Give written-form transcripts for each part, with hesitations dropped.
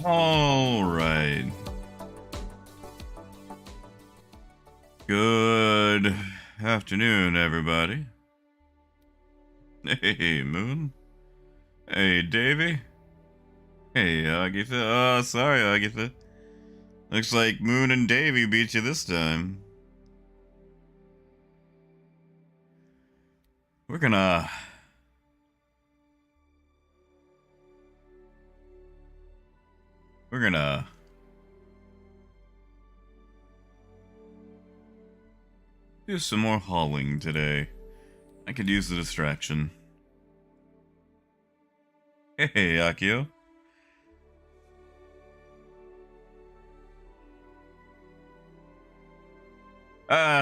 All right. Good afternoon, everybody. Hey, Moon. Hey, Davy. Hey, Agatha. Oh, sorry, Agatha. Looks like Moon and Davy beat you this time. We're gonna... We're gonna... do some more hauling today. I could use the distraction. Hey, Akio.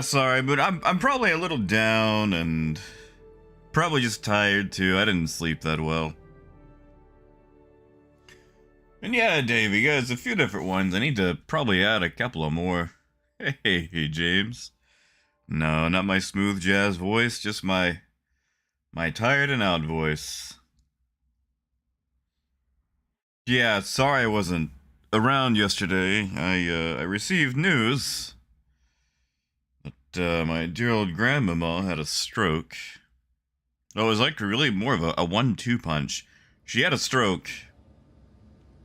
Sorry, but I'm probably a little down and probably just tired too. I didn't sleep that well. And yeah, Dave, you guys, a few different ones. I need to probably add a couple of more. Hey, James. No, not my smooth jazz voice, just my tired and out voice. Yeah, sorry I wasn't around yesterday. I received news that my dear old grandmama had a stroke. Oh, it was like really more of a 1-2 punch. She had a stroke,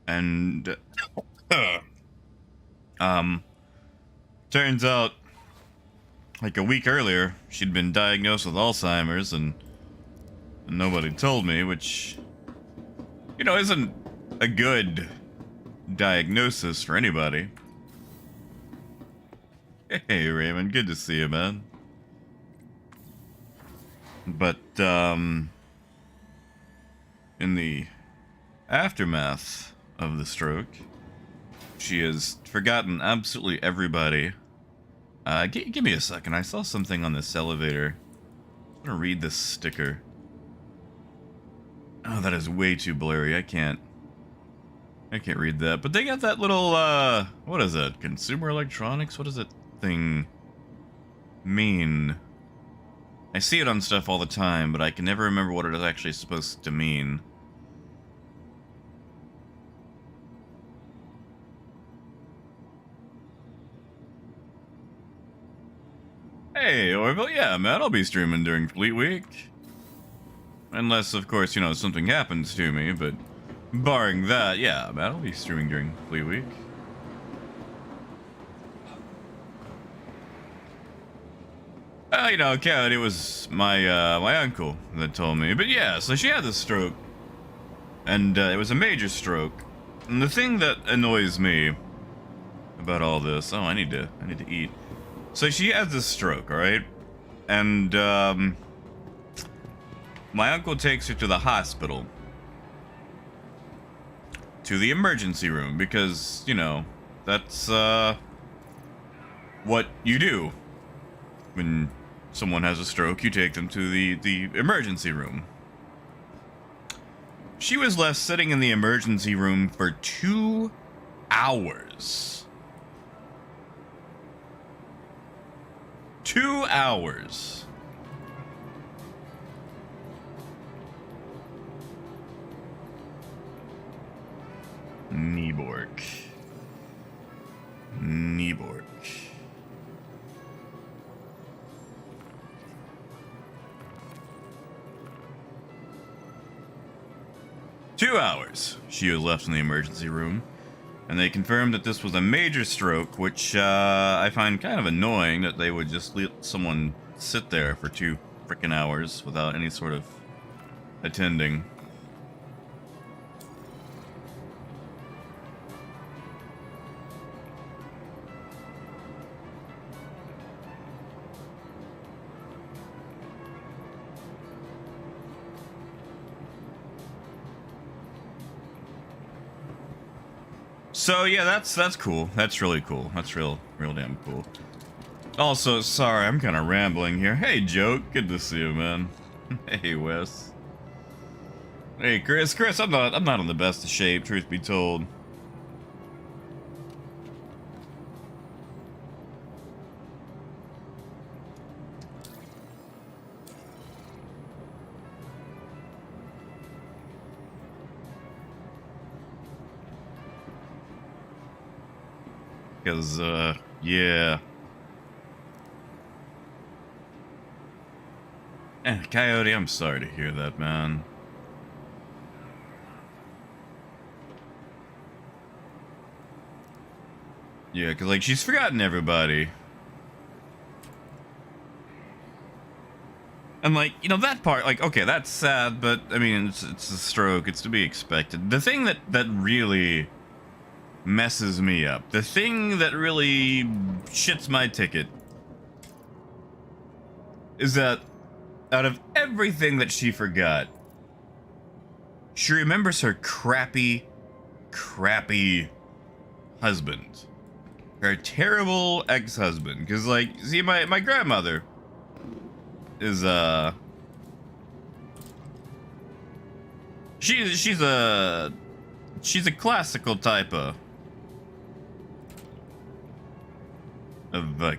and turns out like a week earlier she'd been diagnosed with Alzheimer's, and nobody told me, which isn't a good diagnosis for anybody. Hey, Raymond, good to see you, man. But in the aftermath of the stroke, she has forgotten absolutely everybody. Give me a second. I saw something on this elevator. I'm gonna read this sticker. Oh, that is way too blurry. I can't read that. But they got that little, what is it? Consumer electronics? What does that thing mean? I see it on stuff all the time, but I can never remember what it is actually supposed to mean. Hey, Orville, yeah, man, I'll be streaming during Fleet Week. Unless, of course, something happens to me, but barring that, yeah, man, I'll be streaming during Fleet Week. Kat, it was my uncle that told me. But yeah, so she had this stroke, and it was a major stroke. And the thing that annoys me about all this, I need to eat. So she had this stroke, all right, and my uncle takes her to the hospital, to the emergency room, because that's what you do when someone has a stroke. You take them to the emergency room. She was left sitting in the emergency room for 2 hours. 2 hours. Nieborg. 2 hours she was left in the emergency room, and they confirmed that this was a major stroke, which I find kind of annoying that they would just let someone sit there for 2 freaking hours without any sort of attending. So yeah, that's cool. That's really cool. That's real damn cool. Also, sorry, I'm kind of rambling here. Hey, Joke, good to see you, man. Hey, Wes. Hey, Chris, I'm not in the best of shape, truth be told. Because, yeah. Coyote, I'm sorry to hear that, man. Yeah, because, like, she's forgotten everybody. And, like, you know, that part, like, okay, that's sad, but, I mean, it's a stroke. It's to be expected. The thing that really messes me up, the thing that really shits my ticket, is that out of everything that she forgot, she remembers her crappy husband. Her terrible ex-husband. Because, like, see, my grandmother is, she's a classical type of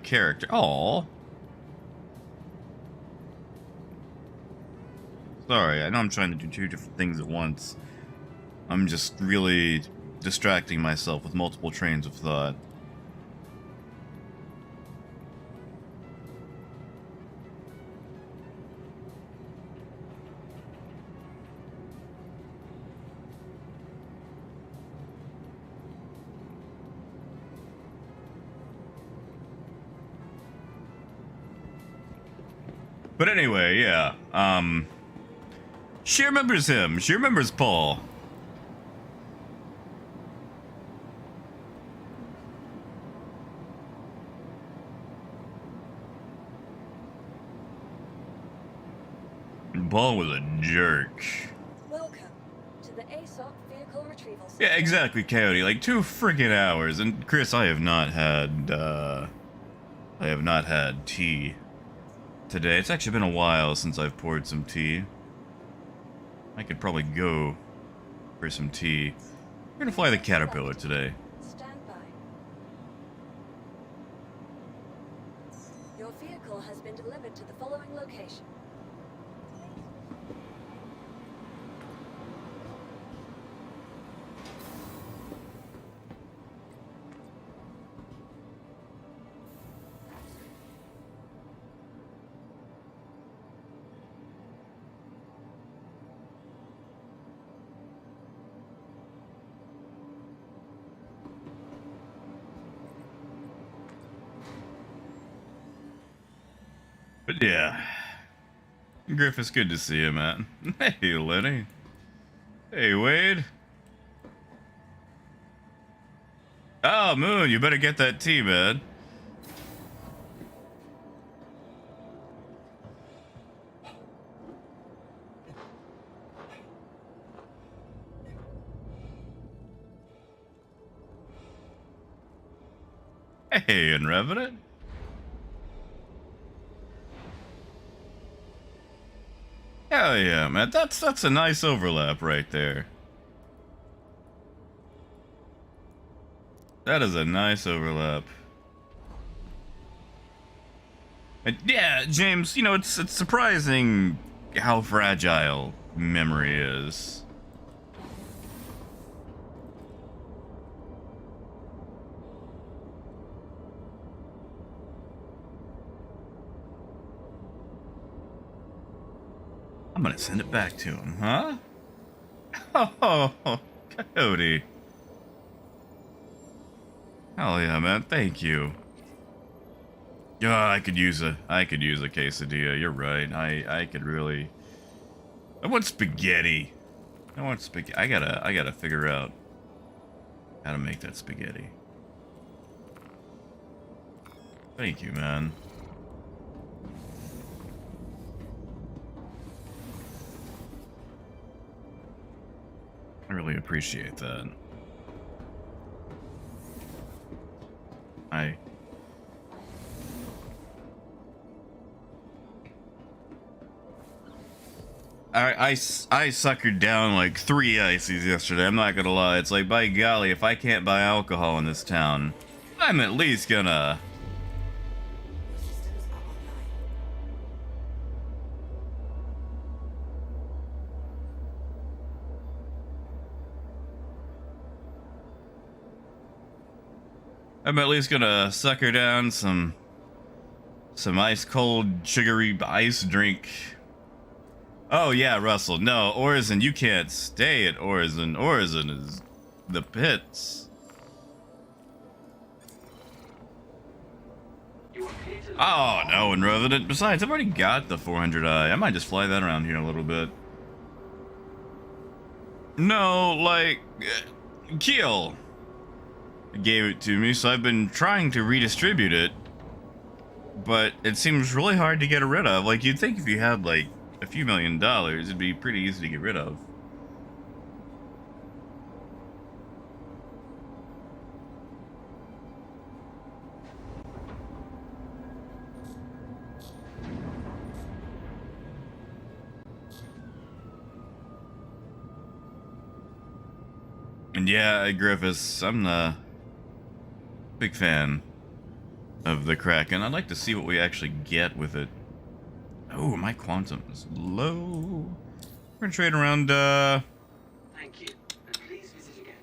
character. Aww. Sorry, I know I'm trying to do two different things at once. I'm just really distracting myself with multiple trains of thought. But anyway, yeah, she remembers him. She remembers Paul. Paul was a jerk. Welcome to the ASOP vehicle retrieval system. Yeah, exactly, Coyote. Like 2 freaking hours. And Chris, I have not had tea today. It's actually been a while since I've poured some tea. I could probably go for some tea. We're gonna fly the Caterpillar today. Stand by. Your vehicle has been delivered to the following location. But yeah. Griff, it's good to see you, man. Hey, Lenny. Hey, Wade. Oh, Moon, you better get that tea, man. Hey, and Revenant. Hell yeah, man. That's a nice overlap right there. That is a nice overlap. And yeah, James, you know, it's surprising how fragile memory is. I'm gonna send it back to him, huh? Oh, Coyote. Hell yeah, man. Thank you. Yeah, I could use a quesadilla. You're right. I could really. I want spaghetti. I gotta figure out how to make that spaghetti. Thank you, man. I really appreciate that. I suckered down like 3 ices yesterday. I'm not gonna lie. It's like, by golly, if I can't buy alcohol in this town, I'm at least gonna. I'm at least gonna sucker down some ice cold sugary ice drink. Oh yeah, Russell. No, Orison, you can't stay at Orison. Orison is the pits. Oh no, and Revenant. Besides, I've already got the 400i. I might just fly that around here a little bit. No, like Keel gave it to me, so I've been trying to redistribute it, but it seems really hard to get rid of. Like, you'd think if you had like a few $1,000,000, it'd be pretty easy to get rid of. And yeah, Griffiths, I'm a big fan of the Kraken. I'd like to see what we actually get with it. Oh, my quantum is low. We're gonna trade around, Thank you, and please visit again.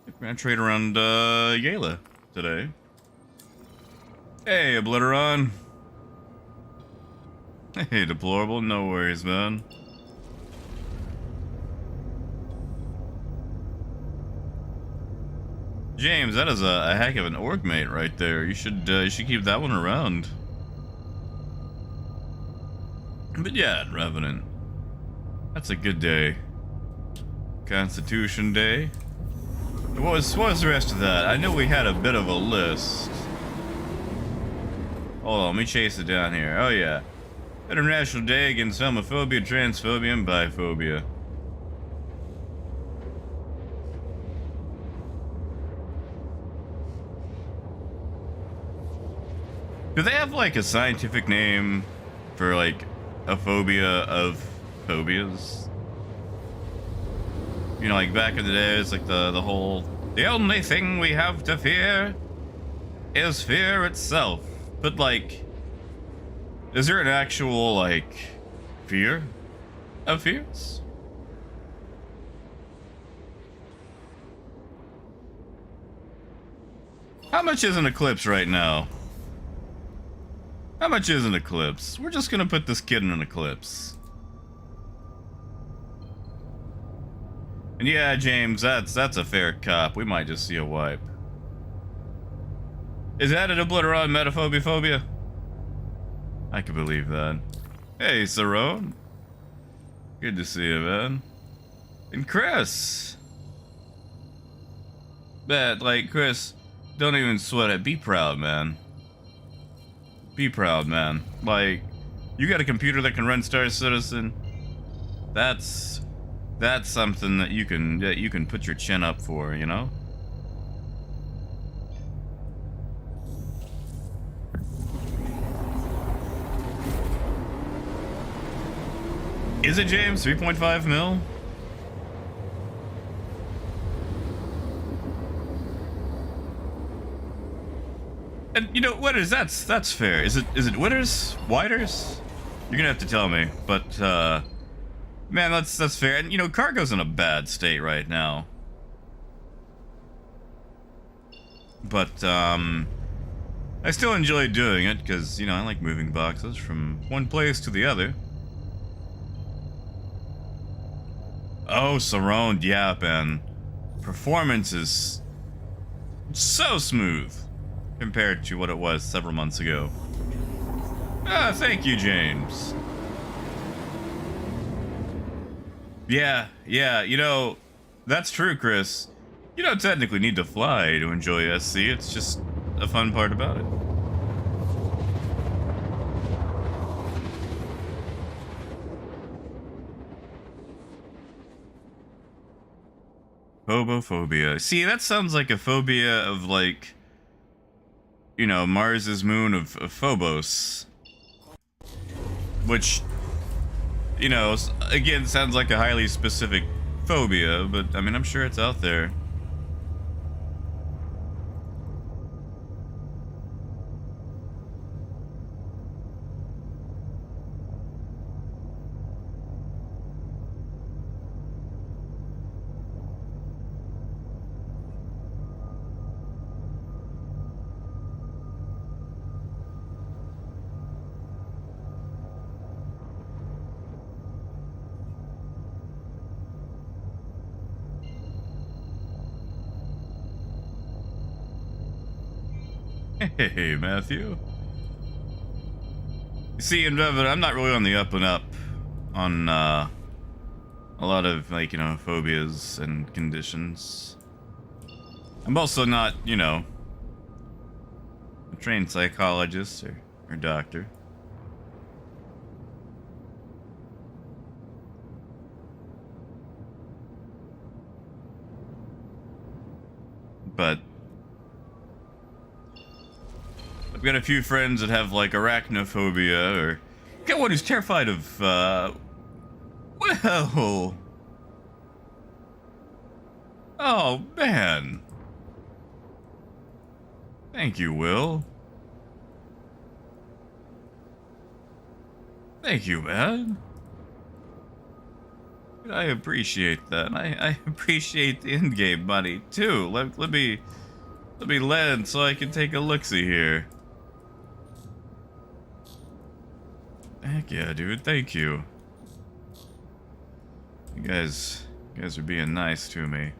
we're gonna trade around, Yayla today. Hey, Obliteron. Hey, Deplorable, no worries, man. James, that is a heck of an orc mate right there. You should keep that one around. But yeah, Revenant. That's a good day. Constitution Day. What was the rest of that? I know we had a bit of a list. Hold on, let me chase it down here. Oh yeah. International Day Against Homophobia, Transphobia, and Biphobia. Do they have like a scientific name for like a phobia of phobias? You know, like back in the day, it's like the whole, the only thing we have to fear is fear itself. But like, is there an actual like fear of fears? How much is an eclipse right now? How much is an eclipse? We're just gonna put this kid in an eclipse. And yeah, James, that's a fair cop. We might just see a wipe. Is that an Obliteron metaphobia phobia? I can believe that. Hey, Sarone. Good to see you, man. And Chris. Bet, like, Chris, don't even sweat it. Be proud, man. Be proud, man. Like, you got a computer that can run Star Citizen. That's something that you can put your chin up for, you know? Is it, James? 3.5 mil? And you know, Witters, that's fair. Is it Witters? Whiters? You're gonna have to tell me. But man, that's fair. And you know, cargo's in a bad state right now. But I still enjoy doing it because, you know, I like moving boxes from one place to the other. Oh, Sarone, yeah, man. Performance is so smooth compared to what it was several months ago. Ah, thank you, James. Yeah, you know, that's true, Chris. You don't technically need to fly to enjoy SC, it's just a fun part about it. Phobophobia. See, that sounds like a phobia of, like, you know, Mars's moon of Phobos. Which, you know, again, sounds like a highly specific phobia, but, I mean, I'm sure it's out there. Hey, Matthew. You see, in Revan, I'm not really on the up and up on a lot of, like, you know, phobias and conditions. I'm also not, you know, a trained psychologist or doctor. But I've got a few friends that have, like, arachnophobia, or got one who's terrified of, well, oh, man. Thank you, Will. Thank you, man. I appreciate that. I appreciate the in-game money, too. Let me land so I can take a look-see here. Heck yeah, dude. Thank you. You guys are being nice to me.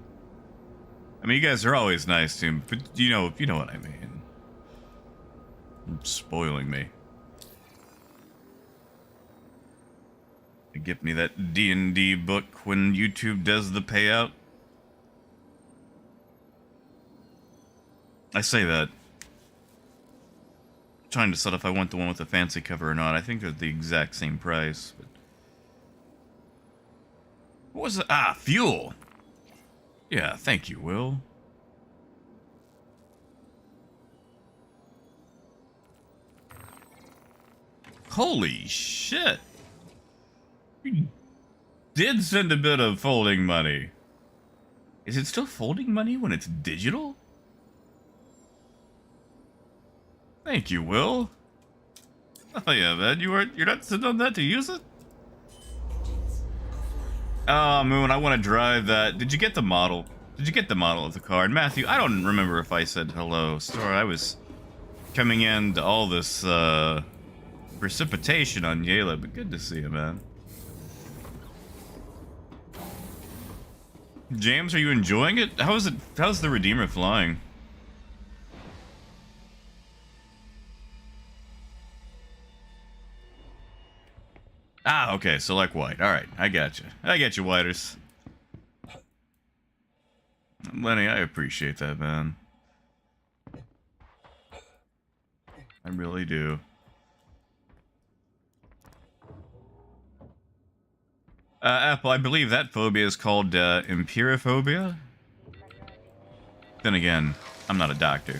I mean, you guys are always nice to me, but you know what I mean. You're spoiling me. Give me that D&D book when YouTube does the payout. I say that trying to decide if I want the one with the fancy cover or not. I think they're the exact same price. But what was it? Ah, fuel. Yeah, thank you, Will. Holy shit. You did send a bit of folding money. Is it still folding money when it's digital? Thank you, Will. Oh yeah, man, you're not sitting on that to use it? Oh, Moon, I want to drive that. Did you get the model? Did you get the model of the car? And Matthew, I don't remember if I said hello. Sorry, I was coming into all this precipitation on Yela, but good to see you, man. James, are you enjoying it? How's the Redeemer flying? Ah, okay, so like white. Alright, I got you. I got you, whiters. Lenny, I appreciate that, man. I really do. Apple, I believe that phobia is called empyrophobia. Then again, I'm not a doctor.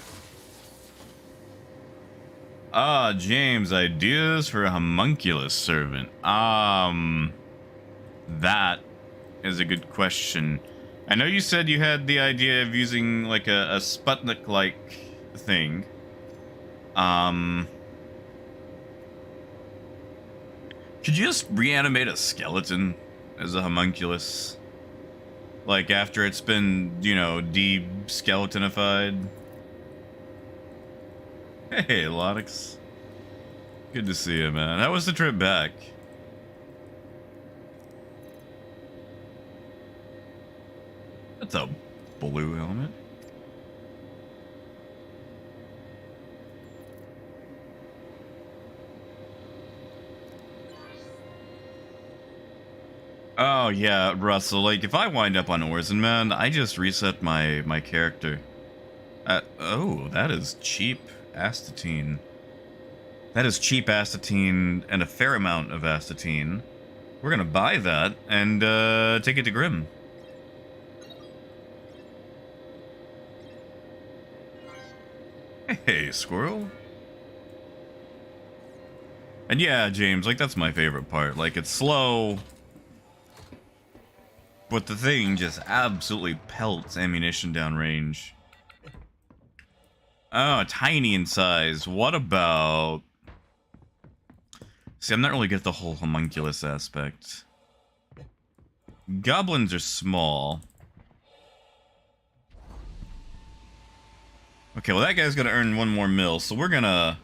Ah, James, ideas for a homunculus servant. That is a good question. I know you said you had the idea of using like a Sputnik-like thing. Could you just reanimate a skeleton as a homunculus? Like after it's been, you know, de-skeletonified? Hey, Lonix. Good to see you, man. How was the trip back? That's a blue helmet. Oh yeah, Russell, like if I wind up on Orzen, man, I just reset my character. Oh, that is cheap astatine. That is cheap astatine and a fair amount of astatine. We're gonna buy that and take it to Grim. Hey, squirrel. And yeah, James, like that's my favorite part. Like it's slow, but the thing just absolutely pelts ammunition downrange. Oh, tiny in size. What about... See, I'm not really good at the whole homunculus aspect. Goblins are small. Okay, well that guy's gonna earn one more mil, so we're gonna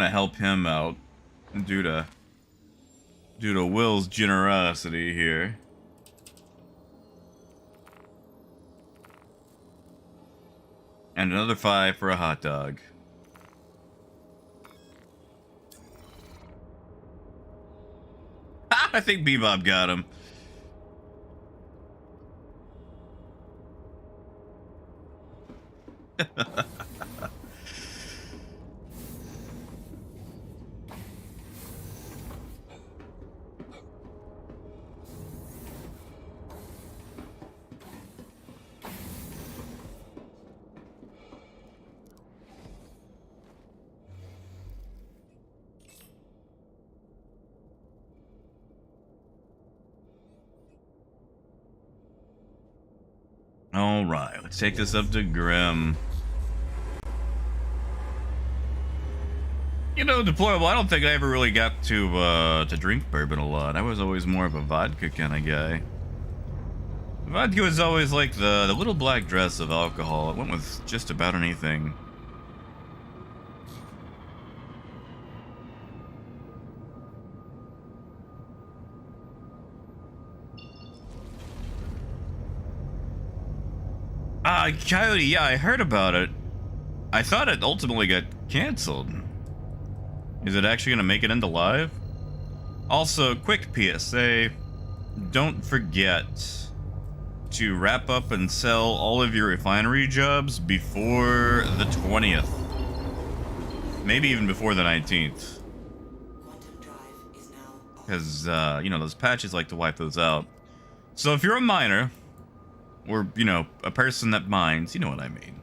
help him out due to Will's generosity here. And another 5 for a hot dog. I think Bebop got him. All right, let's take this up to Grim. You know, Deplorable, I don't think I ever really got to drink bourbon a lot. I was always more of a vodka kind of guy. Vodka was always like the little black dress of alcohol. It went with just about anything. Coyote, yeah, I heard about it. I thought it ultimately got canceled. Is it actually gonna make it into live? Also, quick PSA, don't forget to wrap up and sell all of your refinery jobs before the 20th. Maybe even before the 19th. Because, you know, those patches like to wipe those out. So if you're a miner, or, you know, a person that mines, you know what I mean.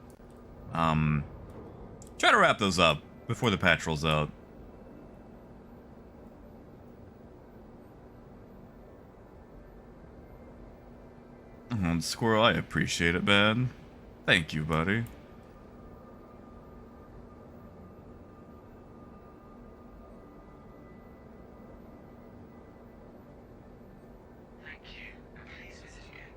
Try to wrap those up before the patch rolls out. Oh, Squirrel, I appreciate it, man. Thank you, buddy. Thank you, and please visit again.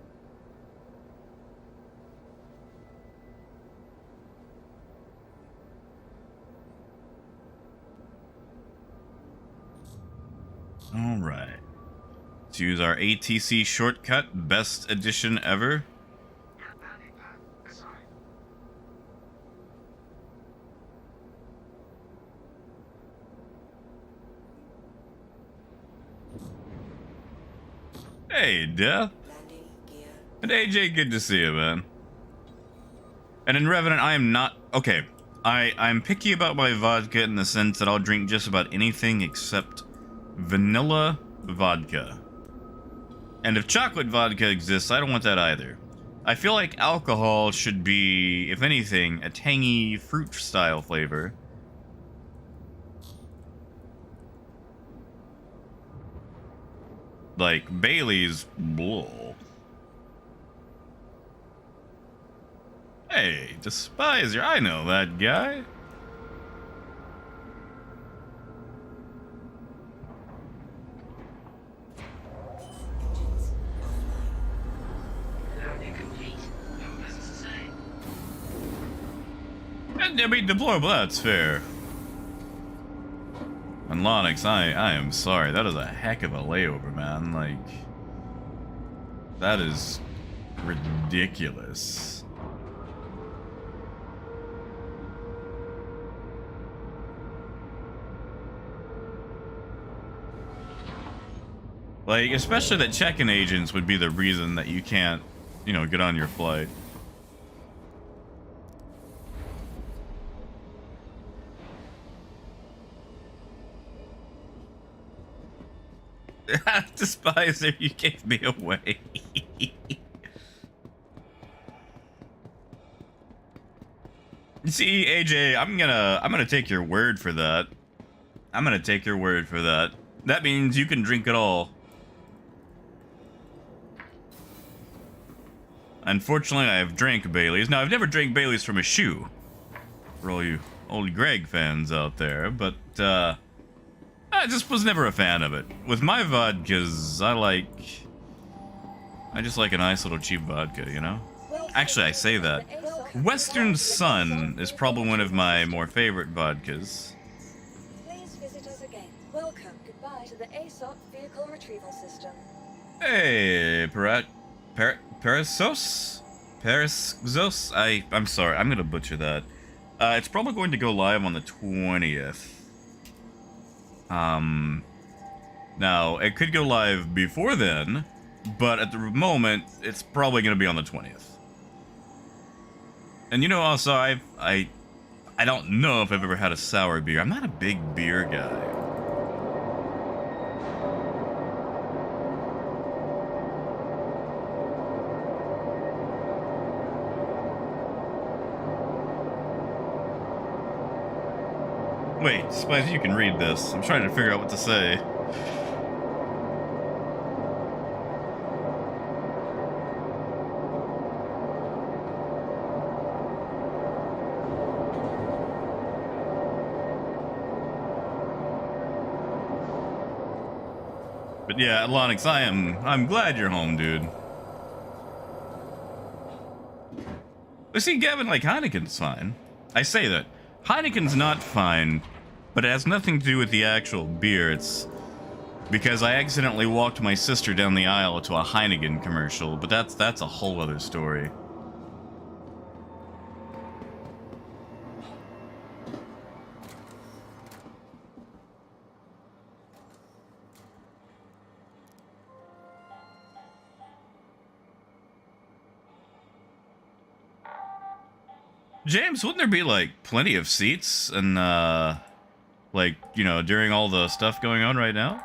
All right. Let's use our ATC shortcut, best edition ever. Hey, Death. And AJ, good to see you, man. And in Revenant, I am not... Okay, I'm picky about my vodka in the sense that I'll drink just about anything except vanilla vodka. And if chocolate vodka exists, I don't want that either. I feel like alcohol should be, if anything, a tangy fruit-style flavor. Like Bailey's. Blah. Hey, Despiser, I know that guy. Loading complete. No business to say. I mean, Deplorable, that's fair. And Lonix, I am sorry. That is a heck of a layover, man. Like, that is ridiculous. Like, especially that check-in agents would be the reason that you can't, you know, get on your flight. Despiser, you gave me away. See, AJ, I'm gonna take your word for that. I'm gonna take your word for that. That means you can drink it all. Unfortunately, I have drank Bailey's. Now, I've never drank Bailey's from a shoe. For all you old Greg fans out there, but I just was never a fan of it. With my vodkas, I just like a nice little cheap vodka, you know? Actually, I say that. Western Sun is probably one of my more favorite vodkas. Please visit us again. Welcome. Goodbye to the ASOC vehicle retrieval system. Hey, Parasos? I'm sorry, I'm gonna butcher that. It's probably going to go live on the 20th. Now, it could go live before then, but at the moment, it's probably going to be on the 20th. And you know, also, I don't know if I've ever had a sour beer. I'm not a big beer guy. Wait, Spice, you can read this. I'm trying to figure out what to say. But yeah, Lonix, I'm glad you're home, dude. But see, Gavin, like, Heineken's fine. I say that. Heineken's not fine, but it has nothing to do with the actual beer. It's because I accidentally walked my sister down the aisle to a Heineken commercial, but that's a whole other story. James, wouldn't there be, like, plenty of seats and, like, you know, during all the stuff going on right now?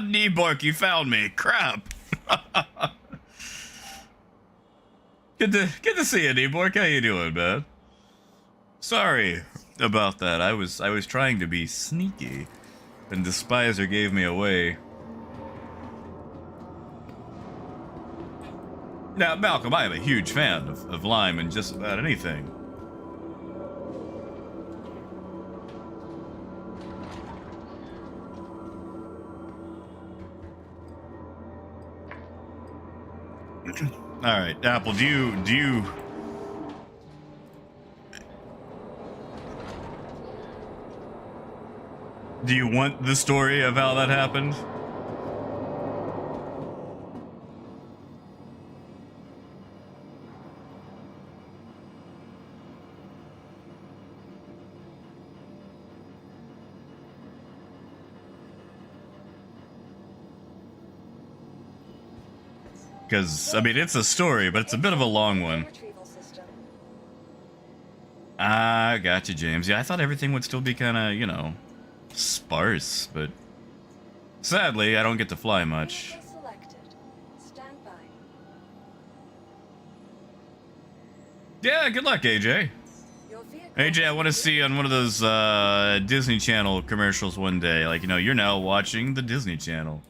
Kneebork, you found me. Crap. Good to see you, Kneebork. How you doing, man? Sorry about that. I was trying to be sneaky, and Despiser gave me away. Now, Malcolm, I am a huge fan of Lime and just about anything. All right, Apple, do you want the story of how that happened? Because, I mean, it's a story, but it's a bit of a long one. Ah, gotcha, James. Yeah, I thought everything would still be kind of, you know, sparse, but sadly, I don't get to fly much. Yeah, good luck, AJ. AJ, I want to see you on one of those Disney Channel commercials one day. Like, you know, you're now watching the Disney Channel.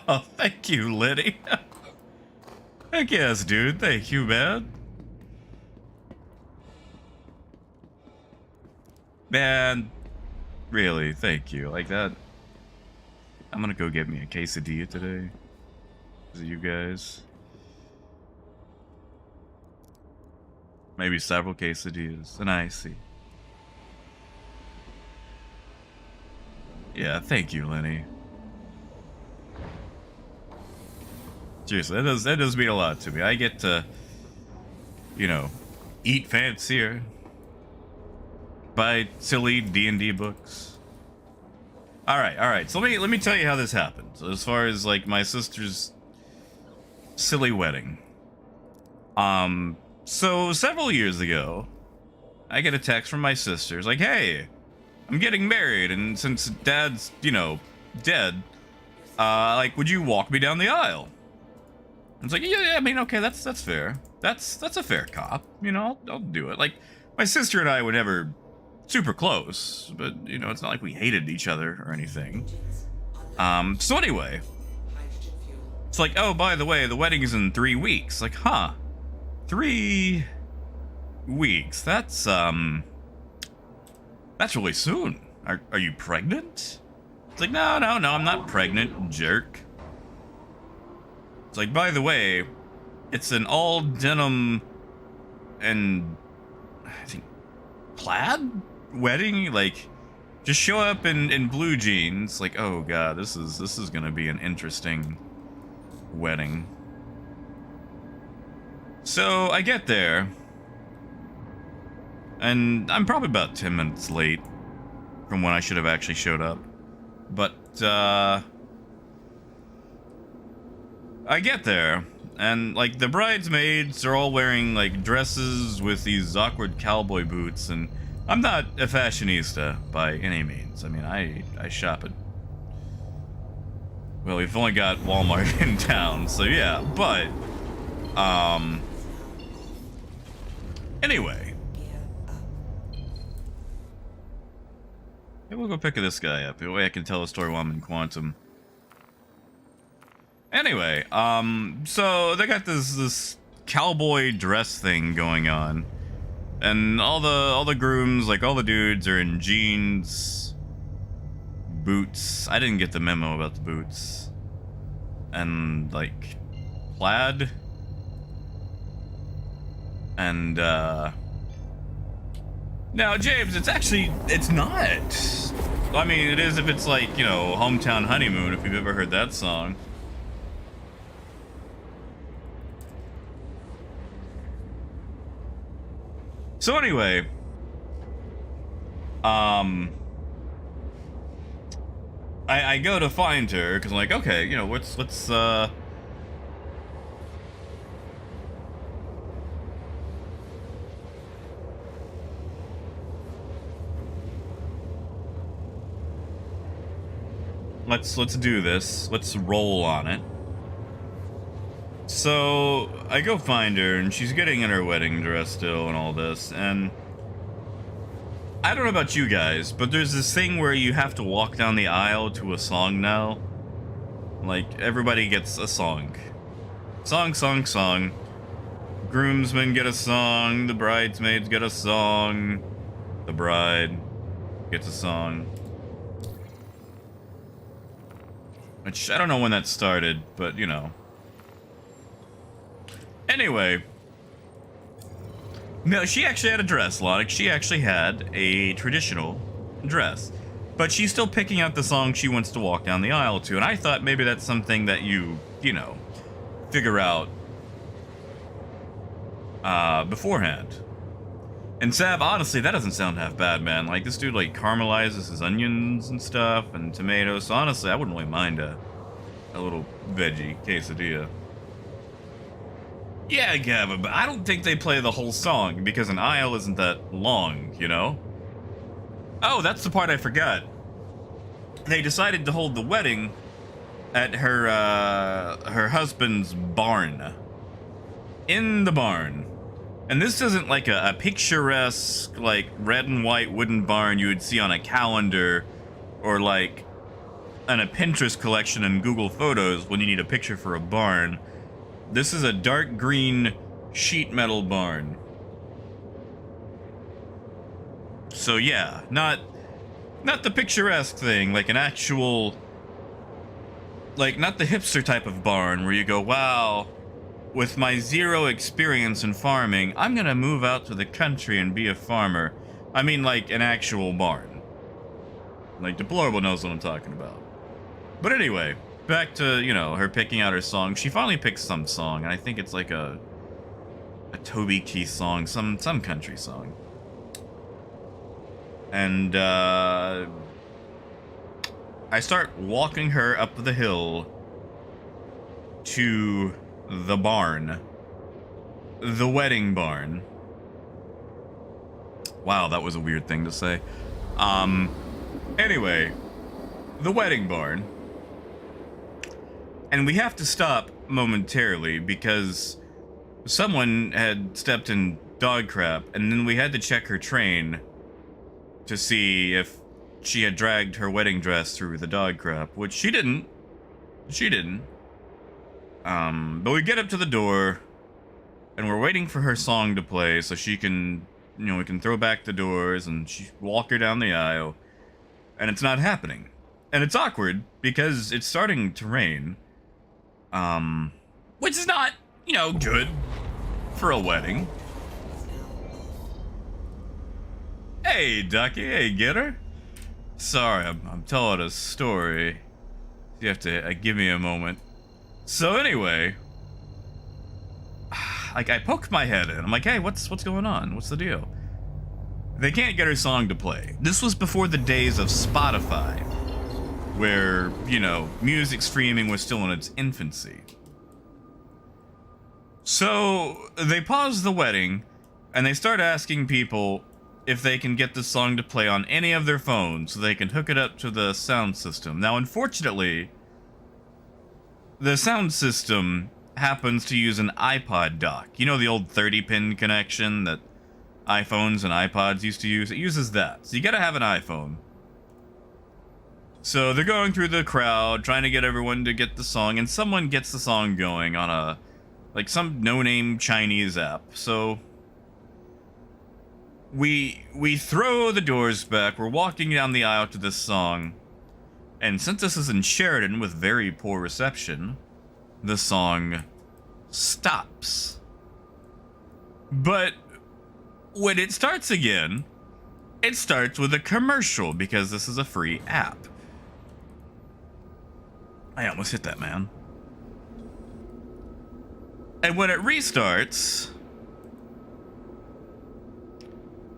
Oh, thank you, Liddy. Heck yes, dude. Thank you, man. Man, really, thank you. Like that. I'm gonna go get me a quesadilla today. Is it you guys? Maybe several quesadillas. And I see. Yeah, thank you, Lenny. Seriously, that does mean a lot to me. I get to, you know, eat fancier, buy silly D&D books. All right. So let me tell you how this happened. So as far as like my sister's silly wedding. So several years ago, I get a text from my sister. It's like, hey, I'm getting married, and since Dad's, you know, dead, like, would you walk me down the aisle? It's like, yeah, I mean, okay, that's fair. That's a fair cop. You know, I'll do it. Like, my sister and I were never super close, but, you know, it's not like we hated each other or anything. So anyway, it's like, oh, by the way, the wedding is in 3 weeks. Like, huh, 3 weeks. That's really soon. Are you pregnant? It's like, no, I'm not pregnant, jerk. It's like, by the way, It's an all denim and I think plaid wedding. Like, just show up in blue jeans. Like, oh god, this is gonna be an interesting wedding. So I get there, and I'm probably about 10 minutes late from when I should have actually showed up. But I get there, and like the bridesmaids are all wearing like dresses with these awkward cowboy boots, and I'm not a fashionista by any means. I mean, I shop at, well, we've only got Walmart in town, so yeah, but anyway, maybe we'll go pick this guy up. The way I can tell a story while I'm in Quantum. Anyway, so they got this cowboy dress thing going on, and all the grooms, like all the dudes, are in jeans, boots. I didn't get the memo about the boots, and like plaid, and now James, it's not. I mean, it is if it's like, you know, Hometown Honeymoon, if you've ever heard that song. So anyway, I go to find her because I'm like, okay, you know, let's do this. Let's roll on it. So I go find her, and she's getting in her wedding dress still and all this, and I don't know about you guys, but there's this thing where you have to walk down the aisle to a song now. Like, everybody gets a song. Song. Groomsmen get a song, the bridesmaids get a song, the bride gets a song. Which, I don't know when that started, but, you know. Anyway, no, she actually had a dress, like she actually had a traditional dress, but she's still picking out the song she wants to walk down the aisle to, and I thought maybe that's something that you know, figure out beforehand. And Sav, honestly, that doesn't sound half bad, man. Like, this dude like caramelizes his onions and stuff and tomatoes, so honestly, I wouldn't really mind a little veggie quesadilla. Yeah, Gavin, but I don't think they play the whole song because an aisle isn't that long, you know? Oh, that's the part I forgot. They decided to hold the wedding at her husband's barn. In the barn. And this isn't like a picturesque, like, red and white wooden barn you would see on a calendar or like on a Pinterest collection in Google Photos when you need a picture for a barn. This is a dark green sheet metal barn. So yeah, not the picturesque thing, like an actual, like, not the hipster type of barn where you go, wow, with my zero experience in farming, I'm gonna move out to the country and be a farmer. I mean, like, an actual barn. Like, Deplorable knows what I'm talking about. But anyway, back to, you know, her picking out her song. She finally picks some song, and I think it's like a Toby Keith song, some country song. And I start walking her up the hill to the barn. The wedding barn. Wow, that was a weird thing to say. Anyway, the wedding barn. And we have to stop momentarily because someone had stepped in dog crap, and then we had to check her train to see if she had dragged her wedding dress through the dog crap, which she didn't. But we get up to the door, and we're waiting for her song to play so she can, you know, we can throw back the doors and walk her down the aisle, and it's not happening. And it's awkward because it's starting to rain. Which is not you know, good for a wedding. Hey, Ducky. Hey, get her. Sorry, I'm telling a story. You have to give me a moment. So anyway, like I poked my head in. I'm like, hey, what's going on? What's the deal? They can't get her song to play. This was before the days of Spotify, where, you know, music streaming was still in its infancy. So they pause the wedding and they start asking people if they can get the song to play on any of their phones so they can hook it up to the sound system. Now, unfortunately, the sound system happens to use an iPod dock. You know, the old 30-pin connection that iPhones and iPods used to use? It uses that. So you gotta have an iPhone. So they're going through the crowd, trying to get everyone to get the song, and someone gets the song going on a, like, some no-name Chinese app. So we throw the doors back, we're walking down the aisle to this song, and since this is in Sheridan with very poor reception, the song stops. But when it starts again, it starts with a commercial because this is a free app. I almost hit that, man. And when it restarts,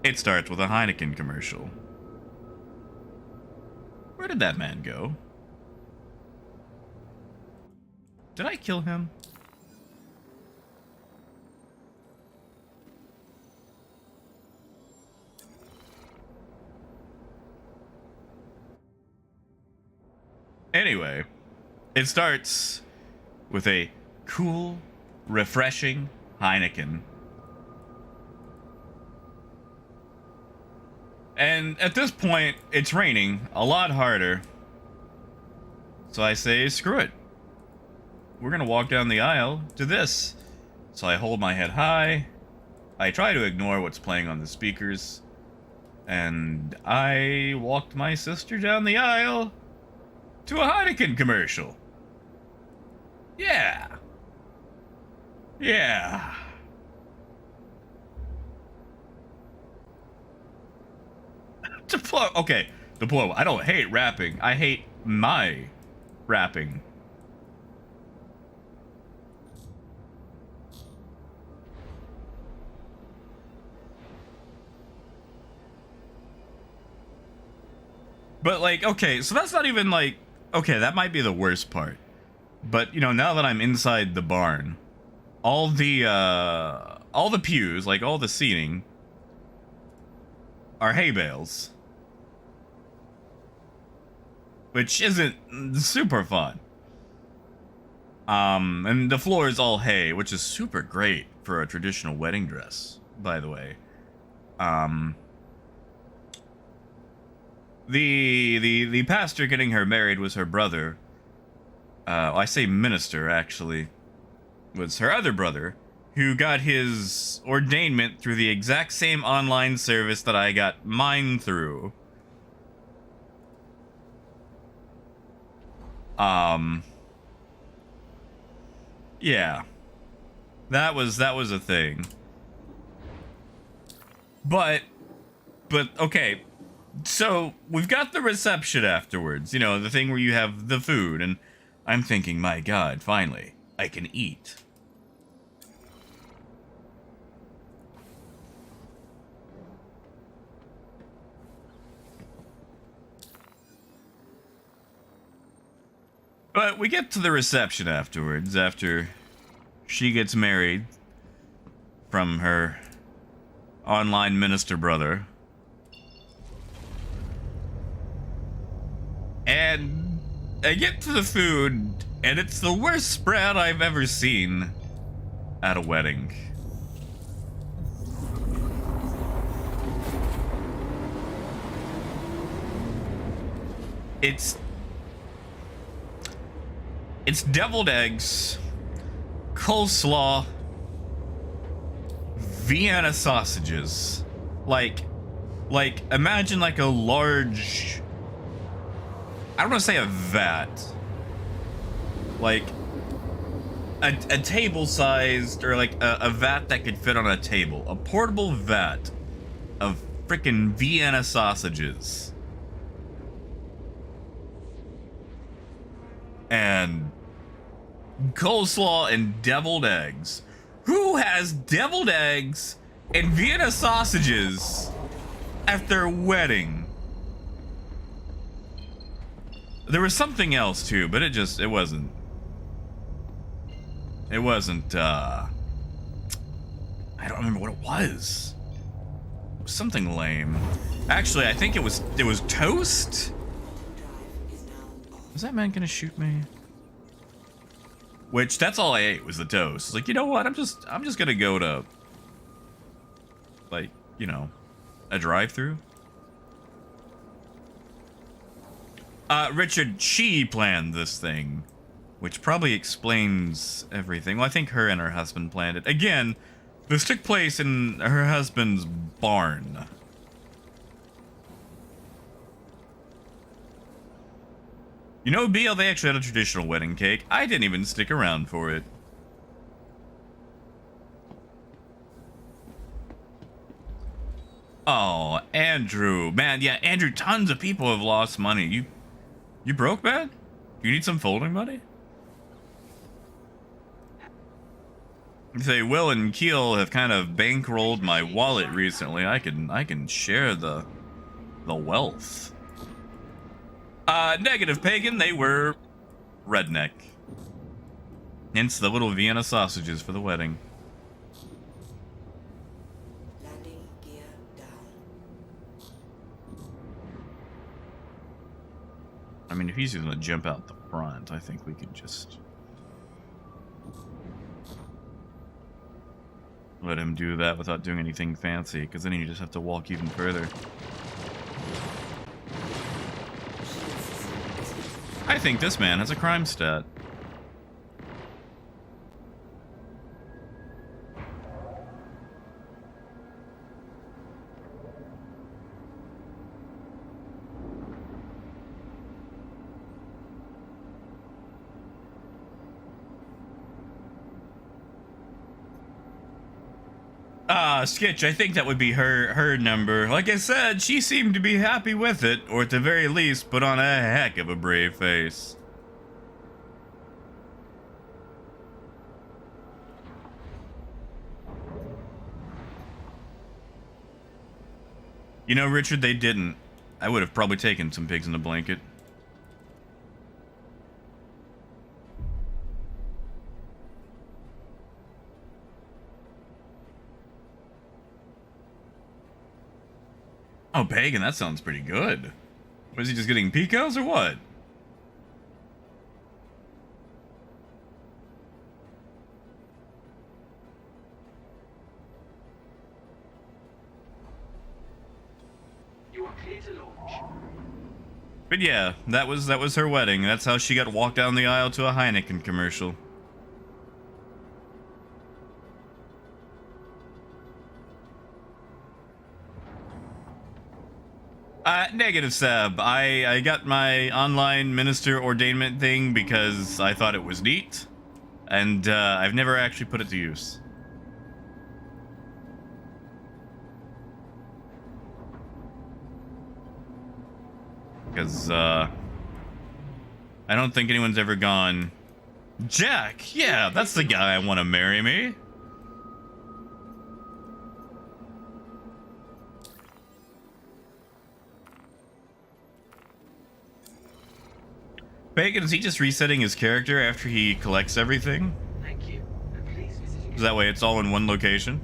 it starts with a Heineken commercial. Where did that man go? Did I kill him? Anyway, it starts with a cool, refreshing Heineken. And at this point, it's raining a lot harder. So I say, screw it. We're gonna walk down the aisle to this. So I hold my head high. I try to ignore what's playing on the speakers. And I walked my sister down the aisle to a Heineken commercial. Yeah. Yeah. Okay, deploy. I don't hate rapping. I hate my rapping. But like, okay, so that's not even like, okay, that might be the worst part. But you know, now that I'm inside the barn, all the pews, like all the seating, are hay bales, which isn't super fun. And the floor is all hay, which is super great for a traditional wedding dress, by the way. The pastor getting her married was her brother. I say minister, actually. Was her other brother, who got his ordainment through the exact same online service that I got mine through. Yeah. That was a thing. But okay. So, we've got the reception afterwards, you know, the thing where you have the food, and I'm thinking, my God, finally, I can eat. But we get to the reception afterwards, after she gets married from her online minister brother. And I get to the food, and it's the worst spread I've ever seen at a wedding. It's deviled eggs, coleslaw, Vienna sausages. Like imagine like a large, I don't want to say a vat. Like a table-sized, or like a vat that could fit on a table. A portable vat of frickin' Vienna sausages. And coleslaw and deviled eggs. Who has deviled eggs and Vienna sausages at their wedding? There was something else too, but it wasn't. It wasn't, I don't remember what it was. It was something lame. Actually, I think it was toast? Is that man gonna shoot me? Which, that's all I ate was the toast. It's like, you know what? I'm just gonna go to, like, you know, a drive-through. Richard, she planned this thing, which probably explains everything. Well, I think her and her husband planned it. Again, this took place in her husband's barn. You know, BL, they actually had a traditional wedding cake. I didn't even stick around for it. Oh, Andrew. Man, yeah, Andrew, tons of people have lost money. You broke, man? You need some folding money? You say, Will and Keel have kind of bankrolled my wallet recently. I can share the wealth. Negative pagan, they were redneck. Hence the little Vienna sausages for the wedding. Landing gear down. I mean, if he's gonna jump out the front, I think we can just let him do that without doing anything fancy, because then you just have to walk even further. I think this man has a crime stat. Sketch, I think that would be her number. Like I said, she seemed to be happy with it, or at the very least, put on a heck of a brave face. You know, Richard, they didn't. I would have probably taken some pigs in a blanket. Oh, pagan, that sounds pretty good. Was he just getting picos or what? You are clear to launch. But yeah, that was her wedding. That's how she got walked down the aisle to a Heineken commercial. Negative, Seb. I got my online minister ordainment thing because I thought it was neat, and I've never actually put it to use. Because, I don't think anyone's ever gone, Jack, yeah, that's the guy I want to marry me. Bacon, is he just resetting his character after he collects everything? Thank you. And please visit again. So that way it's all in one location?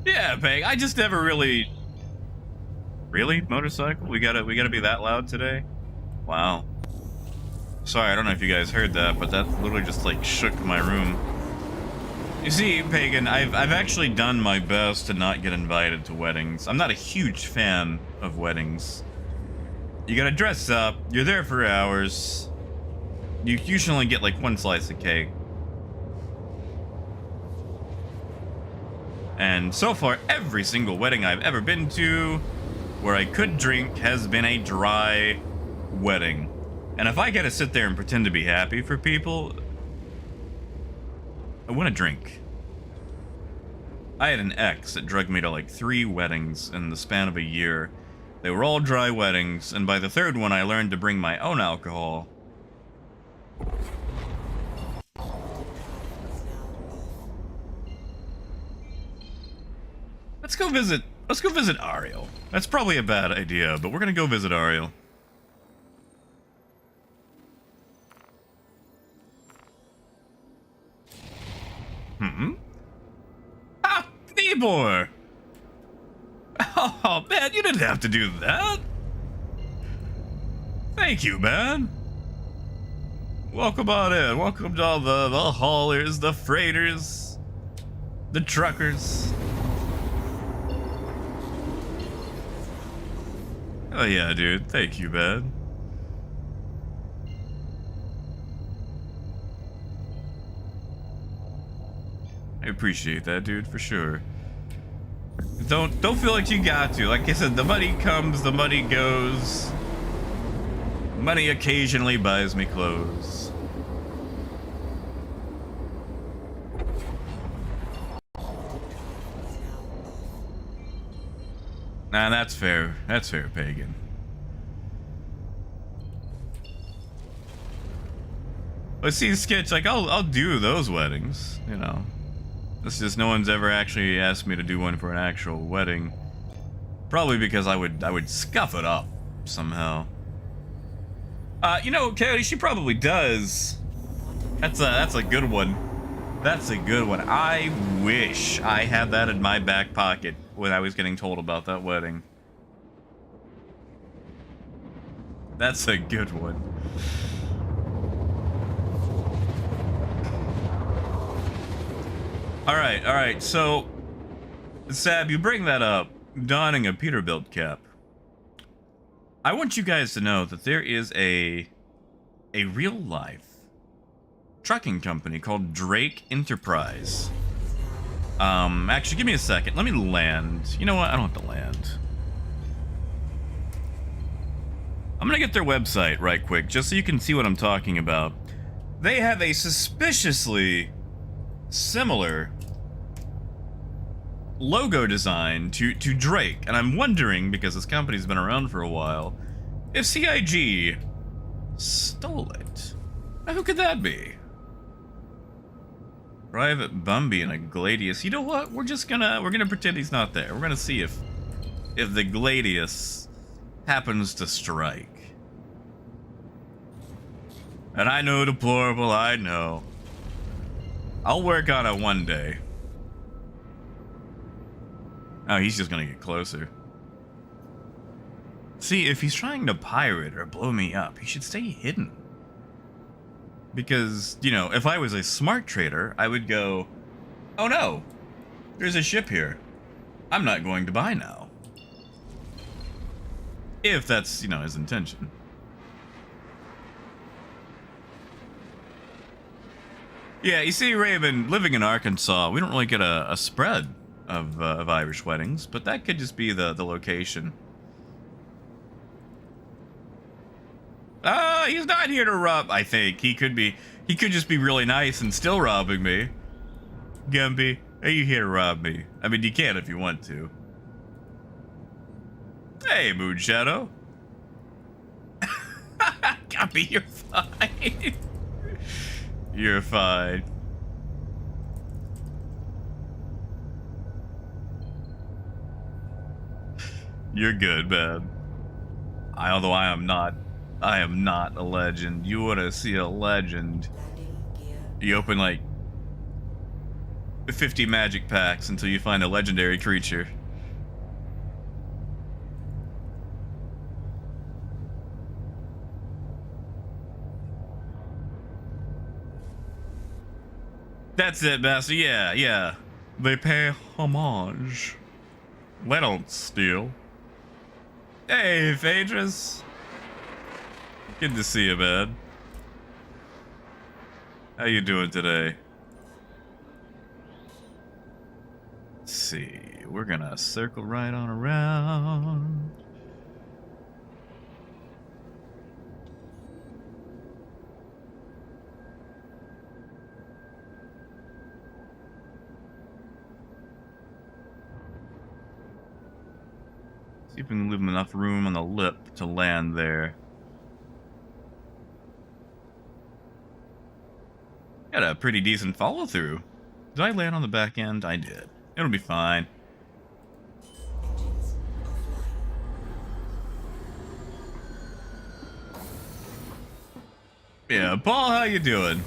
Yeah, Peg, I just never really... Really? Motorcycle? We gotta be that loud today? Wow. Sorry, I don't know if you guys heard that, but that literally just like shook my room. You see, Pagan, I've actually done my best to not get invited to weddings. I'm not a huge fan of weddings. You gotta dress up, you're there for hours. You usually only get like one slice of cake. And so far, every single wedding I've ever been to where I could drink has been a dry wedding. And if I gotta sit there and pretend to be happy for people, I want a drink. I had an ex that drugged me to like 3 weddings in the span of a year. They were all dry weddings, and by the 3rd one I learned to bring my own alcohol. Let's go visit Ariel. That's probably a bad idea, but we're gonna go visit Ariel. Ah, Nibor! Oh, man, you didn't have to do that. Thank you, man. Welcome on in. Welcome to all the haulers, the freighters, the truckers. Oh yeah, dude. Thank you, man. I appreciate that, dude, for sure. Don't feel like you got to. Like I said, the money comes, the money goes. Money occasionally buys me clothes. Nah, that's fair. That's fair, Pagan. But see, Sketch, like, I'll do those weddings, you know. It's just no one's ever actually asked me to do one for an actual wedding. Probably because I would scuff it up somehow. You know, Coyote, she probably does. That's a good one. That's a good one. I wish I had that in my back pocket when I was getting told about that wedding. That's a good one. All right. So, Sab, you bring that up, donning a Peterbilt cap. I want you guys to know that there is a real-life trucking company called Drake Enterprise. Actually, give me a second. Let me land. You know what? I don't have to land. I'm gonna get their website right quick, just so you can see what I'm talking about. They have a suspiciously similar logo design to Drake, and I'm wondering, because this company's been around for a while, if CIG stole it. Now, who could that be? Private Bumby and a Gladius. You know what? We're gonna pretend he's not there. We're gonna see if the Gladius happens to strike. And I know, deplorable, I know. I'll work on it one day. Oh, he's just gonna get closer. See, if he's trying to pirate or blow me up, he should stay hidden. Because, you know, if I was a smart trader, I would go, oh no, there's a ship here. I'm not going to buy now. If that's, you know, his intention. Yeah, you see, Raven, living in Arkansas, we don't really get a spread of Irish weddings, but that could just be the location. He's not here to rob. I think he could just be really nice and still robbing me. Gumby, are you here to rob me? I mean, you can if you want to. Hey, Moonshadow. Gumby, you're fine. You're fine. You're good, man. Although I am not a legend. You want to see a legend? You open like 50 magic packs until you find a legendary creature. That's it, Master. Yeah. They pay homage. They don't steal. Hey, Phaedrus. Good to see you, man. How you doing today? Let's see. We're gonna circle right on around. See if we can leave him enough room on the lip to land there. Got a pretty decent follow through. Did I land on the back end? I did. It'll be fine. Engines offline. Yeah, Paul, how you doing?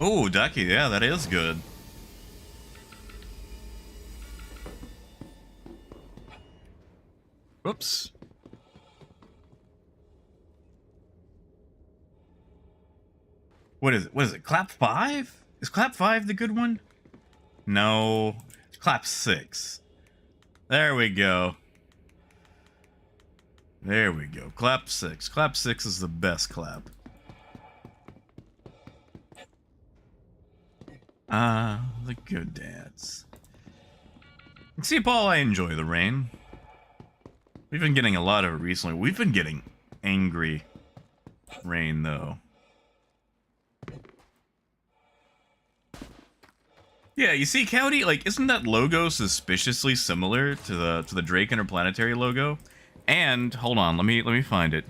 Oh, Ducky, yeah, that is good. Whoops. What is it? What is it? Clap 5? Is Clap 5 the good one? No. It's Clap 6. There we go. There we go. Clap 6. Clap 6 is the best clap. Ah, the good dance. See, Paul, I enjoy the rain. We've been getting a lot of it recently. We've been getting angry rain, though. Yeah, you see, Cowdy, like, isn't that logo suspiciously similar to the Drake Interplanetary logo? And hold on, let me find it.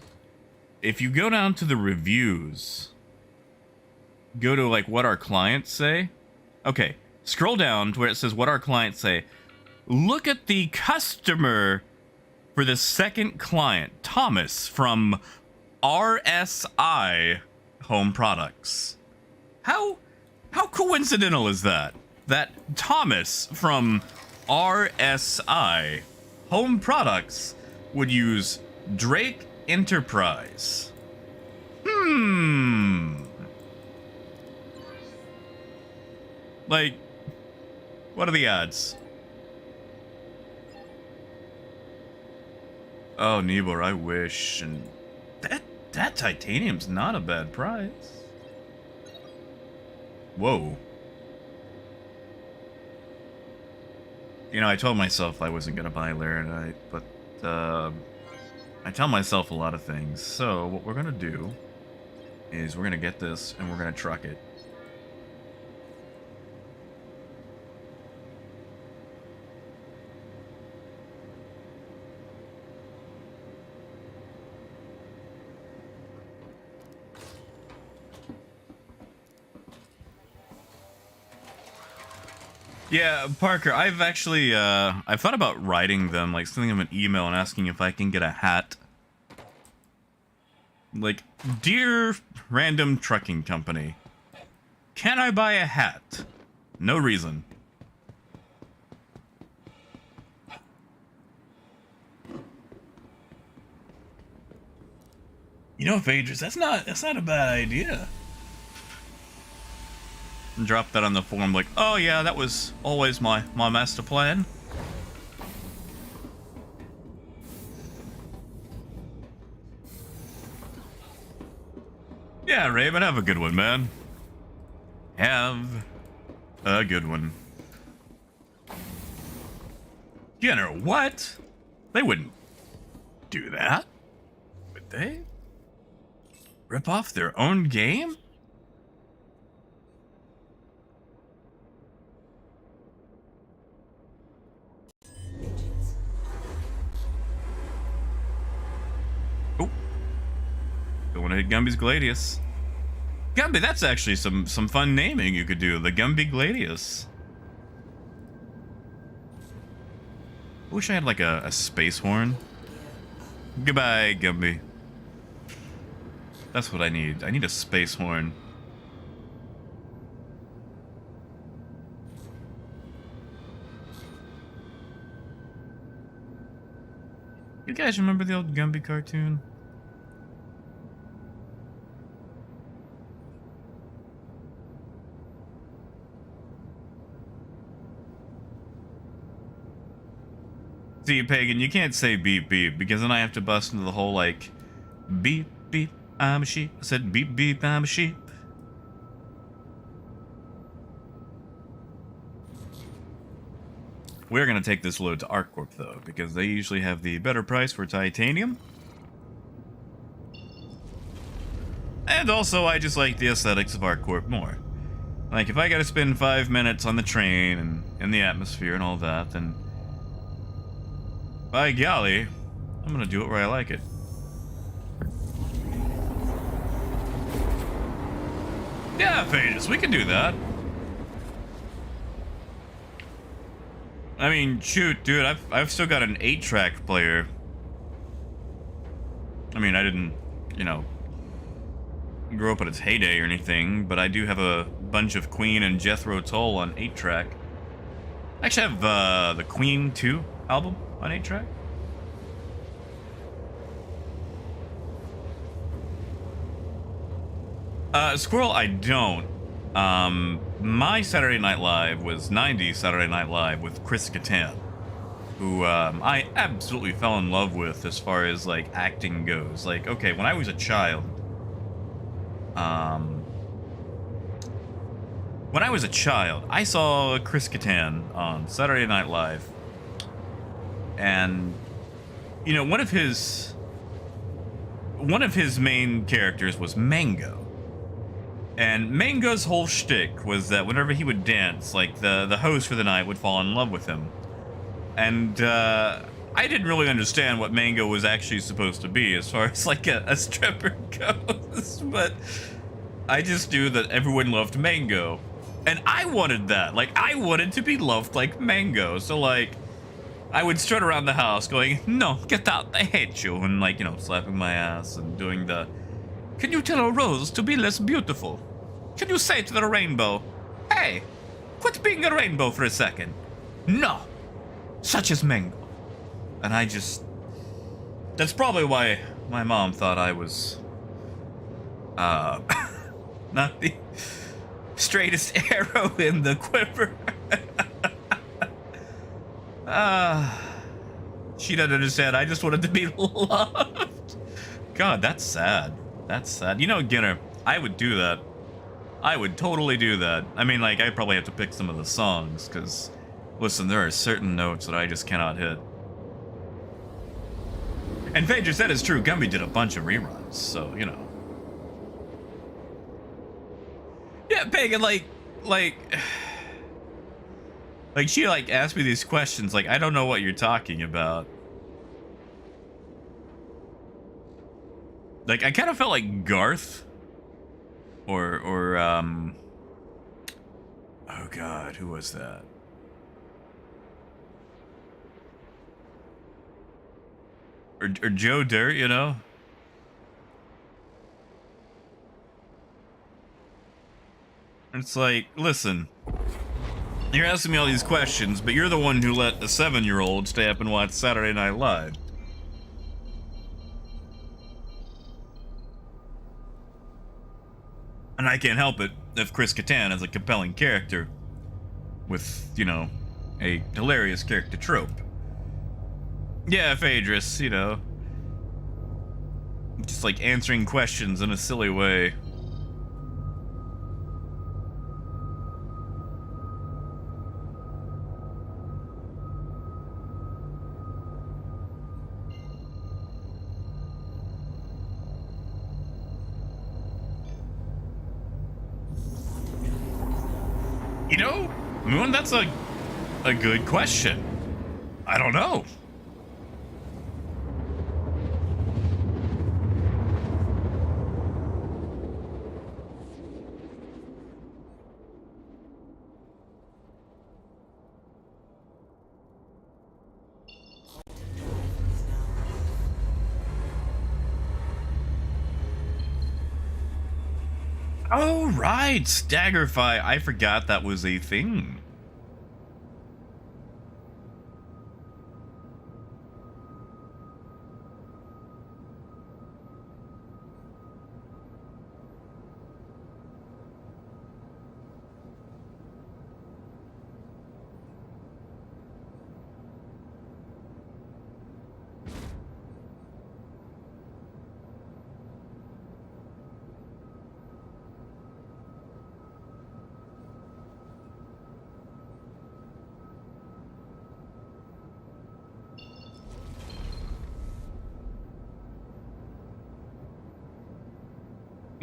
If you go down to the reviews, go to like what our clients say. Okay, scroll down to where it says what our clients say. Look at the customer for the second client, Thomas from RSI Home Products. How coincidental is that? That Thomas from RSI Home Products would use Drake Enterprise. Like, what are the odds? Oh, Nibor, I wish. And that titanium's not a bad price. Whoa. You know, I told myself I wasn't gonna buy Laranite, but I tell myself a lot of things. So what we're gonna do is we're gonna get this and we're gonna truck it. Yeah, Parker, I've actually, I've thought about writing them, like sending them an email and asking if I can get a hat. Like, dear random trucking company, can I buy a hat? No reason. You know, Phaedrus, that's not a bad idea. And drop that on the forum like, oh yeah, that was always my master plan. Yeah, Raven, have a good one, man. Have a good one. Jenner, what? They wouldn't do that, would they? Rip off their own game? Engines. Oh. Don't want to hit Gumby's Gladius. Gumby, that's actually some fun naming you could do. The Gumby Gladius. I wish I had like a space horn. Goodbye, Gumby. That's what I need. I need a space horn. You guys remember the old Gumby cartoon? See, Pagan, you can't say beep beep because then I have to bust into the whole like beep beep, I'm a sheep. I said beep beep, I'm a sheep. We're going to take this load to ArcCorp, though, because they usually have the better price for titanium. And also, I just like the aesthetics of ArcCorp more. Like, if I gotta spend 5 minutes on the train and in the atmosphere and all that, then by golly, I'm gonna do it where I like it. Yeah, Phaedrus, we can do that. I mean, shoot, dude, I've still got an 8-track player. I mean, I didn't, you know, grow up at its heyday or anything, but I do have a bunch of Queen and Jethro Tull on 8-track. I actually have the Queen 2 album on 8-track. Squirrel, I don't. My Saturday Night Live was 90s Saturday Night Live with Chris Kattan, who I absolutely fell in love with as far as like acting goes. Like, okay, when I was a child, I saw Chris Kattan on Saturday Night Live, and you know, one of his main characters was Mango. And Mango's whole shtick was that whenever he would dance, like, the host for the night would fall in love with him. And I didn't really understand what Mango was actually supposed to be as far as like a stripper goes, but I just knew that everyone loved Mango. And I wanted that. Like, I wanted to be loved like Mango. So, like, I would strut around the house going, "No, get out, I hate you," and, like, you know, slapping my ass and doing the, "Can you tell a rose to be less beautiful? Can you say to the rainbow, hey, quit being a rainbow for a second? No, such as Mango." And I just, that's probably why my mom thought I was, not the straightest arrow in the quiver. She doesn't understand. I just wanted to be loved. God, that's sad. That's sad. You know, Ginner, I would do that. I would totally do that. I mean, like, I'd probably have to pick some of the songs, because, listen, there are certain notes that I just cannot hit. And Phaedrus, that is true. Gumby did a bunch of reruns, so, you know. Yeah, Pagan, like, she, like, asked me these questions, like, I don't know what you're talking about. Like, I kind of felt like Garth. Oh god, who was that? Or Joe Dirt, you know? It's like, listen, you're asking me all these questions, but you're the one who let a 7-year-old stay up and watch Saturday Night Live. And I can't help it if Chris Kattan is a compelling character with, you know, a hilarious character trope. Yeah, Phaedrus, you know, just like answering questions in a silly way. You know, Moon, that's a good question. I don't know. Oh, right, Staggerfy. I forgot that was a thing.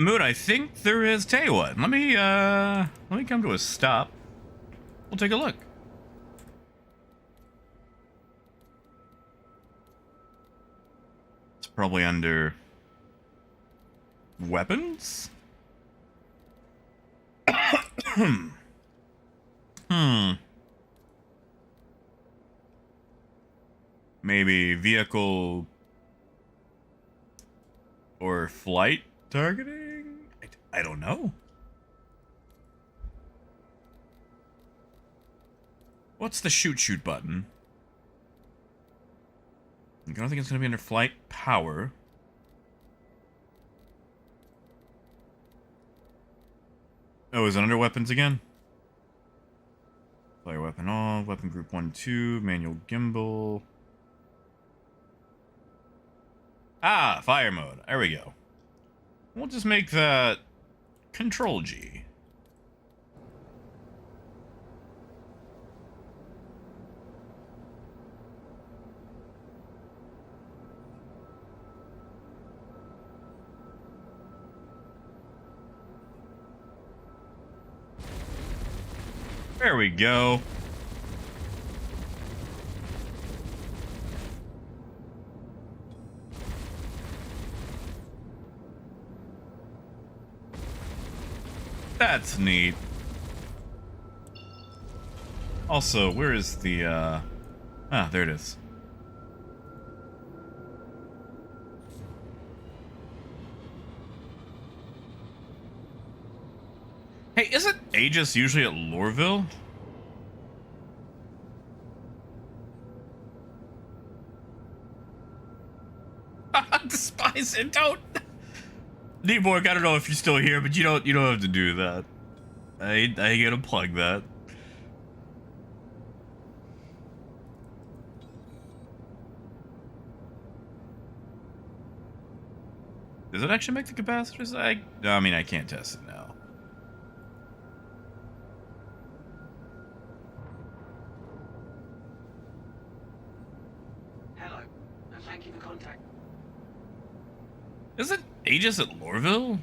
Mood, I think there is. Tell you what, let me come to a stop. We'll take a look. It's probably under weapons. Maybe vehicle or flight targeting? I don't know. What's the shoot button? I don't think it's going to be under flight power. Oh, is it under weapons again? Fire weapon off, weapon group 1, 2, manual gimbal. Ah, fire mode. There we go. We'll just make that Control G. There we go. That's neat. Also, where is the, Ah, there it is. Hey, isn't Aegis usually at Lorville? Despise it, don't. Neborg, I don't know if you're still here, but you don't have to do that. I gotta plug that. Does it actually make the capacitors? I mean, I can't test it now. Hello, and thank you for contact. Is it Aegis at Lorville?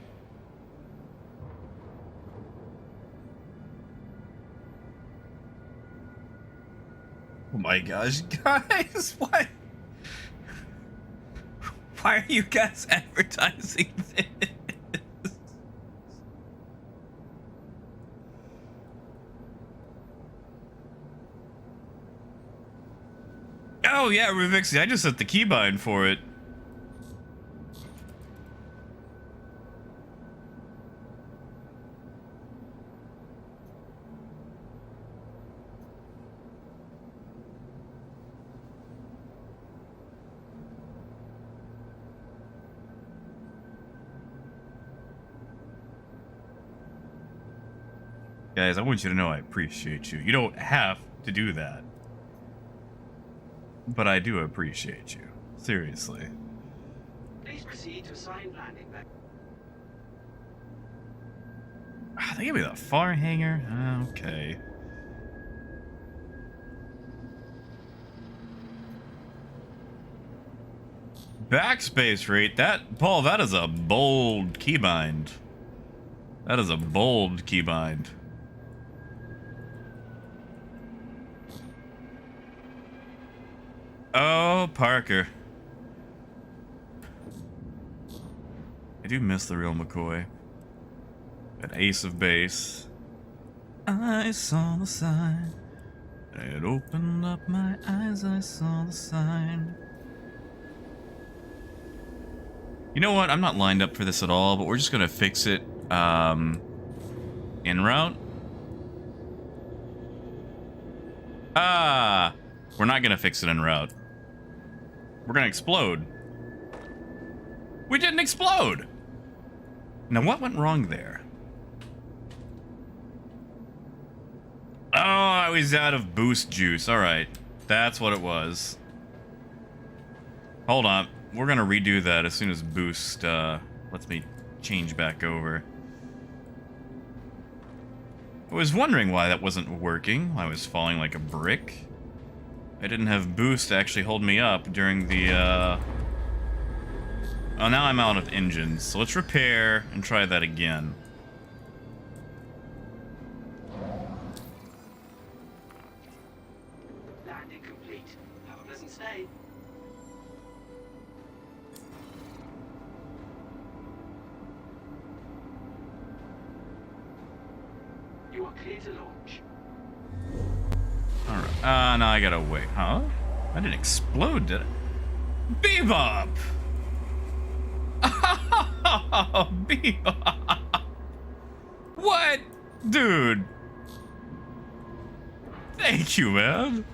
Oh my gosh, guys, why are you guys advertising this? Oh yeah, Revixie, I just set the keybind for it. Guys, I want you to know I appreciate you. You don't have to do that. But I do appreciate you. Seriously. Please proceed to assigned landing back. Ah, they gave me the far hanger? Okay. Backspace rate. Paul, that is a bold keybind. That is a bold keybind. Oh, Parker. I do miss the real McCoy. An ace of base. I saw the sign. It opened up my eyes, I saw the sign. You know what? I'm not lined up for this at all, but we're just gonna fix it en route. Ah, we're not gonna fix it en route. We're gonna explode. We didn't explode! Now what went wrong there? Oh, I was out of boost juice. Alright. That's what it was. Hold on. We're gonna redo that as soon as boost lets me change back over. I was wondering why that wasn't working. I was falling like a brick. I didn't have boost to actually hold me up during the Oh, now I'm out of engines. So let's repair and try that again. Landing complete. Have a pleasant stay. You are clear to launch. Alright. Now I gotta wait. Huh? I didn't explode, did it? Bebop! Bebop! What? Dude. Thank you, man.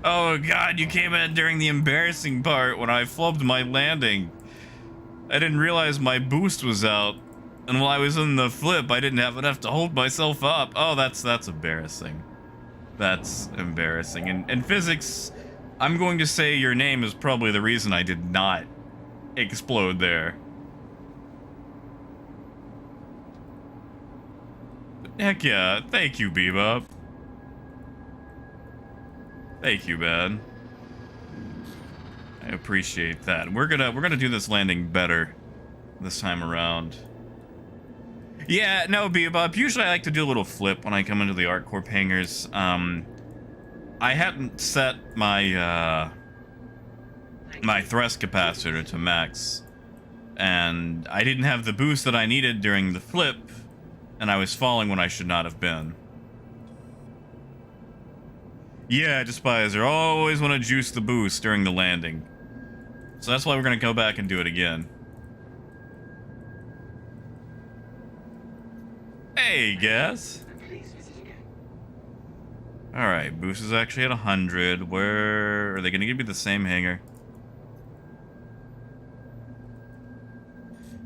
Oh god, you came in during the embarrassing part when I flubbed my landing. I didn't realize my boost was out. And while I was in the flip, I didn't have enough to hold myself up. Oh, that's embarrassing. That's embarrassing. In physics, I'm going to say your name is probably the reason I did not explode there. Heck yeah, thank you, Bebop. Thank you, man. I appreciate that. We're gonna do this landing better this time around. Yeah, no, Bebop. Usually I like to do a little flip when I come into the ArcCorp hangars. I hadn't set my my thrust capacitor to max, and I didn't have the boost that I needed during the flip, and I was falling when I should not have been. Yeah, Despiser, always want to juice the boost during the landing. So that's why we're gonna go back and do it again. Hey, guess. Please visit again. Alright, boost is actually at 100. Where are they gonna give me the same hangar?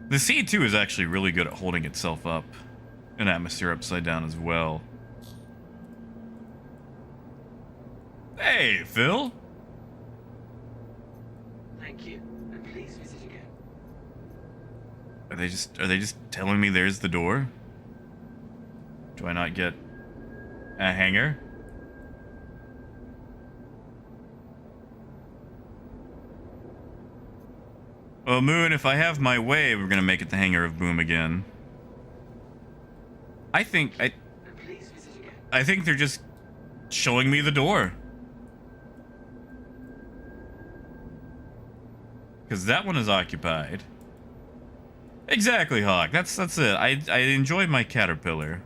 The C2 is actually really good at holding itself up in atmosphere upside down as well. Hey, Phil. Thank you, and please visit again. Are they just telling me there's the door? Do I not get a hangar? Well, Moon, if I have my way, we're gonna make it the hangar of Boom again. I think And please visit again. I think they're just showing me the door. Because that one is occupied. Exactly, Hawk. That's it. I enjoy my Caterpillar.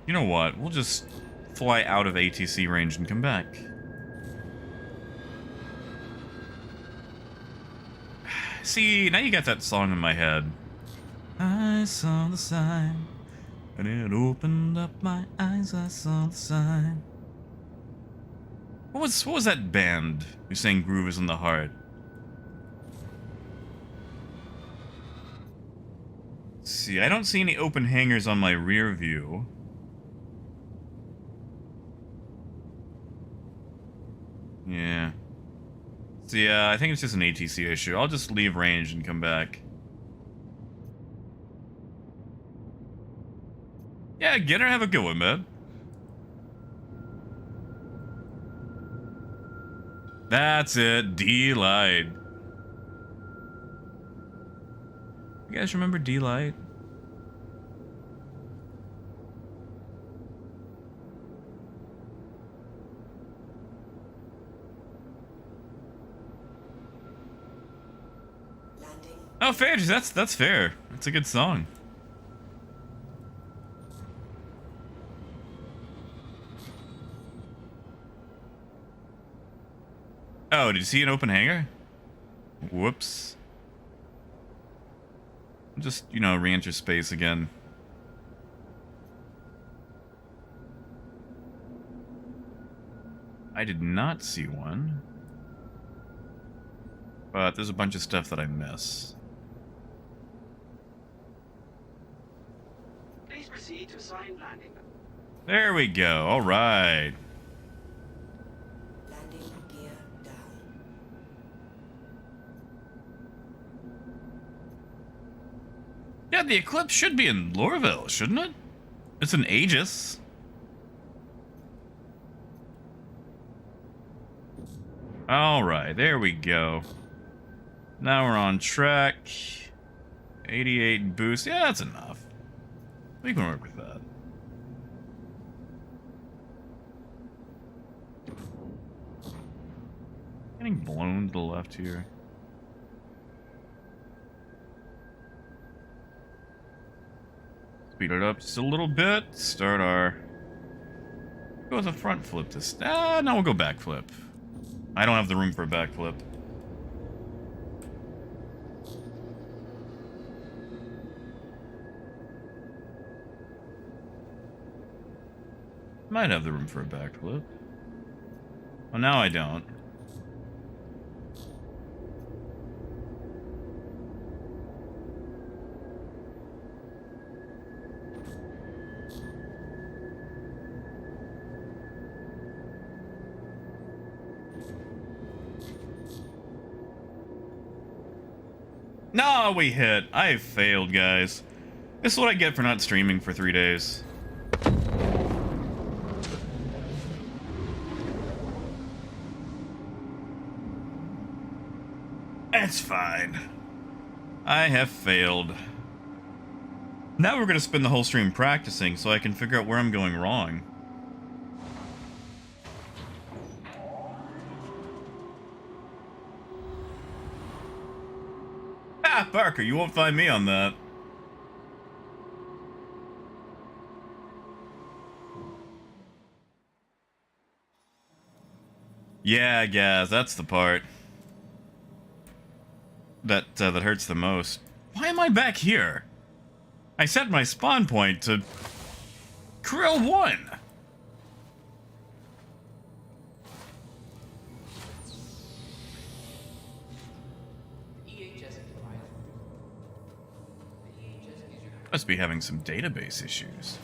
You know what? We'll just fly out of ATC range and come back. See, now you got that song in my head. I saw the sign, and it opened up my eyes. I saw the sign. What was that band who sang "Groove Is in the Heart"? See, I don't see any open hangars on my rear view. Yeah. So yeah, I think it's just an ATC issue. I'll just leave range and come back. Yeah, get her, have a good one, man. That's it, D-Light. You guys remember D-Light? Landing. Oh, Phage, that's fair. That's a good song. Oh, did you see an open hangar? Whoops. Just, you know, re-enter space again. I did not see one. But there's a bunch of stuff that I miss. Please proceed to assigned landing. There we go. All right. Landing gear down. Yeah, the Eclipse should be in Lorville, shouldn't it? It's an Aegis. All right, there we go. Now we're on track. 88 boost. Yeah, that's enough. We can work with that. Getting blown to the left here. Speed it up just a little bit. Start our... Go with a front flip this... no, we'll go back flip. I don't have the room for a back flip. Might have the room for a back flip. Well, now I don't. No, we hit. I failed, guys. This is what I get for not streaming for 3 days. It's fine. I have failed. Now we're gonna spend the whole stream practicing so I can figure out where I'm going wrong. Ah, Parker, you won't find me on that. Yeah, Gaz, that's the part that hurts the most. Why am I back here? I set my spawn point to Krill 1. Must be having some database issues.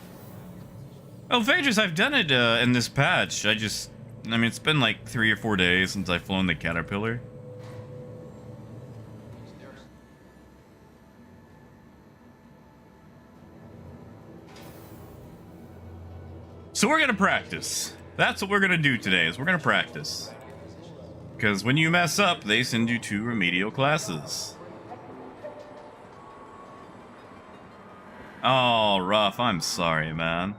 Oh, Phaedrus, I've done it in this patch. I mean, it's been like 3 or 4 days since I've flown the Caterpillar. So we're gonna practice. That's what we're gonna do today, is we're gonna practice. Because when you mess up, they send you to remedial classes. Oh, rough. I'm sorry, man.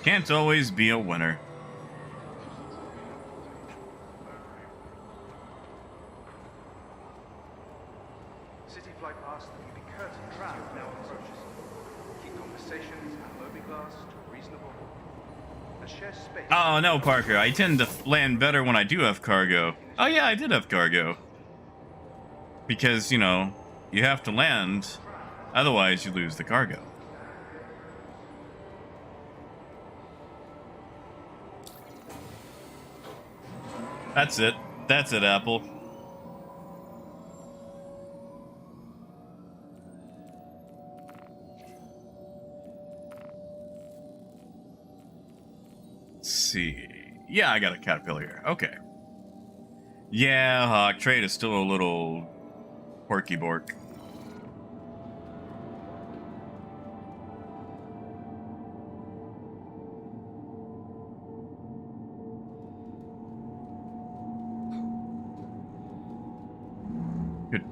Can't always be a winner. City flight past the curtain trap now approaches. Keep conversations and mobiglass to reasonable. And share space. Oh, no, Parker. I tend to land better when I do have cargo. Oh, yeah, I did have cargo. Because, you know, you have to land, otherwise you lose the cargo. That's it. That's it, Apple. Let's see. Yeah, I got a Caterpillar here. Okay. Yeah, Hawk. Trade is still a little... Porky Bork.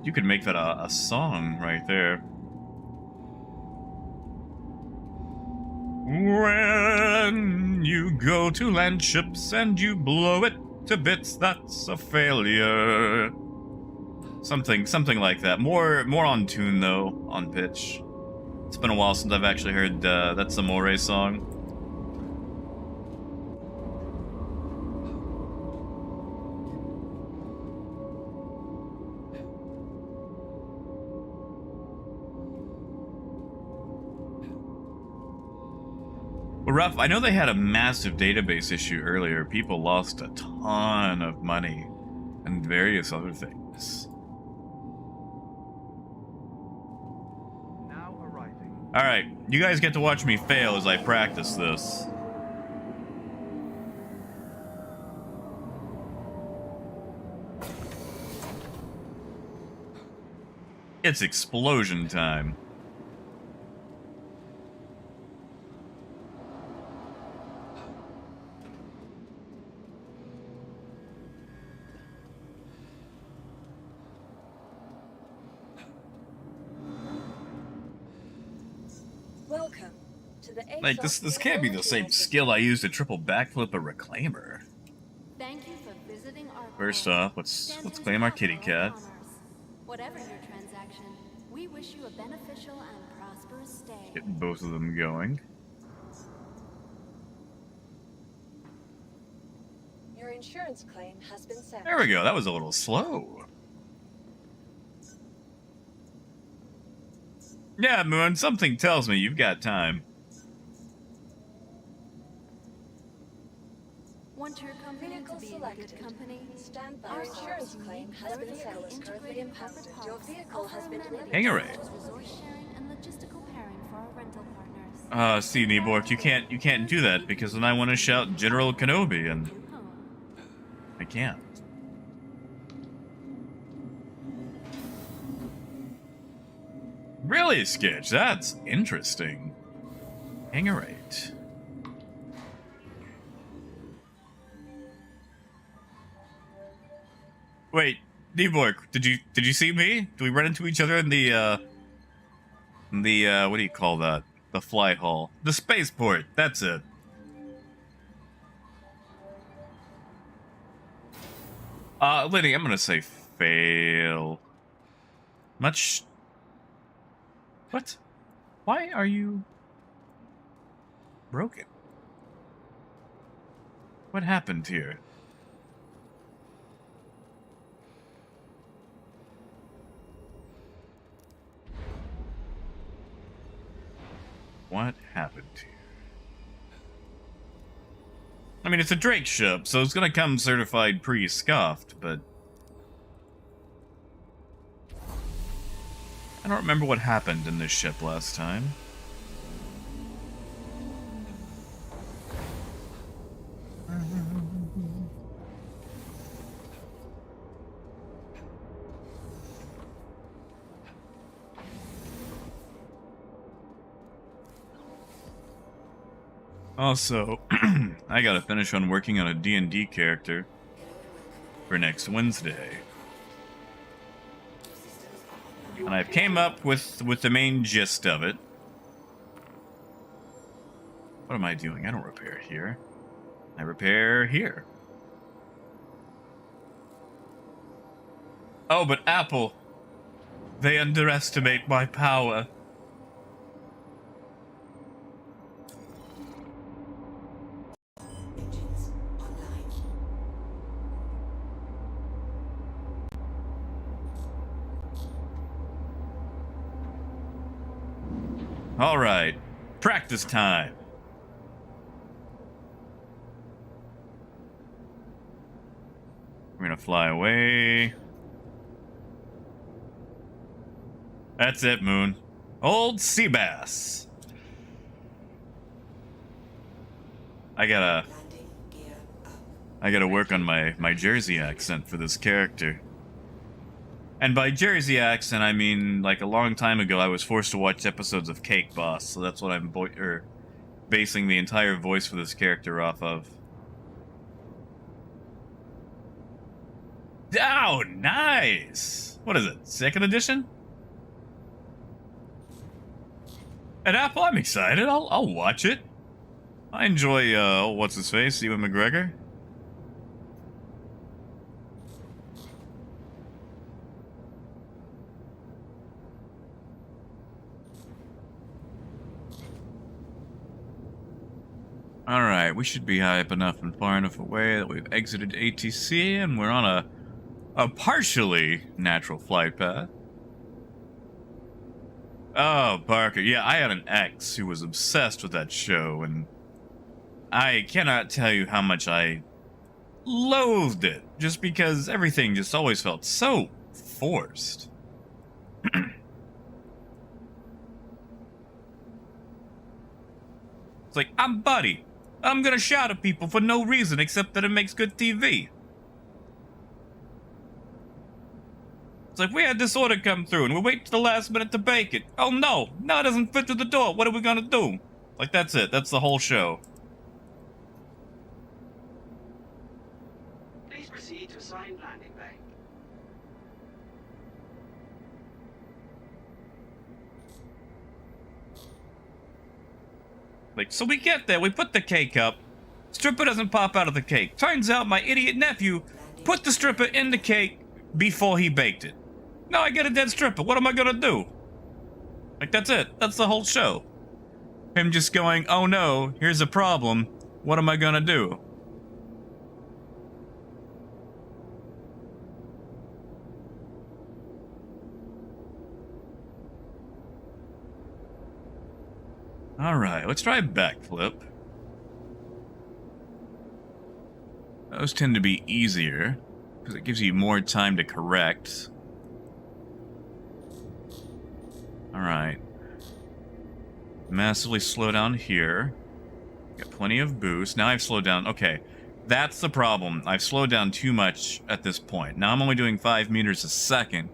You could make that a song right there. When you go to land ships and you blow it to bits, that's a failure. Something like that. More on tune though, on pitch. It's been a while since I've actually heard that Samore song. Well, Ruff, I know they had a massive database issue earlier. People lost a ton of money and various other things. Alright, you guys get to watch me fail as I practice this. It's explosion time. Welcome to the ASOP Like, this can't be the same Referral skill I used to triple backflip a reclaimer. Thank you for visiting our First core. off, let's Stand claim our and kitty follow our cat. honors. Whatever your transaction, we wish you a beneficial and prosperous stay. Get both of them going. Your insurance claim has been sent. There we go. That was a little slow. Yeah, Moon, something tells me you've got time. Want your company Vehicle to be in selected. good company? Stand by. Our Your insurance stores claim unique has been vertically settled. Is currently integrated impounded. corporate Your parks vehicle has offer been amenities delivered. Hang a such right. as resource sharing and logistical pairing for our rental partners. See, Nebork, you can't do that because then I want to shout General Kenobi and I can't. Really, Sketch? That's interesting. Hang a right. Wait, Nebork, did you see me? Did we run into each other in the what do you call that? The flight hall. The spaceport, that's it. Liddy, I'm gonna say fail. Much... What? Why are you... broken? What happened here? What happened here? I mean, it's a Drake ship, so it's gonna come certified pre-scuffed, but... I don't remember what happened in this ship last time. Also, I gotta finish on working on a D&D character for next Wednesday. And I've came up with the main gist of it. What am I doing? I don't repair here. I repair here. Oh, but Apple, they underestimate my power. Engines online. All right, practice time. We're gonna fly away. That's it, Moon. Old sea bass. Landing gear up. I gotta work on my Jersey accent for this character. And by Jersey accent, I mean, like, a long time ago, I was forced to watch episodes of Cake Boss, so that's what I'm basing the entire voice for this character off of. Oh, nice! What is it, 2nd edition? At Apple, I'm excited. I'll watch it. I enjoy, what's his face, Ewan McGregor. Alright, we should be high up enough and far enough away that we've exited ATC and we're on a partially natural flight path. Oh, Parker. Yeah, I had an ex who was obsessed with that show, and I cannot tell you how much I loathed it, just because everything just always felt so forced. It's like, I'm Buddy. I'm gonna shout at people for no reason except that it makes good TV. It's like, we had this order come through and we wait till the last minute to bake it. Oh no, it doesn't fit through the door. What are we gonna do? Like, that's it. That's the whole show. Please proceed to assigned landing bay. Like, so we get there, we put the cake up. Stripper doesn't pop out of the cake. Turns out my idiot nephew put the stripper in the cake before he baked it. Now I get a dead stripper. What am I gonna do? Like, that's it. That's the whole show. Him just going, oh no, here's a problem. What am I gonna do? Alright, let's try backflip. Those tend to be easier, because it gives you more time to correct. Alright. Massively slow down here. Got plenty of boost. Now I've slowed down. Okay, that's the problem. I've slowed down too much at this point. Now I'm only doing 5 meters a second,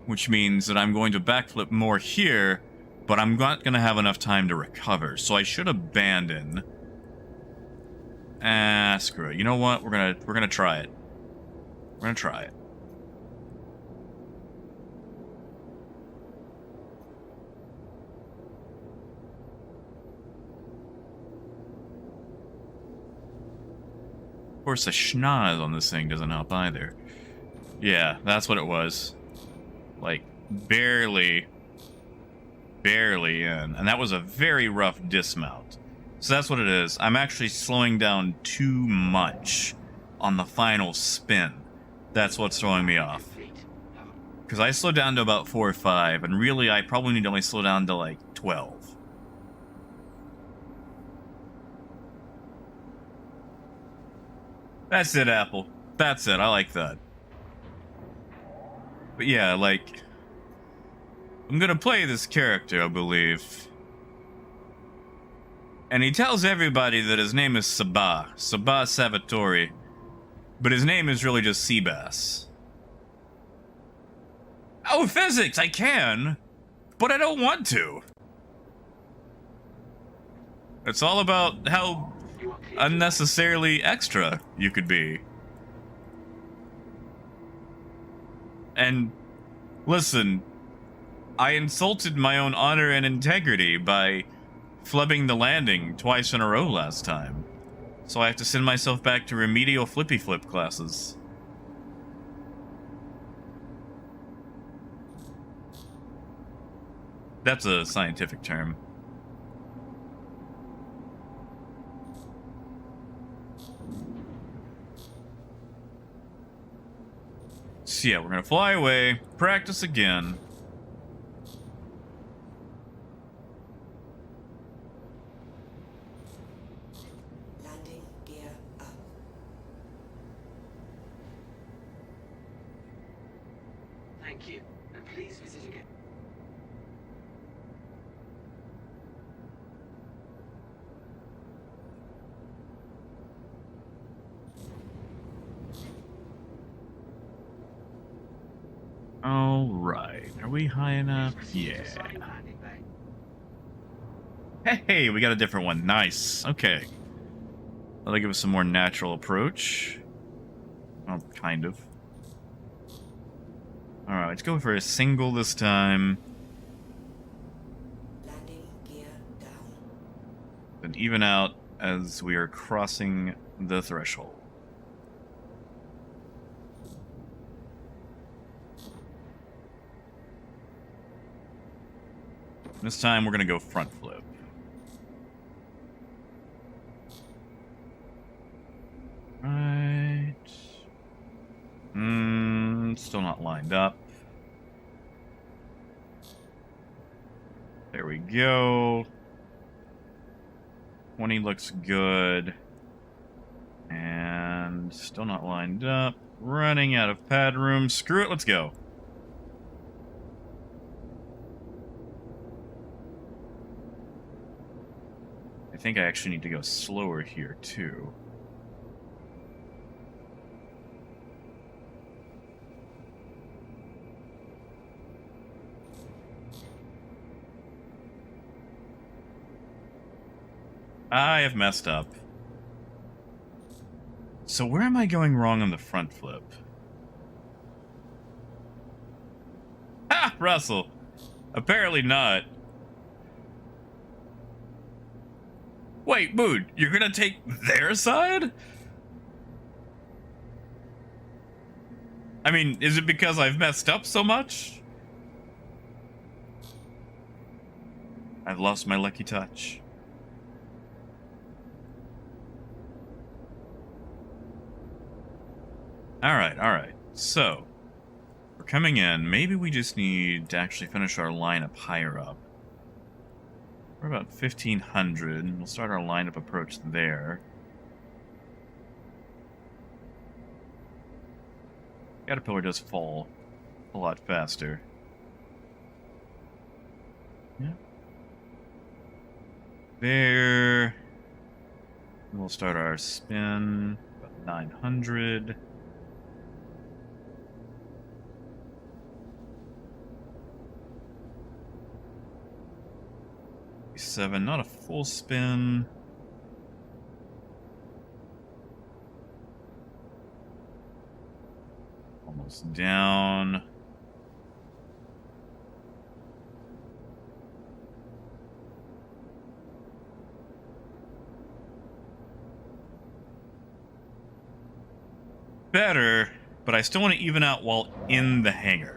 which means that I'm going to backflip more here, but I'm not going to have enough time to recover. So I should abandon. Ah, screw it. You know what? We're gonna try it. We're gonna try it. Of course, the schnoz on this thing doesn't help either. Yeah, that's what it was. Like, barely in. And that was a very rough dismount. So that's what it is. I'm actually slowing down too much on the final spin. That's what's throwing me off. Because I slowed down to about 4 or 5, and really I probably need to only slow down to like 12. That's it, Apple. That's it. I like that. But yeah, like, I'm gonna play this character, I believe. And he tells everybody that his name is Sabah Salvatore. But his name is really just Seabass. Oh, physics! I can! But I don't want to! It's all about how unnecessarily extra you could be. And, listen, I insulted my own honor and integrity by flubbing the landing twice in a row last time. So I have to send myself back to remedial flippy flip classes. That's a scientific term. So yeah, we're gonna fly away, practice again. Landing gear up. Thank you, and please visit again. Alright, are we high enough? Yeah. Hey, we got a different one. Nice. Okay. That'll give us some more natural approach. Well, kind of. Alright, let's go for a single this time. Landing gear down. Then even out as we are crossing the threshold. This time we're gonna go front flip. Right. Still not lined up. There we go. 20 looks good. And still not lined up. Running out of pad room. Screw it, let's go. I think I actually need to go slower here, too. I have messed up. So where am I going wrong on the front flip? Ha! Russell! Apparently not. Wait, Moon, you're gonna take their side? I mean, is it because I've messed up so much? I've lost my lucky touch. Alright. So, we're coming in. Maybe we just need to actually finish our lineup higher up. We're about 1,500. We'll start our lineup approach there. Caterpillar does fall a lot faster. Yeah. There. We'll start our spin. About 900. Seven, not a full spin. Almost down. Better, but I still want to even out while in the hangar.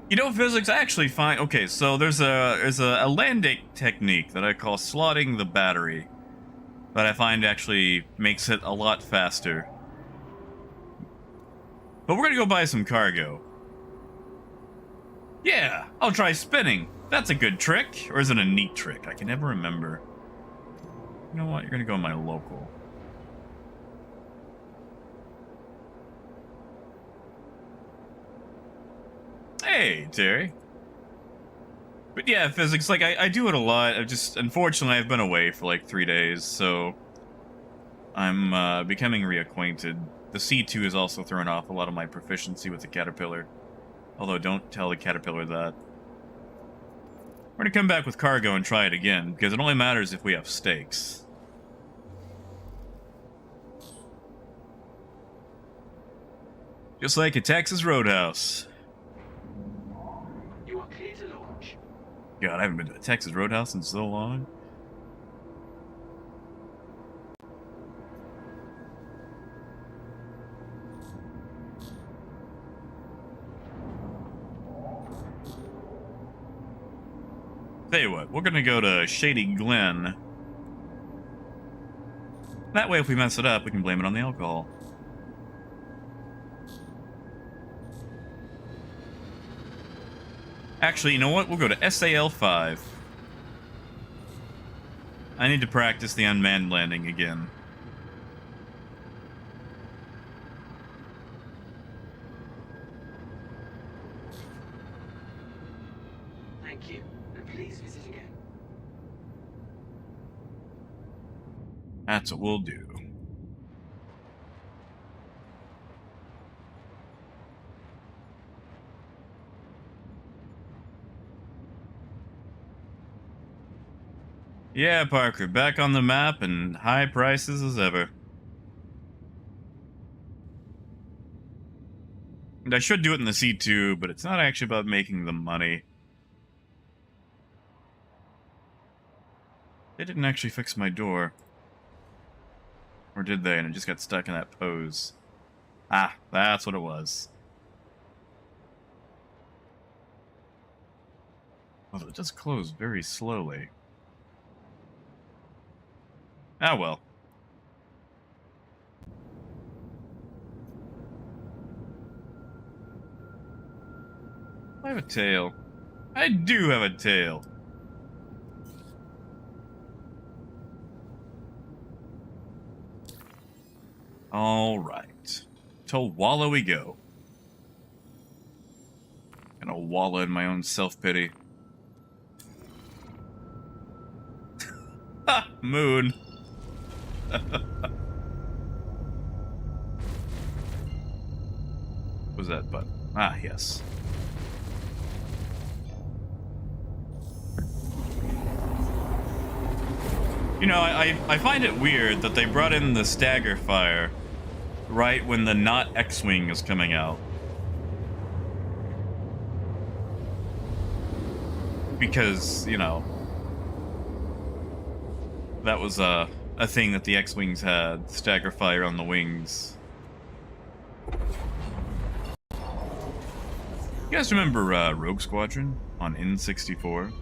You know, physics, I actually find... Okay, so there's a landing technique that I call slotting the battery that I find actually makes it a lot faster. But we're gonna go buy some cargo. Yeah, I'll try spinning. That's a good trick. Or is it a neat trick? I can never remember. You know what? You're gonna go my local. Hey, Terry. But yeah, physics, like, I do it a lot. Unfortunately, I've been away for like 3 days, so I'm becoming reacquainted. The C2 has also thrown off a lot of my proficiency with the Caterpillar. Although, don't tell the Caterpillar that. We're gonna come back with cargo and try it again, because it only matters if we have stakes. Just like a Texas Roadhouse. You are clear to launch. God, I haven't been to a Texas Roadhouse in so long. Tell you what, we're gonna go to Shady Glen. That way, if we mess it up, we can blame it on the alcohol. Actually, you know what? We'll go to SAL-5. I need to practice the unmanned landing again. Thank you, and please visit again. That's what we'll do. Yeah, Parker, back on the map and high prices as ever. And I should do it in the C2, but it's not actually about making the money. They didn't actually fix my door. Or did they? And it just got stuck in that pose. Ah, that's what it was. Well, it does close very slowly. Ah, well. I have a tail. I do have a tail. All right. To wallow we go. Gonna wallow in my own self-pity. Ha! Moon. What was that button? Ah, yes. You know, I find it weird that they brought in the stagger fire right when the not X-Wing is coming out. because, you know, that was a thing that the X-Wings had, stagger fire on the wings. You guys remember Rogue Squadron on N64?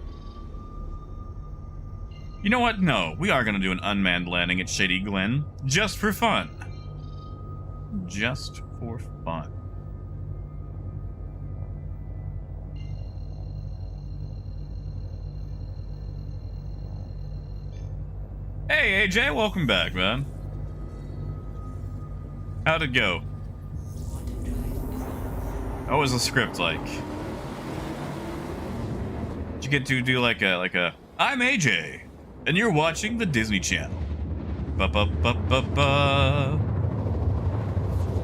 You know what? No, we are going to do an unmanned landing at Shady Glen, just for fun. Just for fun. Hey, AJ, welcome back, man. How'd it go? What was the script like? Did you get to do like a I'm AJ, and you're watching the Disney Channel. Ba-ba-ba-ba-ba.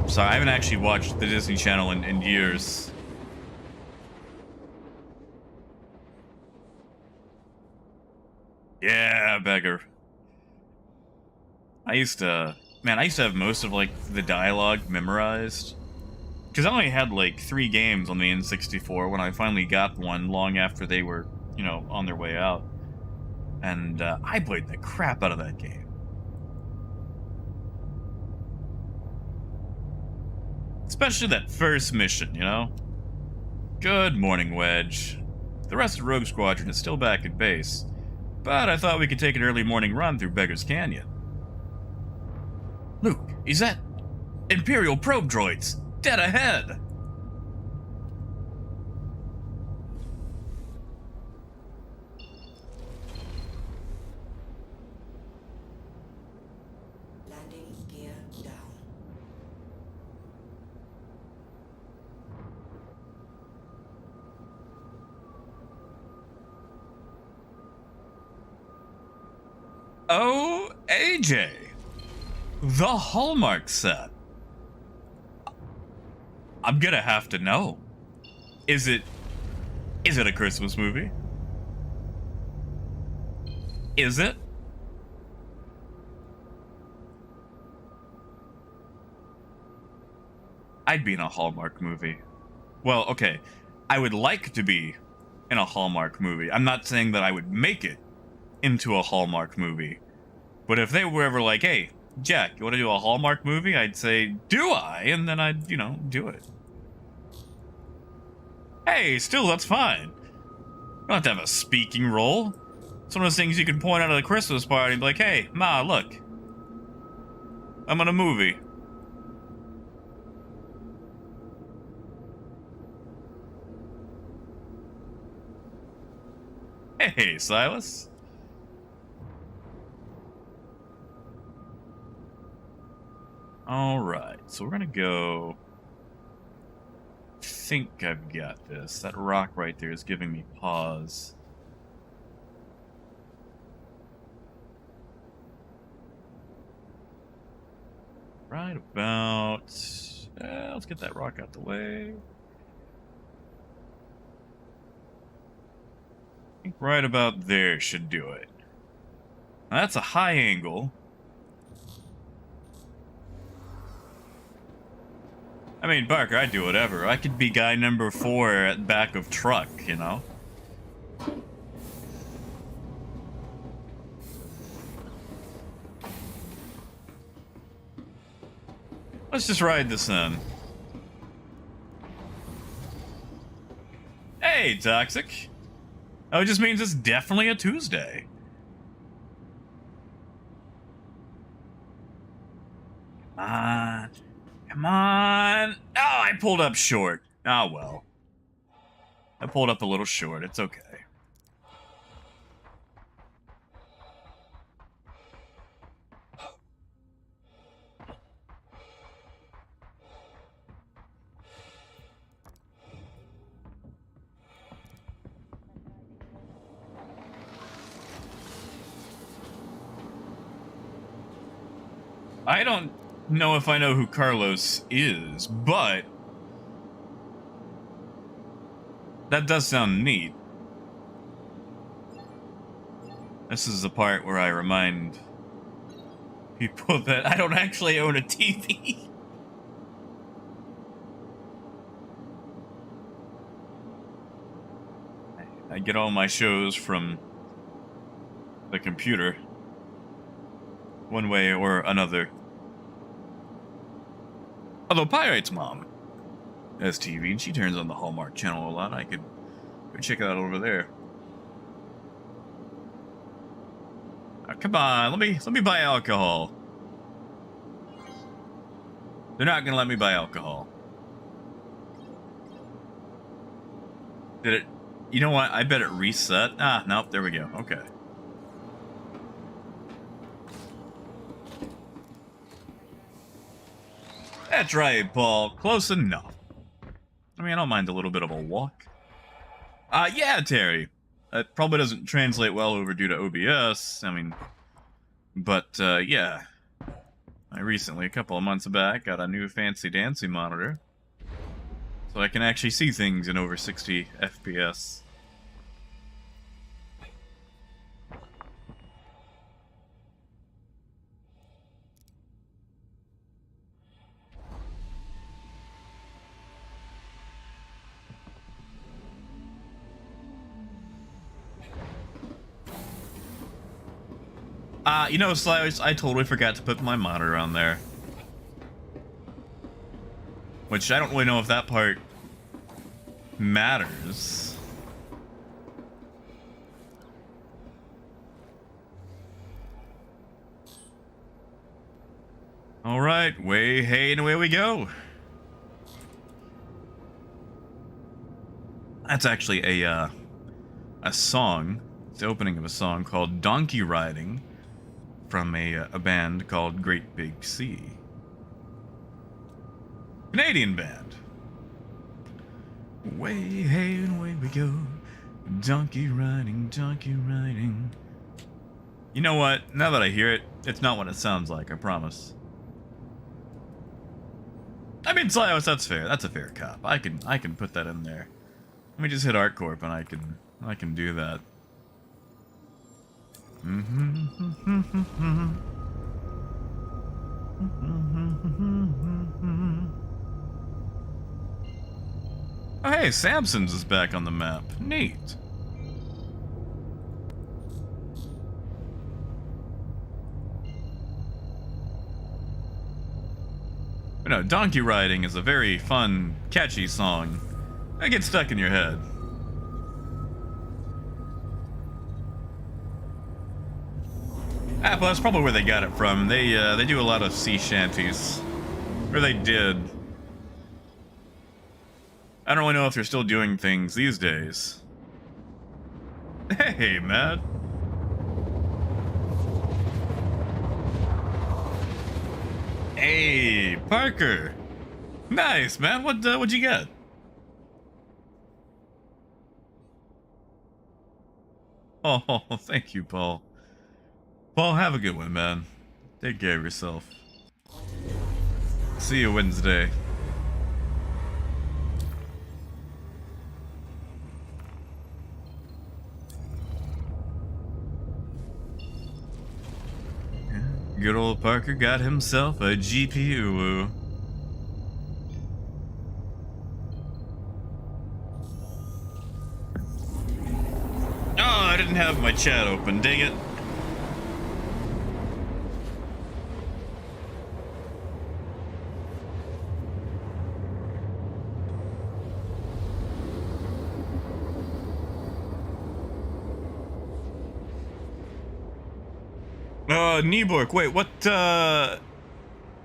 Sorry, I haven't actually watched the Disney Channel in years. Yeah, beggar. I used to have most of, like, the dialogue memorized. Because I only had, like, 3 games on the N64 when I finally got one long after they were, you know, on their way out. And I played the crap out of that game. Especially that first mission, you know? Good morning, Wedge. The rest of Rogue Squadron is still back at base, but I thought we could take an early morning run through Beggar's Canyon. Luke, is that Imperial probe droids dead ahead? Landing gear down. Oh, AJ. The Hallmark set. I'm gonna have to know. Is it a Christmas movie? Is it? I'd be in a Hallmark movie. Well, okay. I would like to be in a Hallmark movie. I'm not saying that I would make it into a Hallmark movie. But if they were ever like, hey, Jack, you want to do a Hallmark movie? I'd say, do I? And then I'd, you know, do it. Hey, still, that's fine. You don't have to have a speaking role. It's one of those things you can point out at a Christmas party and be like, hey, Ma, look. I'm in a movie. Hey, Silas. Alright, so we're gonna go... I think I've got this. That rock right there is giving me pause. Right about... let's get that rock out the way. I think right about there should do it. Now that's a high angle. I mean, Barker, I'd do whatever. I could be guy number 4 at the back of truck, you know? Let's just ride this in. Hey, Toxic. Oh, it just means it's definitely a Tuesday. Come on. Come on. Oh, I pulled up short. Oh, well. I pulled up a little short. It's okay. I don't know if I know who Carlos is, but that does sound neat. This is the part where I remind people that I don't actually own a TV. I get all my shows from the computer, one way or another. Although Pirate's mom has TV and she turns on the Hallmark Channel a lot, I could go check it out over there. Come on, let me buy alcohol. They're not gonna let me buy alcohol. Did it? You know what? I bet it reset. Ah, nope. There we go. Okay. That's right, Paul. Close enough. I mean, I don't mind a little bit of a walk. Yeah, Terry. It probably doesn't translate well over due to OBS. I mean, but yeah. I recently, a couple of months back, got a new fancy dancy monitor. So I can actually see things in over 60 FPS. You know, Sly, I totally forgot to put my monitor on there. Which I don't really know if that part matters. Alright, hey, and away we go. That's actually a song. It's the opening of a song called Donkey Riding from a band called Great Big Sea. Canadian band. Way, hey, and away we go. Donkey riding, donkey riding. You know what? Now that I hear it, it's not what it sounds like, I promise. I mean, Slyos, that's fair. That's a fair cop. I can put that in there. Let me just hit ArtCorp and I can do that. Oh, hey, Samson's is back on the map. Neat. You know, Donkey Riding is a very fun, catchy song. It gets stuck in your head. Well, that's probably where they got it from. They do a lot of sea shanties. Or they did. I don't really know if they're still doing things these days. Hey, Matt. Hey, Parker. Nice, man. What'd you get? Oh, thank you, Paul. Paul, have a good one, man. Take care of yourself. See you Wednesday. Good old Parker got himself a GPU. Oh, I didn't have my chat open, dang it. Nieborg, wait, what,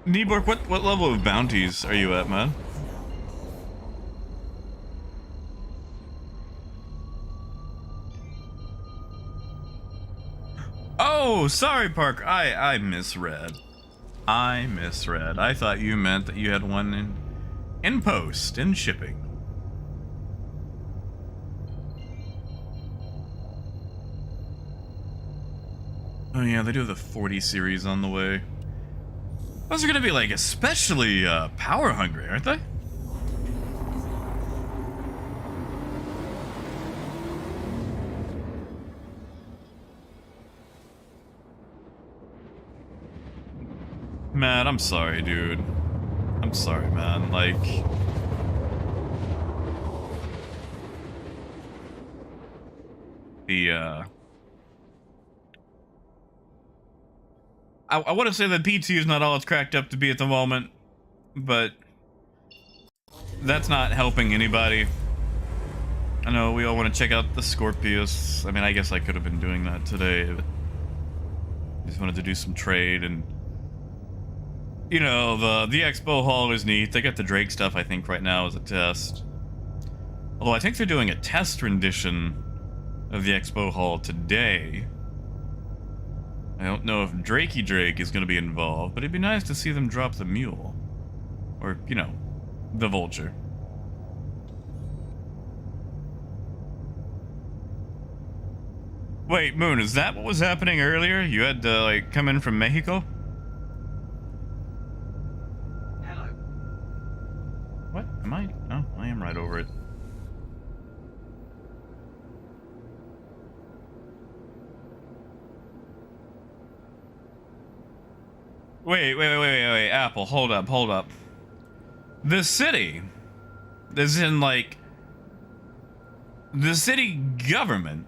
Nieborg, what level of bounties are you at, man? Oh, sorry, Parker, I misread. I misread. I thought you meant that you had one in post, in shipping. Oh yeah, they do have the 40 series on the way. Those are gonna be like especially power hungry, aren't they? Man, I'm sorry, dude. I'm sorry, man. Like, the I want to say that P2 is not all it's cracked up to be at the moment, but that's not helping anybody. I know we all want to check out the Scorpius. I mean, I guess I could have been doing that today, but I just wanted to do some trade. And you know, the expo hall is neat. They got the Drake stuff, I think, right now as a test. Although I think they're doing a test rendition of the expo hall today. I don't know if Drakey Drake is going to be involved, but it'd be nice to see them drop the mule. Or, you know, the vulture. Wait, Moon, is that what was happening earlier? You had to, like, come in from Mexico? Hello. What? Am I? Oh, I am right over it. Wait, Apple, hold up. The city, as in, like, the city government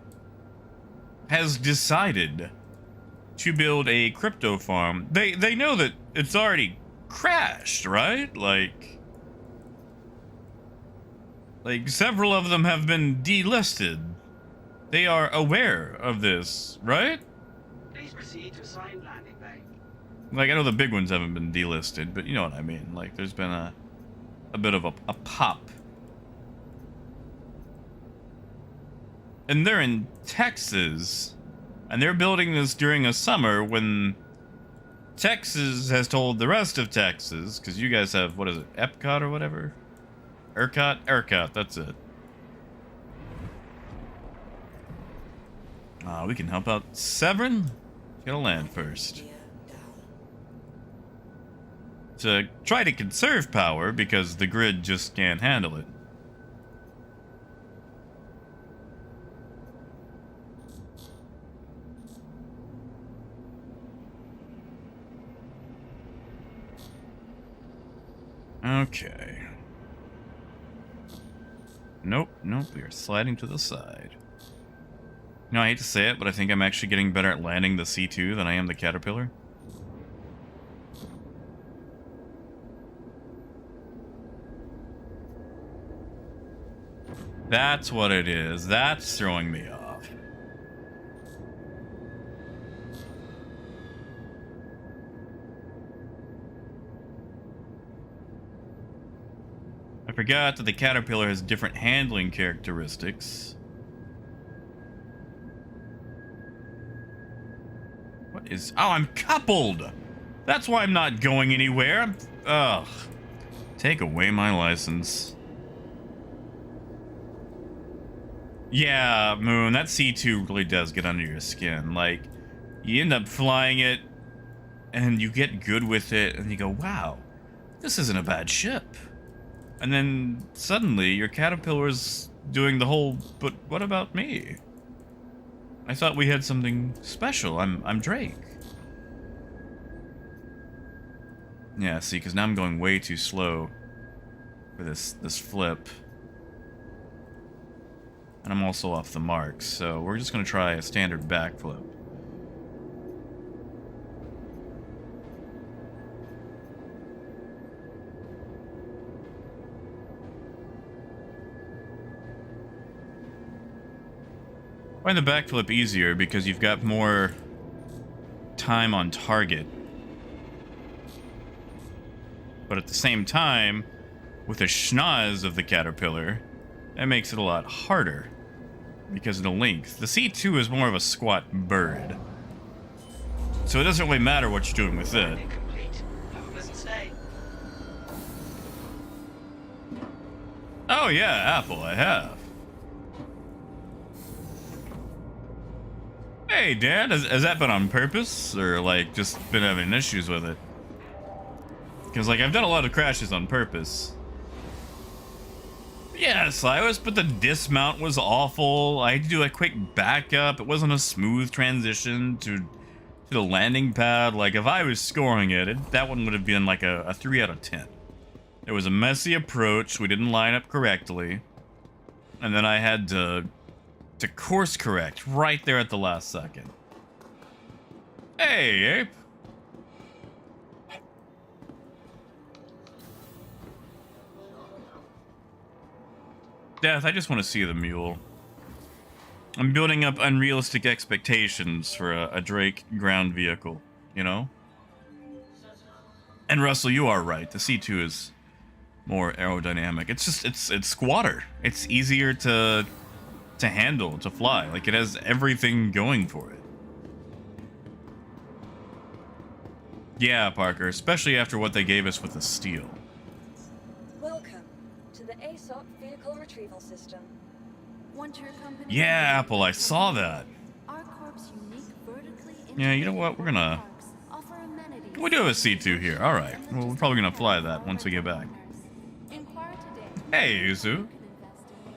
has decided to build a crypto farm. They know that it's already crashed, right? Like several of them have been delisted. They are aware of this, right? Please proceed to assigned landing bay. Like, I know the big ones haven't been delisted, but you know what I mean. Like, there's been a bit of a pop. And they're in Texas, and they're building this during a summer when Texas has told the rest of Texas, because you guys have, what is it, Epcot or whatever? ERCOT, that's it. We can help out Severin. Gotta land first. Gear down. To try to conserve power because the grid just can't handle it. Okay. Nope, we are sliding to the side. You know, I hate to say it, but I think I'm actually getting better at landing the C2 than I am the Caterpillar. That's what it is. That's throwing me off. I forgot that the Caterpillar has different handling characteristics. What is... Oh, I'm coupled! That's why I'm not going anywhere. Ugh. Take away my license. Yeah, Moon, that C2 really does get under your skin. Like, you end up flying it, and you get good with it, and you go, wow, this isn't a bad ship. And then, suddenly, your Caterpillar's doing the whole, but what about me? I thought we had something special. I'm Drake. Yeah, see, because now I'm going way too slow for this flip. And I'm also off the mark, so we're just going to try a standard backflip. I find the backflip easier because you've got more time on target. But at the same time, with the schnoz of the Caterpillar, that makes it a lot harder because of the length. The C2 is more of a squat bird, so it doesn't really matter what you're doing with it. Landing complete. Have a pleasant stay. Oh yeah, Apple, I have. Hey, Dan, has that been on purpose, or like just been having issues with it? Because like I've done a lot of crashes on purpose. Yeah, Cyrus, but the dismount was awful. I had to do a quick backup. It wasn't a smooth transition to the landing pad. Like, if I was scoring it, that one would have been like a 3 out of 10. It was a messy approach. We didn't line up correctly. And then I had to to course correct right there at the last second. Hey, Ape. Death, I just want to see the mule. I'm building up unrealistic expectations for a Drake ground vehicle, you know? And Russell, you are right. The C2 is more aerodynamic. It's just, it's squatter. It's easier to handle, to fly. Like, it has everything going for it. Yeah, Parker, especially after what they gave us with the steel. Welcome to the ASOP vehicle retrieval system. Want your company? Yeah, Apple, I saw that. Our corp's unique vertically Yeah, you know what? We're gonna... parks offer amenities. We do have a C2 here. All right. Well, we're probably gonna fly that once we get back. Inquire today. Hey, Yuzu. You can invest in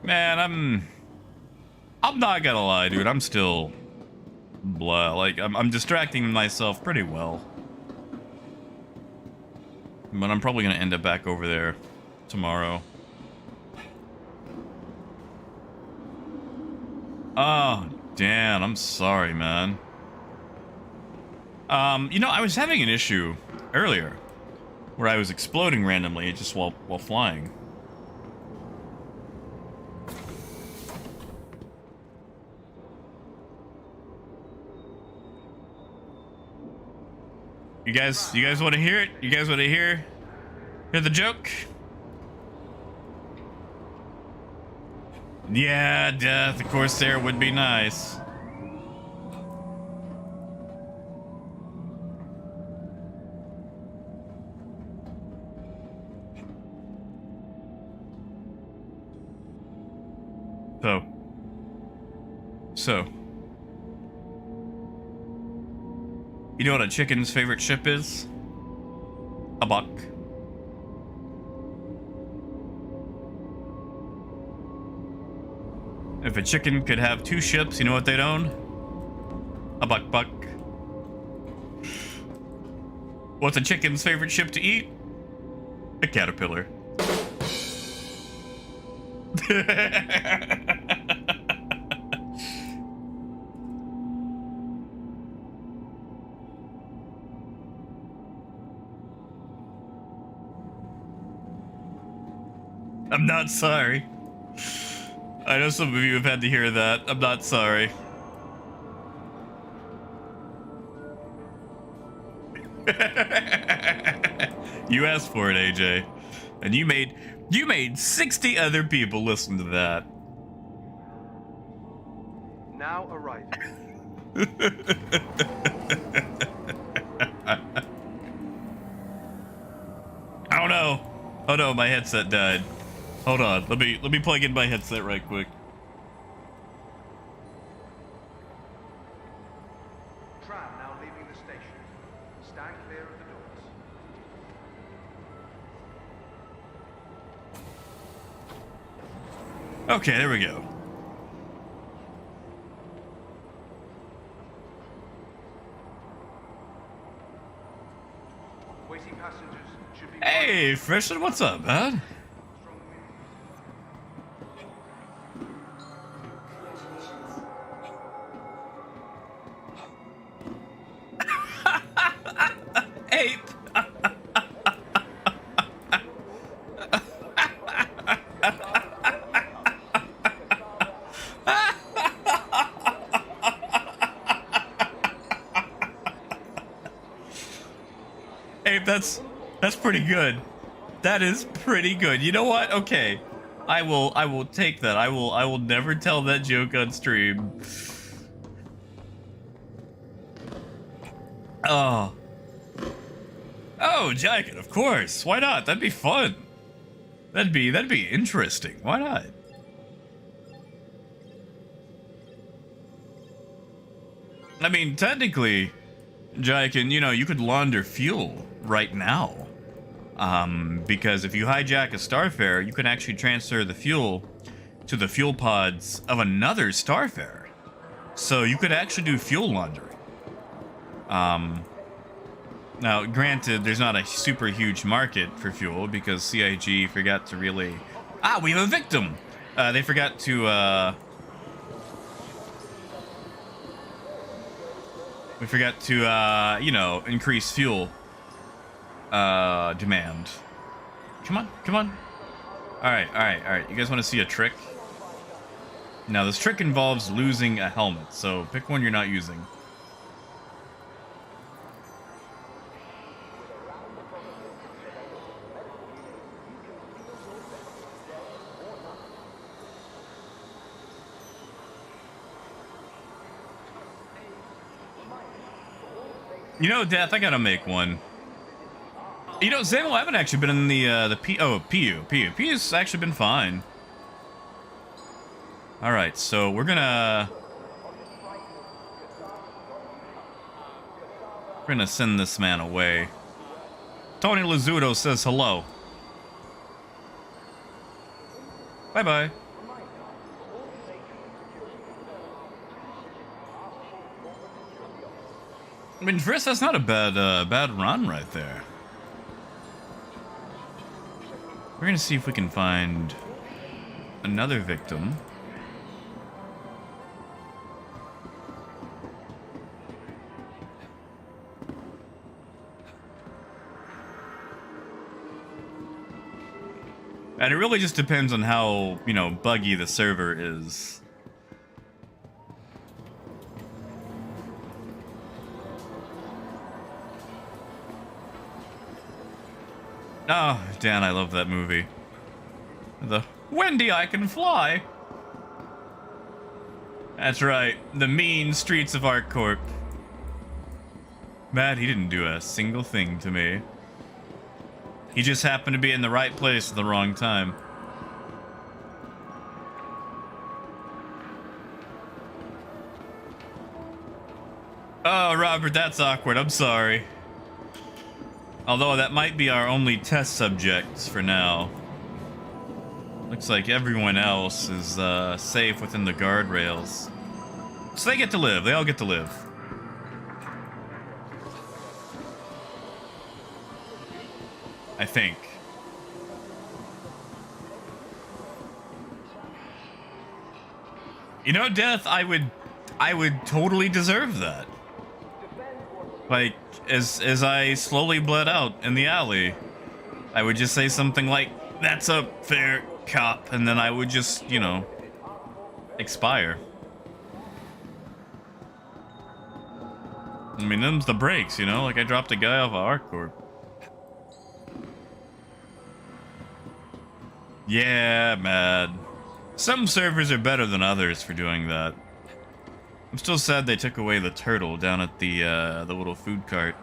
making Man, I'm not gonna lie, dude. I'm still blah. Like, I'm distracting myself pretty well. But I'm probably gonna end up back over there tomorrow. Oh, Dan, I'm sorry, man. You know, I was having an issue earlier where I was exploding randomly just while flying. You guys want to hear it? You guys want to hear the joke? Yeah, Death, of course, there would be nice. So. You know what a chicken's favorite ship is? A buck. If a chicken could have two ships, you know what they'd own? A buck. What's a chicken's favorite ship to eat? A caterpillar. I'm not sorry. I know some of you have had to hear that. I'm not sorry. You asked for it, AJ. And you made 60 other people listen to that. Now arriving. Oh no. Oh no, my headset died. Hold on. Let me plug in my headset right quick. Tram now leaving the station. Stand clear of the doors. Okay, there we go. Waiting passengers should be... Hey, Freshman, what's up, man? Ape. Ape, that's pretty good. That is pretty good. You know what? Okay. I will take that. I will never tell that joke on stream. Oh. Oh, Jacket, of course. Why not? That'd be fun. That'd be interesting. Why not? I mean, technically, Jacket, you know, you could launder fuel right now. Because if you hijack a Starfare, you can actually transfer the fuel to the fuel pods of another Starfare. So you could actually do fuel laundering. Now, granted, there's not a super huge market for fuel because CIG forgot to really... Ah, we have a victim! They forgot to We forgot to, you know, increase fuel demand. Come on, come on. All right. You guys want to see a trick? Now, this trick involves losing a helmet, so pick one you're not using. You know, Death, I gotta make one. You know, Zamo, I haven't actually been in the PU's actually been fine. Alright, so we're gonna send this man away. Tony Lazzuto says hello. Bye-bye. I mean, first, that's not a bad run right there. We're gonna see if we can find another victim. And it really just depends on how, you know, buggy the server is. Oh, Dan, I love that movie. The Wendy, I Can Fly. That's right, the mean streets of ArcCorp. Matt, he didn't do a single thing to me. He just happened to be in the right place at the wrong time. Oh, Robert, that's awkward. I'm sorry. Although that might be our only test subjects for now. Looks like everyone else is safe within the guardrails. So they get to live. They all get to live. I think. You know, Death, I would totally deserve that. Like, as I slowly bled out in the alley, I would just say something like, "That's a fair cop," and then I would just, you know, expire. I mean, them's the breaks, you know? Like, I dropped a guy off of ArcCorp. Yeah, man. Some servers are better than others for doing that. I'm still sad they took away the turtle down at the little food cart.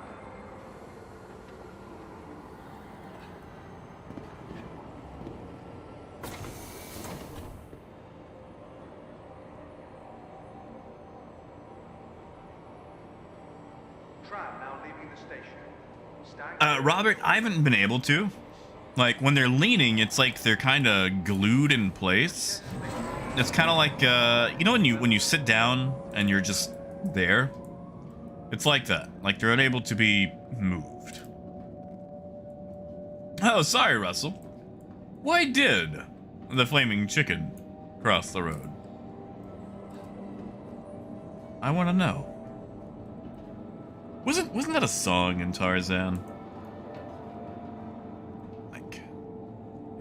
Tram now leaving the station. Robert, I haven't been able to. Like, when they're leaning, it's like they're kind of glued in place. It's kind of like, you know when you sit down and you're just there? It's like that. Like, they're unable to be moved. Oh, sorry, Russell. Why did the flaming chicken cross the road? I want to know. Wasn't that a song in Tarzan? Like,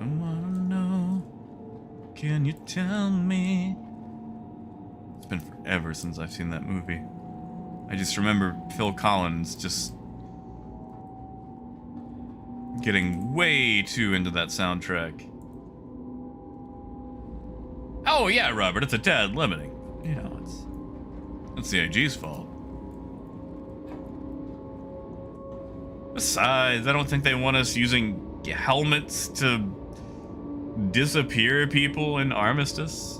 I want to know. Can you tell me? It's been forever since I've seen that movie. I just remember Phil Collins just getting way too into that soundtrack. Oh yeah, Robert, it's a tad limiting. You know, it's the AG's fault. Besides, I don't think they want us using helmets to disappear people in Armistice.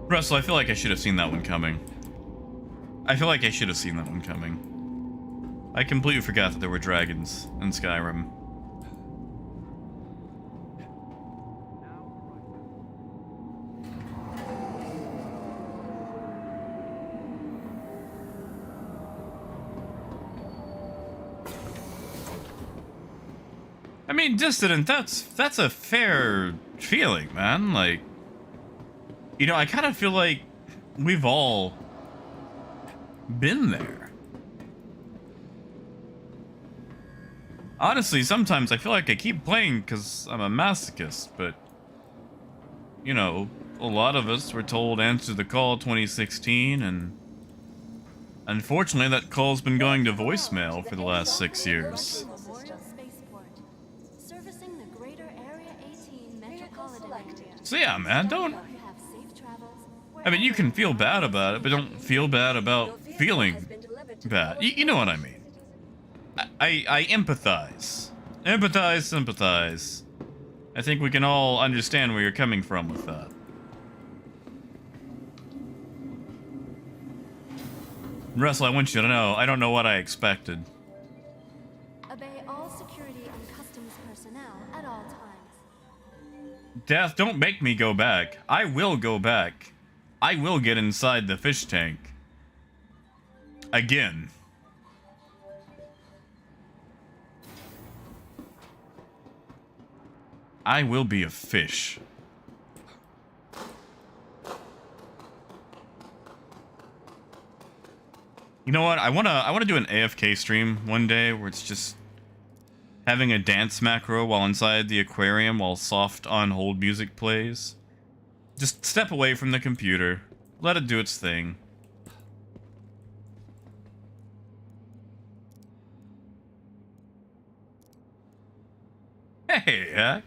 Russell, I feel like I should have seen that one coming. I completely forgot that there were dragons in Skyrim. I mean, Dissident, that's a fair feeling, man. Like, you know, I kind of feel like we've all been there. Honestly, sometimes I feel like I keep playing because I'm a masochist, but, you know, a lot of us were told Answer the Call 2016, and unfortunately that call's been going to voicemail for the last 6 years. Memorial Spaceport, servicing the greater Area 18 metropolitan area. So yeah, man, don't... You have safe travels. I mean, you can feel bad about it, but don't feel bad about feeling bad. You know what I mean. I empathize. Empathize, sympathize. I think we can all understand where you're coming from with that. Russell, I want you to know, I don't know what I expected. Obey all security and customs personnel at all times. Death, don't make me go back. I will go back. I will get inside the fish tank. Again. I will be a fish. You know what? I wanna do an AFK stream one day where it's just having a dance macro while inside the aquarium while soft on hold music plays. Just step away from the computer. Let it do its thing. Hey, heck.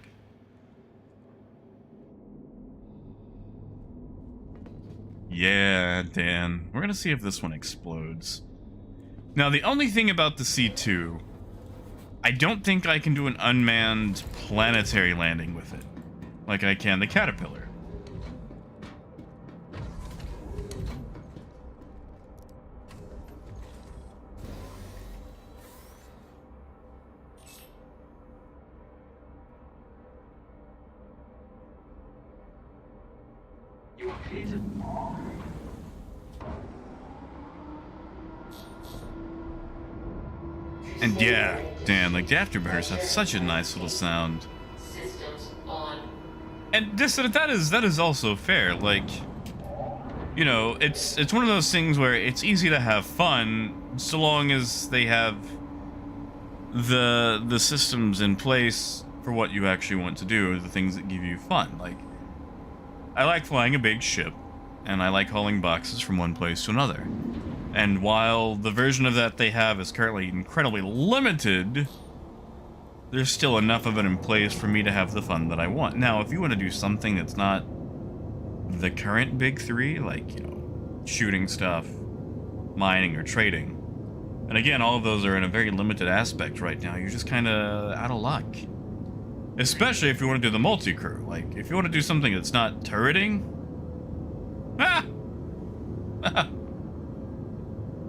Yeah, Dan. We're gonna see if this one explodes. Now, the only thing about the C2, I don't think I can do an unmanned planetary landing with it, like I can the Caterpillar. You are clear to... And yeah, Dan, like the afterburners have such a nice little sound. Systems on. And that is also fair. Like, you know, it's one of those things where it's easy to have fun so long as they have the systems in place for what you actually want to do, the things that give you fun. Like, I like flying a big ship, and I like hauling boxes from one place to another. And while the version of that they have is currently incredibly limited, there's still enough of it in place for me to have the fun that I want. Now, if you want to do something that's not the current big three, like, you know, shooting stuff, mining, or trading, and again, all of those are in a very limited aspect right now, you're just kind of out of luck. Especially if you want to do the multi-crew. Like, if you want to do something that's not turreting... Ah!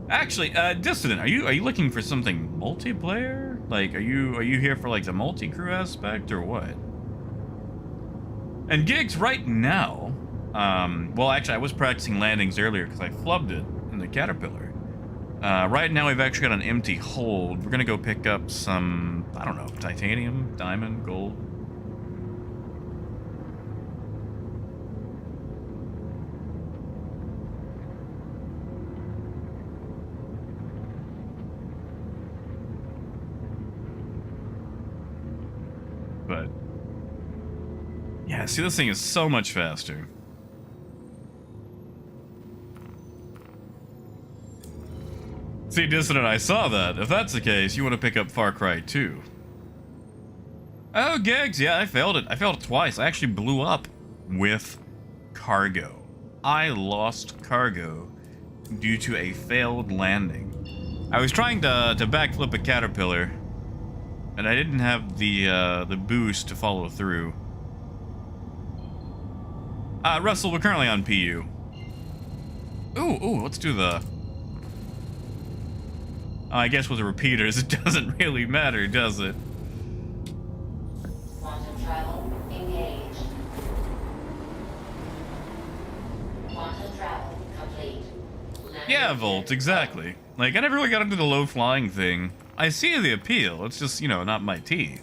Actually, Dissident, are you looking for something multiplayer? Like, are you here for like the multi-crew aspect or what? And gigs right now, well, actually, I was practicing landings earlier because I flubbed it in the Caterpillar. Right now, we've actually got an empty hold. We're gonna go pick up some, I don't know, titanium, diamond, gold. But yeah, see, this thing is so much faster. See, Dissident, I saw that. If that's the case, you want to pick up Far Cry 2. Oh, gigs, yeah, I failed it. I failed it twice. I actually blew up with cargo. I lost cargo due to a failed landing. I was trying to backflip a Caterpillar, and I didn't have the boost to follow through. Russell, we're currently on PU. Ooh, let's do the... I guess with the repeaters, it doesn't really matter, does it? Quantum travel engaged. Quantum travel complete. Yeah, Volt, exactly. Like, I never really got into the low-flying thing. I see the appeal, it's just, you know, not my tea.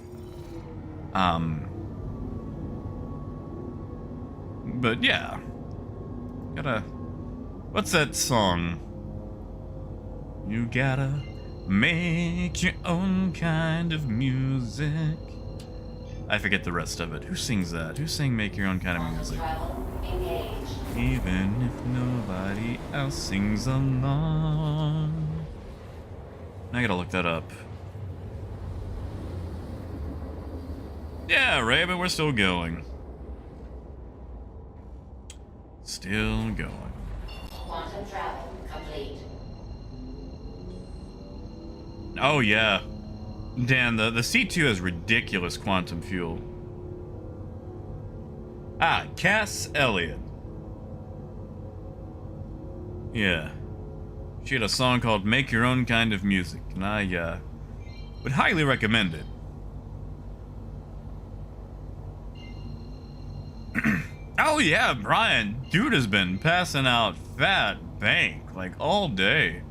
But yeah. What's that song? You gotta make your own kind of music. I forget the rest of it. Who sings that? Who sang Make Your Own Kind of Quantum Music? travel engaged. Even if nobody else sings along. I gotta look that up. Yeah, Ray, but we're still going. Still going. Quantum travel complete. Oh, yeah. Dan, the C2 has ridiculous quantum fuel. Ah, Cass Elliot. Yeah. She had a song called Make Your Own Kind of Music, and I, would highly recommend it. Oh yeah, Brian. Dude has been passing out fat bank, like, all day.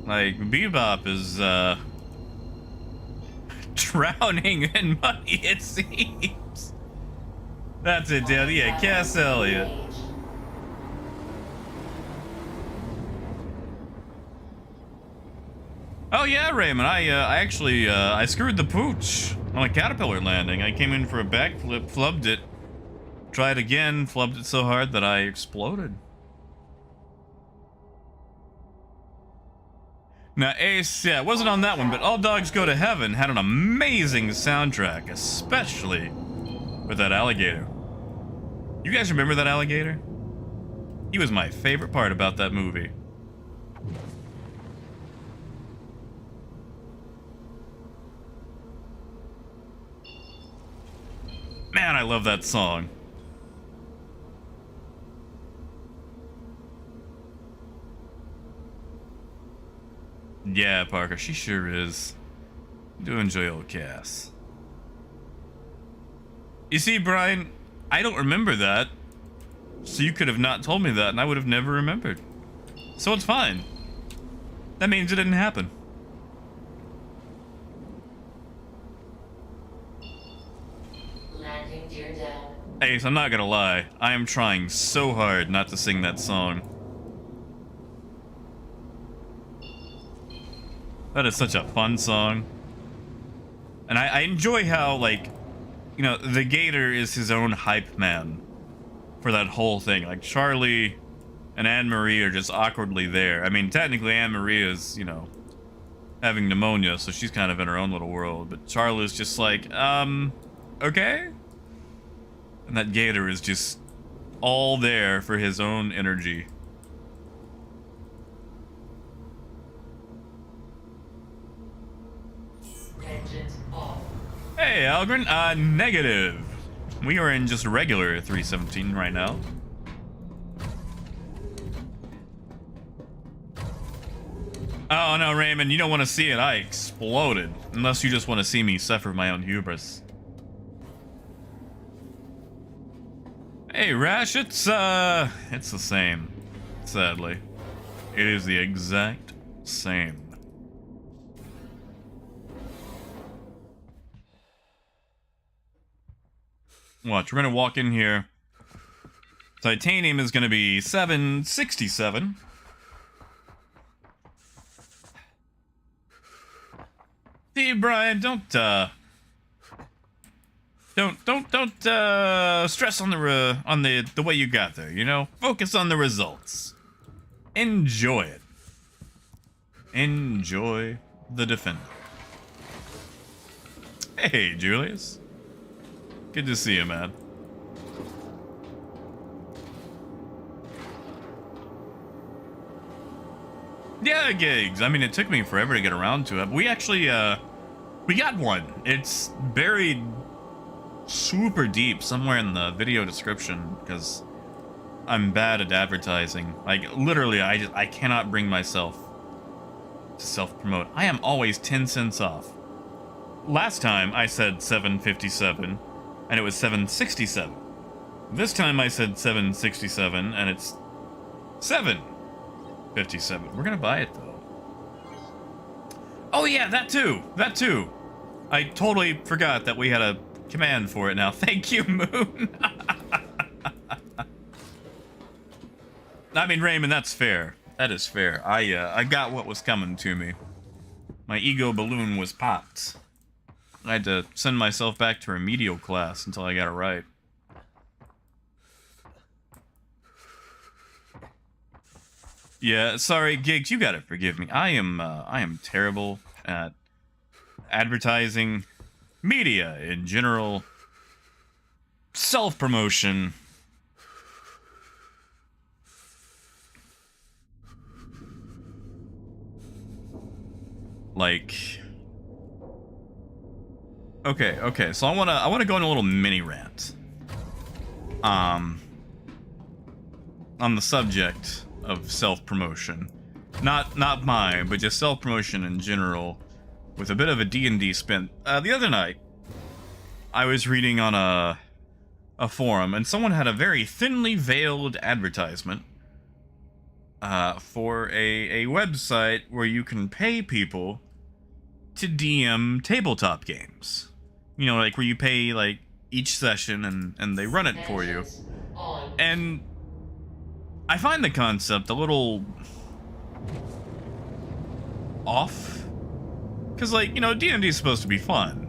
Like, Bebop is, drowning in money, it seems. That's it, Dan. Yeah, Cass Elliot. Engaged. Oh yeah, Raymond. I actually I screwed the pooch on a caterpillar landing. I came in for a backflip, flubbed it, tried again, flubbed it so hard that I exploded. Now Ace, yeah, it wasn't on that one, but All Dogs Go to Heaven had an amazing soundtrack, especially with that alligator. You guys remember that alligator? He was my favorite part about that movie. Man, I love that song. Yeah, Parker, she sure is. Do enjoy old Cass. You see, Brian, I don't remember that. So you could have not told me that and I would have never remembered. So it's fine. That means it didn't happen. Landing gear down. Ace, I'm not gonna lie. I am trying so hard not to sing that song. That is such a fun song. And I enjoy how, like, you know, the Gator is his own hype man for that whole thing. Like, Charlie and Anne-Marie are just awkwardly there. I mean, technically Anne-Marie is, you know, having pneumonia, so she's kind of in her own little world. But Charlie's just like, okay? And that Gator is just all there for his own energy. Engines off. Hey, Algren, negative. We are in just regular 317 right now. Oh no, Raymond, you don't want to see it. I exploded. Unless you just want to see me suffer my own hubris. Hey, Rash, it's the same. Sadly. It is the exact same. Watch, we're gonna walk in here. Titanium is gonna be 767. See, Brian, don't stress on the way you got there, you know? Focus on the results. Enjoy it. Enjoy the Defender. Hey, Julius. Good to see you, man. Yeah, gigs. I mean, it took me forever to get around to it. But we actually, we got one. It's buried super deep somewhere in the video description because I'm bad at advertising. Like, literally, I cannot bring myself to self-promote. I am always 10 cents off. Last time I said 757 and it was 767. This time I said 767 and it's 757. We're gonna buy it though. Oh yeah, that too. That too. I totally forgot that we had a command for it now. Thank you, Moon. I mean, Raymond, that's fair. That is fair. I got what was coming to me. My ego balloon was popped. I had to send myself back to remedial class until I got it right. Yeah, sorry, Gigs, you gotta forgive me. I am terrible at advertising, media in general, self-promotion. Like, okay, so I wanna go on a little mini rant. On the subject of self-promotion. Not mine, but just self-promotion in general, with a bit of a D&D spin. The other night, I was reading on a forum, and someone had a very thinly veiled advertisement for a website where you can pay people to DM tabletop games. You know, like where you pay like each session and they run it for you. Engines on. And I find the concept a little off. Because, like, you know, D&D is supposed to be fun.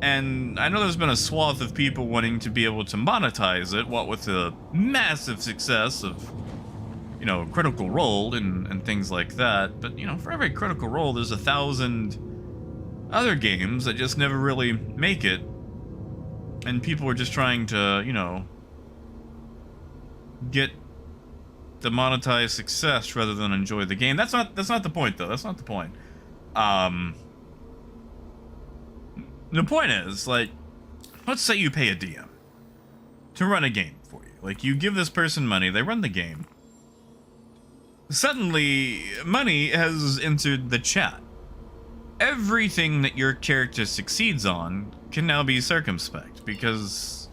And I know there's been a swath of people wanting to be able to monetize it, what with the massive success of, you know, Critical Role and things like that. But, you know, for every Critical Role, there's 1,000 other games that just never really make it. And people are just trying to, you know, get the monetized success rather than enjoy the game. That's not the point, though. That's not the point. The point is, like, let's say you pay a DM to run a game for you. Like, you give this person money, they run the game. Suddenly, money has entered the chat. Everything that your character succeeds on can now be circumspect, because,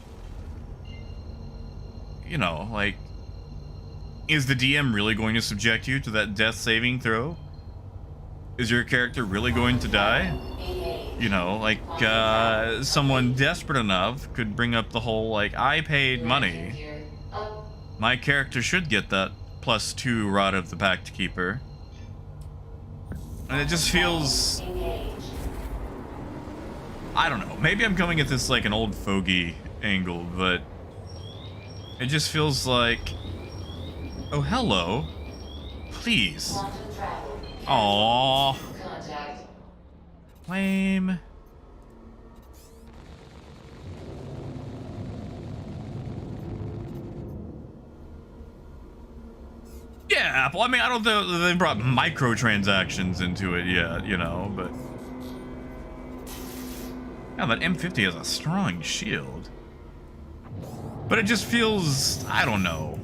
you know, like, is the DM really going to subject you to that death saving throw? Is your character really going to die? You know, like, someone desperate enough could bring up the whole, like, I paid money. Gear up. My character should get that +2 Rod of the Pact Keeper. And it just feels... Engage. I don't know. Maybe I'm coming at this like an old fogey angle, but... it just feels like... oh, hello. Please. Quantum travel. Aww. Contact. Lame. Yeah, Apple. I mean, I don't think they brought microtransactions into it yet, you know, but... yeah, that M50 has a strong shield. But it just feels... I don't know.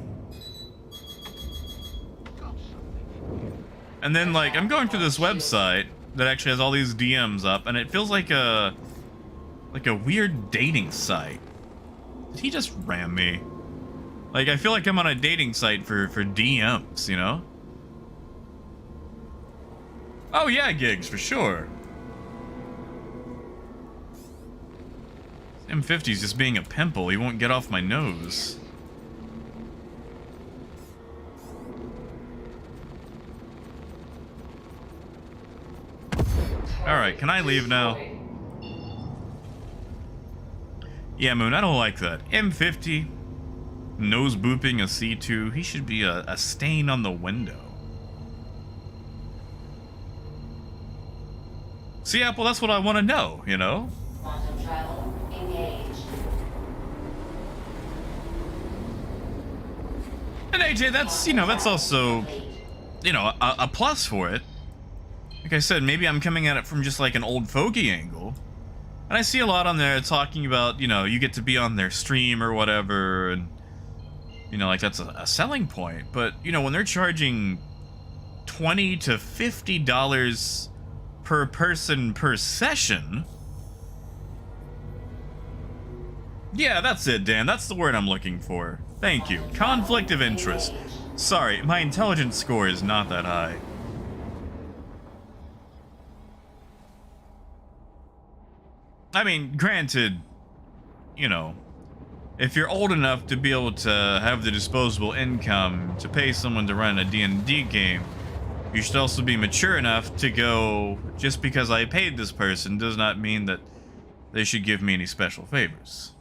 And then, like, I'm going through this website that actually has all these DMs up, and it feels like a weird dating site. Did he just ram me? Like, I feel like I'm on a dating site for DMs, you know? Oh yeah, Gigs, for sure. M50's just being a pimple. He won't get off my nose. Alright, can I leave now? Yeah, Moon, I don't like that. M50, nose booping a C2. He should be a stain on the window. See, Apple, that's what I want to know, you know? Quantum travel. Engage. And AJ, that's, you know, that's also, you know, a plus for it. Like I said, maybe I'm coming at it from just like an old fogey angle. And I see a lot on there talking about, you know, you get to be on their stream or whatever, and, you know, like that's a selling point. But, you know, when they're charging $20 to $50 per person per session... yeah, that's it, Dan. That's the word I'm looking for. Thank you. Conflict of interest. Sorry, my intelligence score is not that high. I mean, granted, you know, if you're old enough to be able to have the disposable income to pay someone to run a D&D game, you should also be mature enough to go, just because I paid this person does not mean that they should give me any special favors.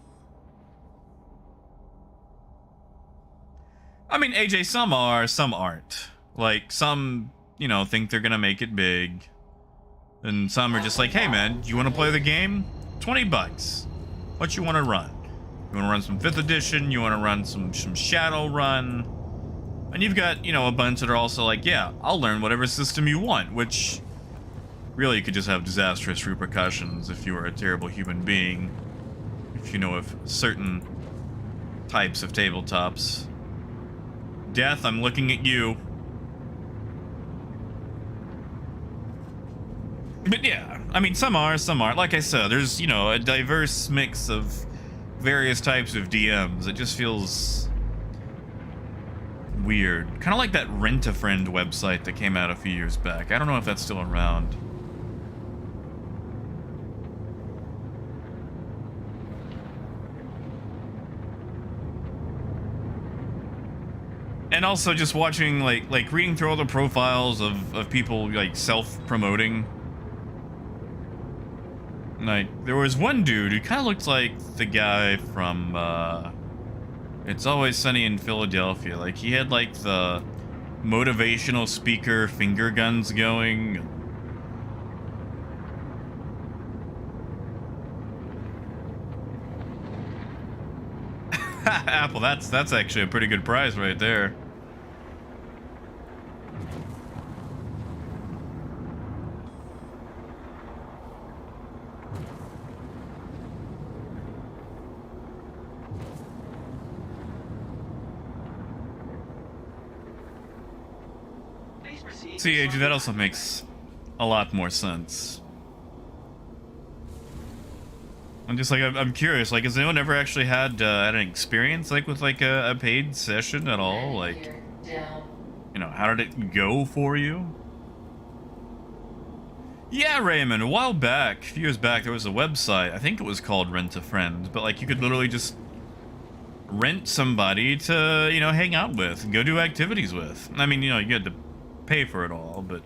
I mean, AJ, some are, some aren't. Like, some, you know, think they're gonna make it big. And some are just like, hey man, do you want to play the game? $20. What you want to run? You want to run some 5th edition? You want to run some Shadowrun? And you've got, you know, a bunch that are also like, yeah, I'll learn whatever system you want, which really could just have disastrous repercussions if you were a terrible human being. If you know of certain types of tabletops. Death, I'm looking at you. But yeah, I mean, some are, some aren't. Like I said, there's, you know, a diverse mix of various types of DMs. It just feels weird. Kind of like that Rent-A-Friend website that came out a few years back. I don't know if that's still around. And also just watching, like reading through all the profiles of people, like, self-promoting. Like, there was one dude who kind of looked like the guy from, It's Always Sunny in Philadelphia. Like, he had, like, the motivational speaker finger guns going. Apple, that's actually a pretty good prize right there. Please proceed. See, AJ, that also makes a lot more sense. I'm just like, I'm curious, like, has anyone ever actually had an experience, like, with, like, a paid session at all? Like, Here, down. you know, how did it go for you? Yeah, Raymond, a while back, a few years back, there was a website, I think it was called Rent-A-Friend, but, like, you could literally just rent somebody to, you know, hang out with, go do activities with. I mean, you know, you had to pay for it all, but,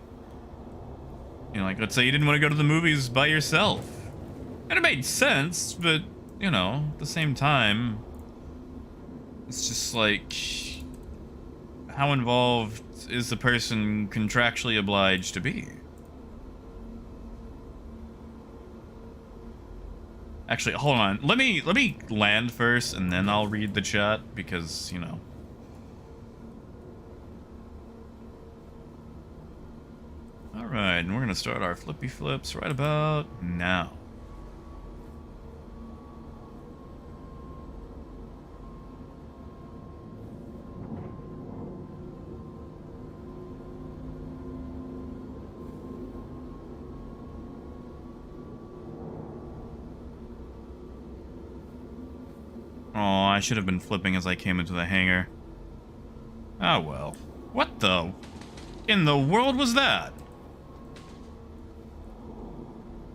you know, like, let's say you didn't want to go to the movies by yourself. And it made sense, but, you know, at the same time, it's just like, how involved is the person contractually obliged to be? Actually, hold on. Let me land first, and then I'll read the chat, because, you know. Alright, and we're gonna start our flippy flips right about now. Oh, I should have been flipping as I came into the hangar. Ah, well. What the... in the world was that?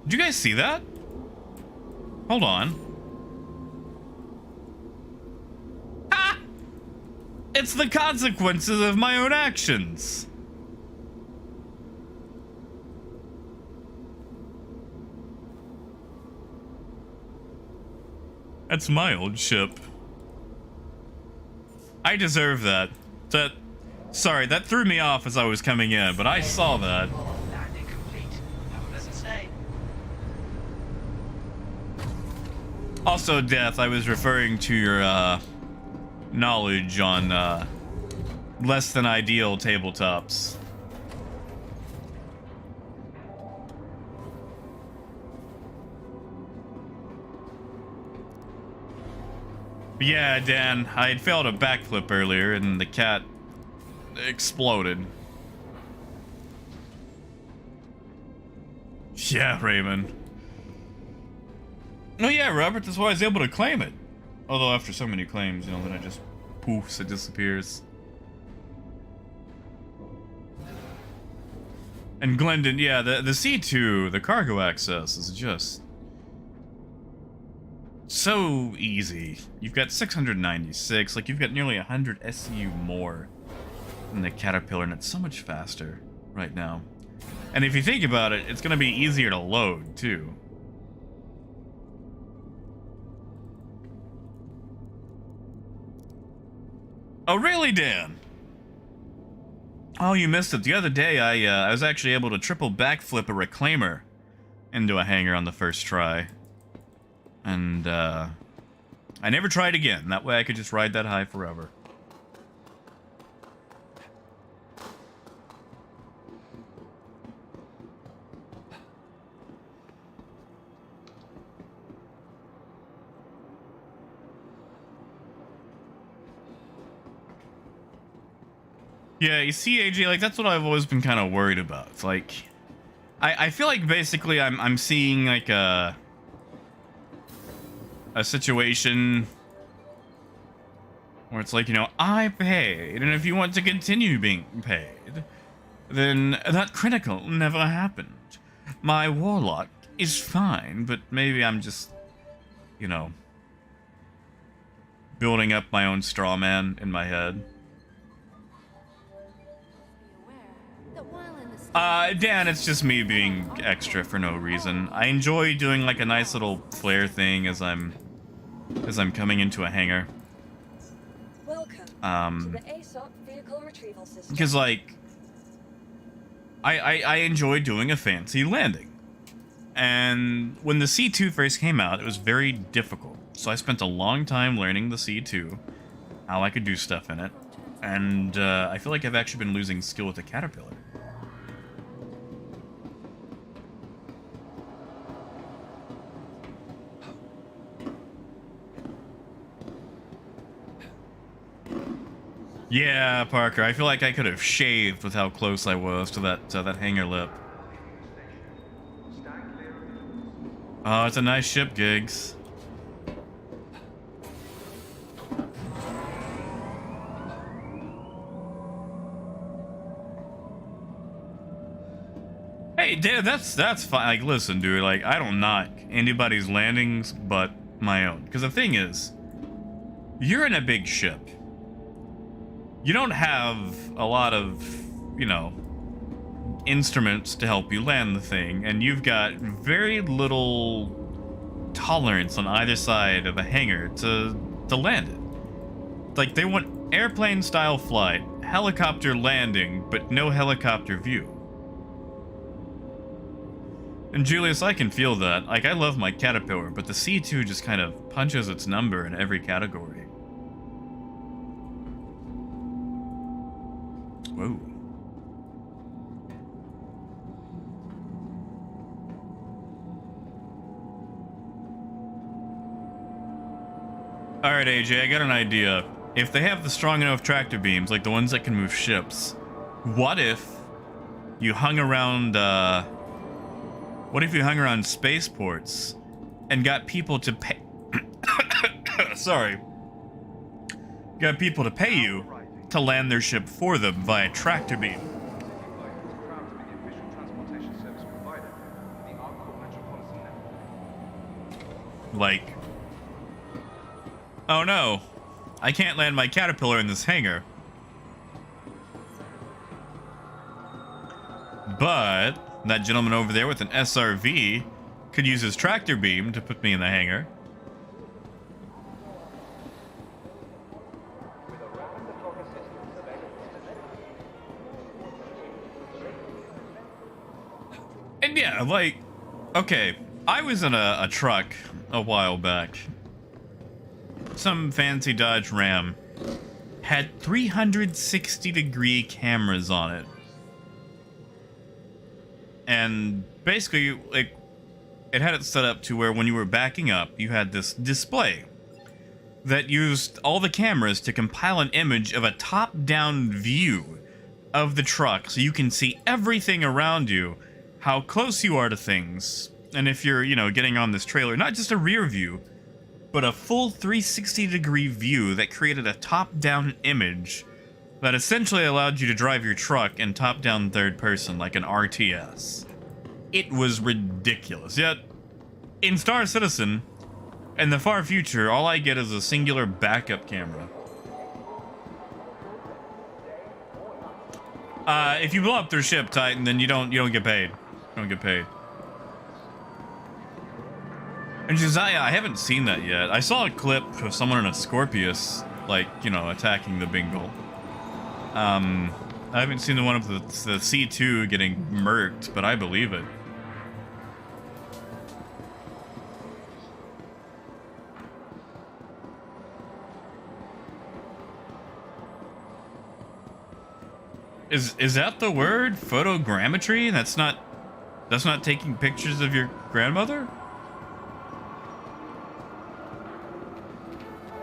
Did you guys see that? Hold on. Ah! It's the consequences of my own actions. That's my old ship. I deserve that. Sorry, that threw me off as I was coming in, but I saw that. Landing complete. Have a pleasant stay. Also, Death, I was referring to your, knowledge on, less than ideal tabletops. Yeah, Dan, I had failed a backflip earlier and the cat exploded. Yeah, Raymond. Oh yeah, Robert, that's why I was able to claim it. Although after so many claims, you know, then it just poofs, it disappears. And Glendon, yeah, the C2, the cargo access is just So easy. You've got 696, like you've got nearly 100 SCU more than the Caterpillar, and it's so much faster right now. And if you think about it, it's gonna be easier to load too. Oh really, Dan? Oh, you missed it. The other day, I was actually able to triple backflip a reclaimer into a hangar on the first try. And, I never tried again. That way I could just ride that high forever. Yeah, you see, AJ, like, that's what I've always been kind of worried about. It's like, I feel like basically I'm seeing, like, a situation where it's like, you know, I paid, and if you want to continue being paid, then that critical never happened. My warlock is fine, but maybe I'm just, you know, building up my own straw man in my head. Dan, it's just me being extra for no reason. I enjoy doing like a nice little flare thing as I'm coming into a hangar. Welcome to the ASOP vehicle retrieval system. Because like I enjoy doing a fancy landing. And when the C2 first came out, it was very difficult. So I spent a long time learning the C2, how I could do stuff in it. And I feel like I've actually been losing skill with the Caterpillar. Yeah, Parker, I feel like I could have shaved with how close I was to that hangar lip. Oh, it's a nice ship, Gigs. Hey, dude, that's fine. Like, listen, dude, like, I don't knock anybody's landings but my own. Because the thing is, you're in a big ship. You don't have a lot of, you know, instruments to help you land the thing, and you've got very little tolerance on either side of a hangar to land it. Like, they want airplane-style flight, helicopter landing, but no helicopter view. And Julius, I can feel that. Like, I love my Caterpillar, but the C2 just kind of punches its number in every category. Whoa. Alright, AJ, I got an idea. If they have the strong enough tractor beams, like the ones that can move ships, what if you hung around, what if you hung around spaceports and got people to pay... Sorry. Got people to pay you to land their ship for them via tractor beam. Like, oh no, I can't land my Caterpillar in this hangar. But that gentleman over there with an SRV could use his tractor beam to put me in the hangar. And yeah, like, okay, I was in a truck a while back. Some fancy Dodge Ram. Had 360-degree cameras on it. And basically, like, it had it set up to where when you were backing up, you had this display that used all the cameras to compile an image of a top-down view of the truck, so you can see everything around you, how close you are to things, and if you're, you know, getting on this trailer, not just a rear view, but a full 360-degree view that created a top-down image that essentially allowed you to drive your truck in top-down third person like an RTS. It was ridiculous. Yet, in Star Citizen, In the far future, all I get is a singular backup camera. If you blow up their ship, Titan, then you don't get paid. You don't get paid. And Josiah, I haven't seen that yet. I saw a clip of someone in a Scorpius, like, you know, attacking the Bingle. I haven't seen the one of the C2 getting murked, but I believe it. Is that the word? Photogrammetry? That's not taking pictures of your grandmother?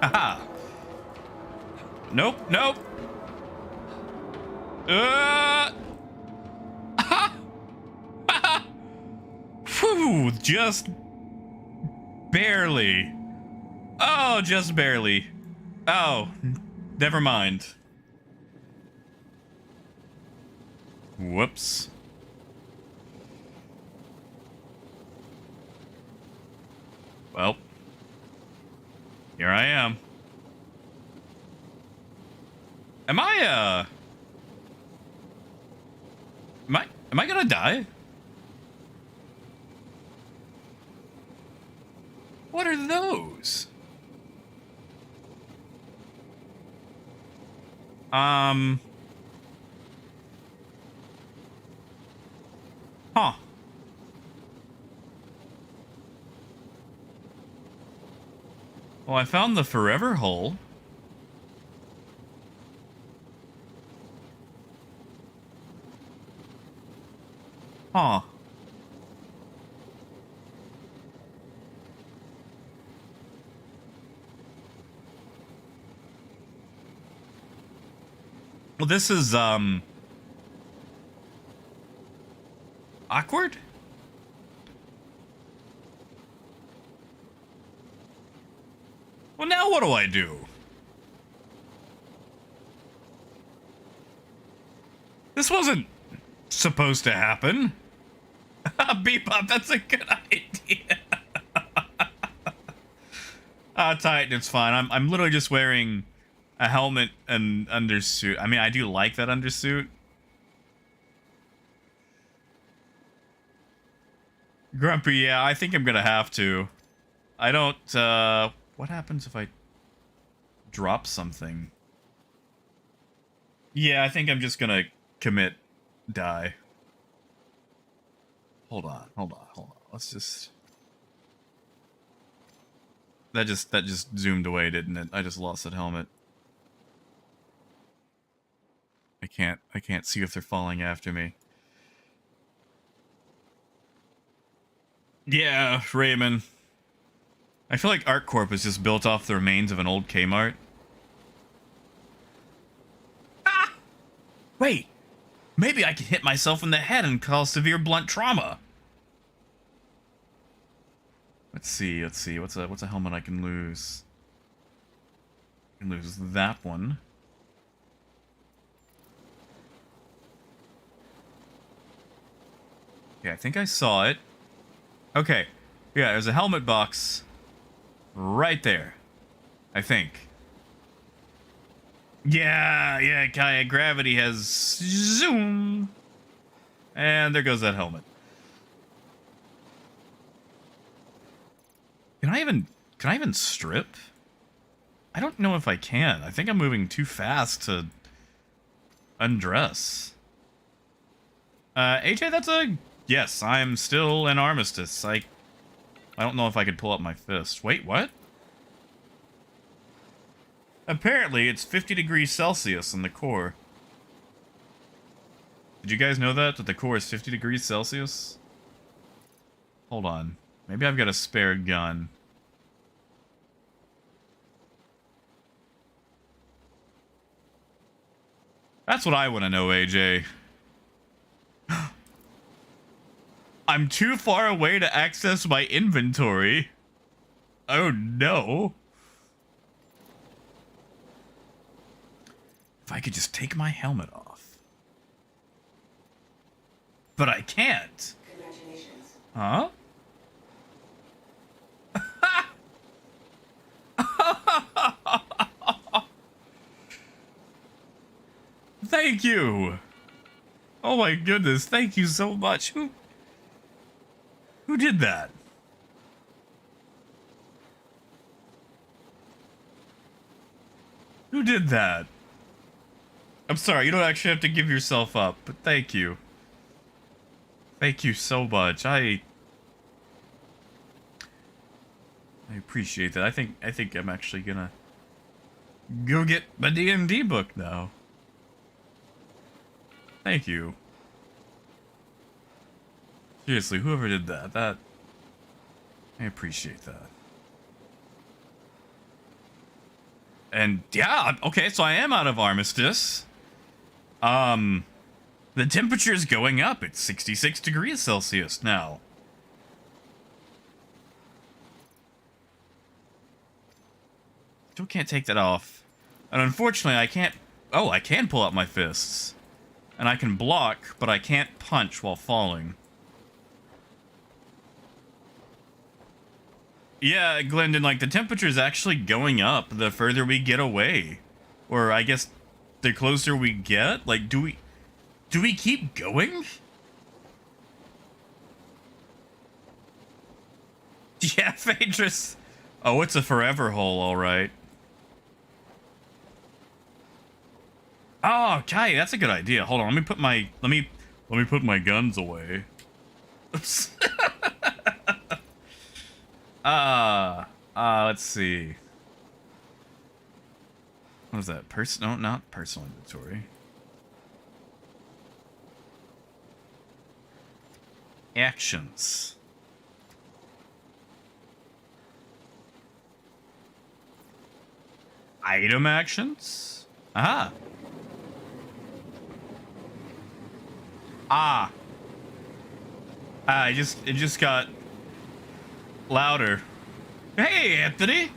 Haha. Nope, nope. Whew, just barely. Oh, just barely. Oh, never mind. Whoops. Well, here I am. Am I gonna die? What are those? Huh. Well, I found the forever hole. Huh. Well, this is, awkward? Well, now what do I do? This wasn't supposed to happen. Bebop, that's a good idea. Titan, it's fine. I'm literally just wearing a helmet and undersuit. I mean, I do like that undersuit. Grumpy, yeah, I think I'm gonna have to. I don't, what happens if I drop something? Yeah, I think I'm just gonna commit die. Hold on. Let's just... That just zoomed away, didn't it? I just lost that helmet. I can't see if they're falling after me. Yeah, Raymond. I feel like ArcCorp is just built off the remains of an old Kmart. Ah! Wait! Maybe I can hit myself in the head and cause severe blunt trauma. Let's see. What's a helmet I can lose? I can lose that one. Yeah, I think I saw it. Okay. Yeah, there's a helmet box right there. I think. Yeah, Kaya, gravity has zoom. And there goes that helmet. Can I even strip? I don't know if I can. I think I'm moving too fast to undress. AJ, that's a... Yes, I'm still in Armistice. I don't know if I could pull up my fist. Wait, what? Apparently, it's 50 degrees Celsius in the core. Did you guys know that? That the core is 50 degrees Celsius? Hold on. Maybe I've got a spare gun. That's what I want to know, AJ. I'm too far away to access my inventory. Oh no. If I could just take my helmet off. But I can't. Congratulations. Huh? Thank you. Oh my goodness, thank you so much. Who did that? Who did that? I'm sorry, you don't actually have to give yourself up, but thank you. Thank you so much. I appreciate that. I think I'm actually gonna go get my D&D book now. Thank you. Seriously, whoever did that, I appreciate that. And yeah, okay, so I am out of Armistice. The temperature's going up. It's 66 degrees Celsius now. Still can't take that off. And unfortunately, I can't... Oh, I can pull out my fists. And I can block, but I can't punch while falling. Yeah, Glendon, like, the temperature's actually going up the further we get away. Or, I guess, the closer we get? Like, do we keep going? Yeah, Phaedrus. Oh, it's a forever hole, alright. Oh, Kai, that's a good idea. Hold on, let me put my guns away. Oops. Let's see. What was that? No, not personal inventory. Actions. Item actions? Aha. It just got louder. Hey, Anthony.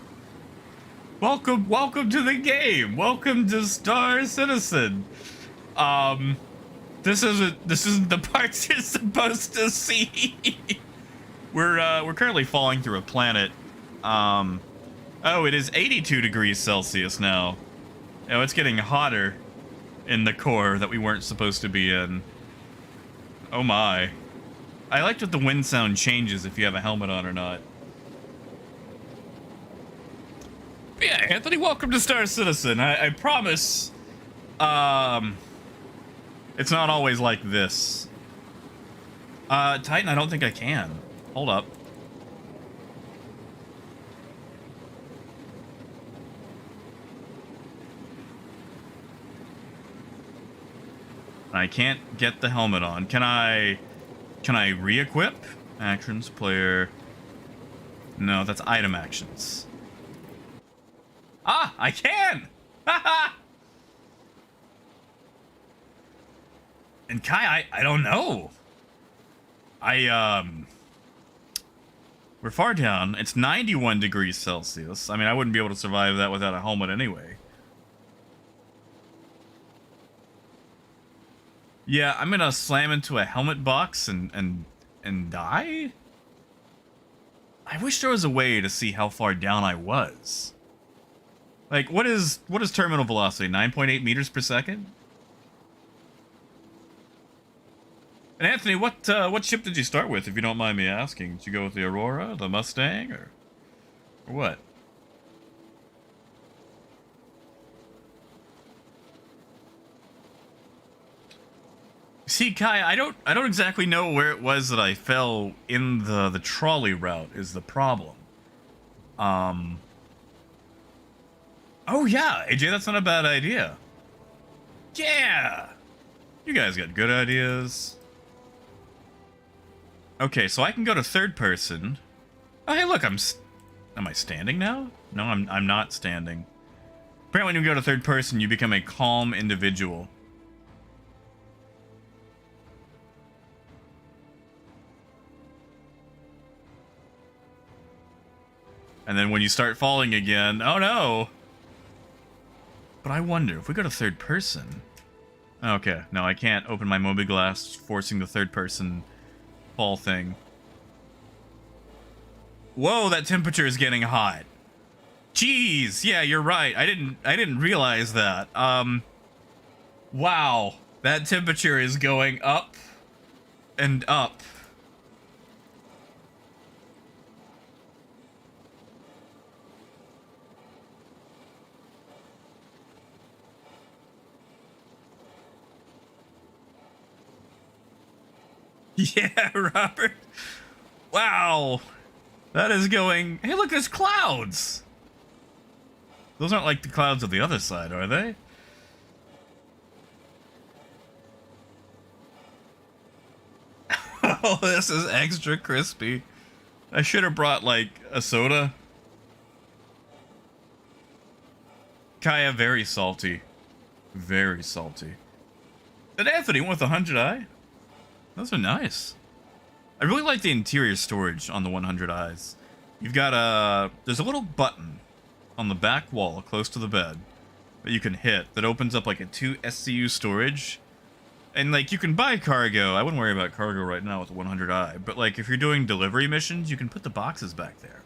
Welcome to the game. Welcome to Star Citizen. This isn't the parts you're supposed to see. We're currently falling through a planet. Oh, it is 82 degrees Celsius now. Oh, it's getting hotter in the core that we weren't supposed to be in. Oh my. I liked what the wind sound changes if you have a helmet on or not. But yeah, Anthony, welcome to Star Citizen. I promise, it's not always like this. Titan, I don't think I can. Hold up. I can't get the helmet on. Can I re-equip? Actions, player. No, that's item actions. Ah, I can! Haha! And Kai, I don't know. We're far down. It's 91 degrees Celsius. I mean, I wouldn't be able to survive that without a helmet anyway. Yeah, I'm gonna slam into a helmet box and die? I wish there was a way to see how far down I was. Like, what is terminal velocity? 9.8 meters per second? And Anthony, what ship did you start with, if you don't mind me asking? Did you go with the Aurora, the Mustang, or what? See, Kai, I don't exactly know where it was that I fell in the trolley route is the problem. Oh yeah, AJ, that's not a bad idea. Yeah! You guys got good ideas. Okay, so I can go to third person. Oh, hey, look, am I standing now? No, I'm not standing. Apparently when you go to third person, you become a calm individual. And then when you start falling again, oh no! But I wonder, if we go to third person... Okay, no, I can't open my Mobiglass, forcing the third person fall thing. Whoa, that temperature is getting hot. Jeez, yeah, you're right. I didn't realize that. Wow, that temperature is going up and up. Yeah, Robert. Wow. That is going... Hey, look, there's clouds. Those aren't like the clouds of the other side, are they? Oh, this is extra crispy. I should have brought, like, a soda. Kaya, very salty. Very salty. And Anthony with 100i. Those are nice. I really like the interior storage on the 100i's. You've got a... There's a little button on the back wall close to the bed that you can hit that opens up like a 2 SCU storage. And like you can buy cargo. I wouldn't worry about cargo right now with the 100i. But like if you're doing delivery missions, you can put the boxes back there.